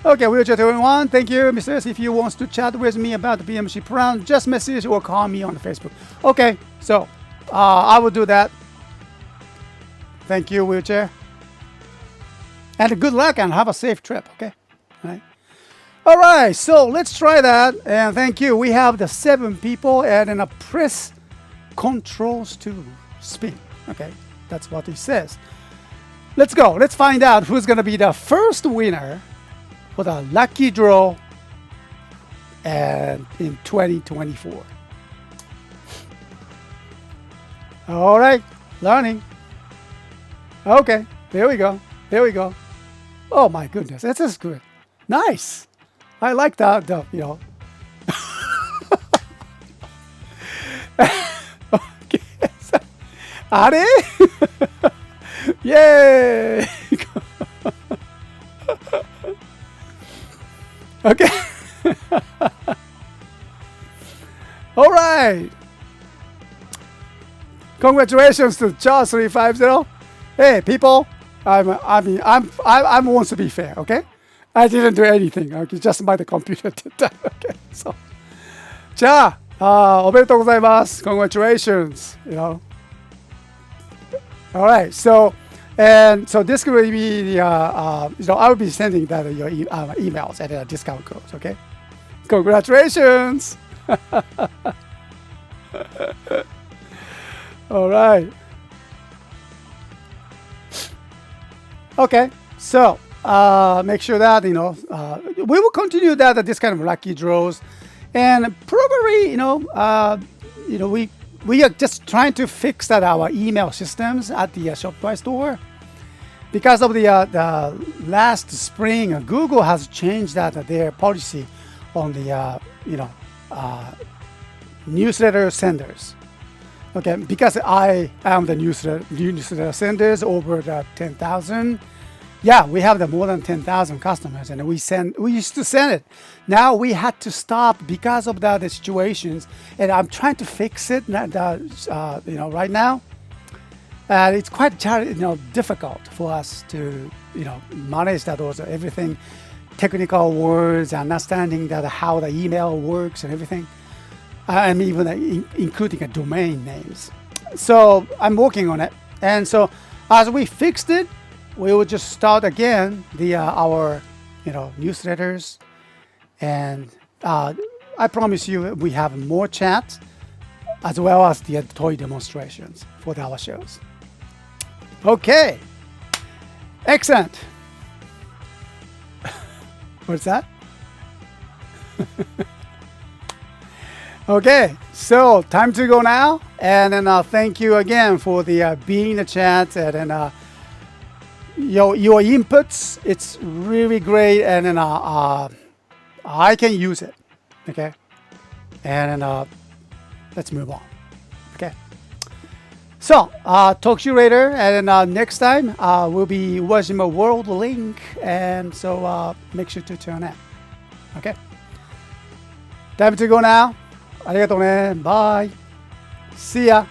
Okay, wheelchair 21. Thank you, Mr.S. If you want to chat with me about the BMC program, just message or call me on Facebook. Okay, so I will do that. Thank you, wheelchair. And good luck and have a safe trip, okay? All right, so let's try that. And thank you. We have the 7 people and then a press controls to spin. Okay, that's what he says. Let's go. Let's find out who's going to be the first winner for the lucky draw and in 2024. All right, learning. Okay, there we go. There we go. Oh my goodness, this is good. Nice. I like that. Okay. Are? Yay! Okay. All right. Congratulations to Charles 350. Hey, people. I want to be fair. Okay. I didn't do anything. Okay, just my computer did that. Okay. So, じゃあ、おめでとうございます。Congratulations. All right. So. And so this will be the, I will be sending that your emails and discount codes, okay? Congratulations! All right. Okay, so make sure that, we will continue that, this kind of lucky draws. And probably, we are just trying to fix that our email systems at the Shopify store. Because of the last spring, Google has changed their policy on the newsletter senders. Okay, because I am the newsletter senders over the 10,000. Yeah, we have more than 10,000 customers, and we used to send it. Now we had to stop because of the situations, and I'm trying to fix it. Right now, it's quite difficult for us to manage that also everything, technical words, understanding that how the email works and everything, and even including domain names. So I'm working on it, and so as we fixed it, we will just start again our newsletters, and I promise you we have more chat as well as the toy demonstrations for our shows. Okay, excellent. What's that? Okay, so time to go now, and then thank you again for the being in the chat and your inputs. It's really great, and then I can use it. Okay, and then let's move on. Okay, so talk to you later, and then next time will be Wajima World Link, and so make sure to tune in. Okay, time to go now. ありがとうね。Bye. See ya.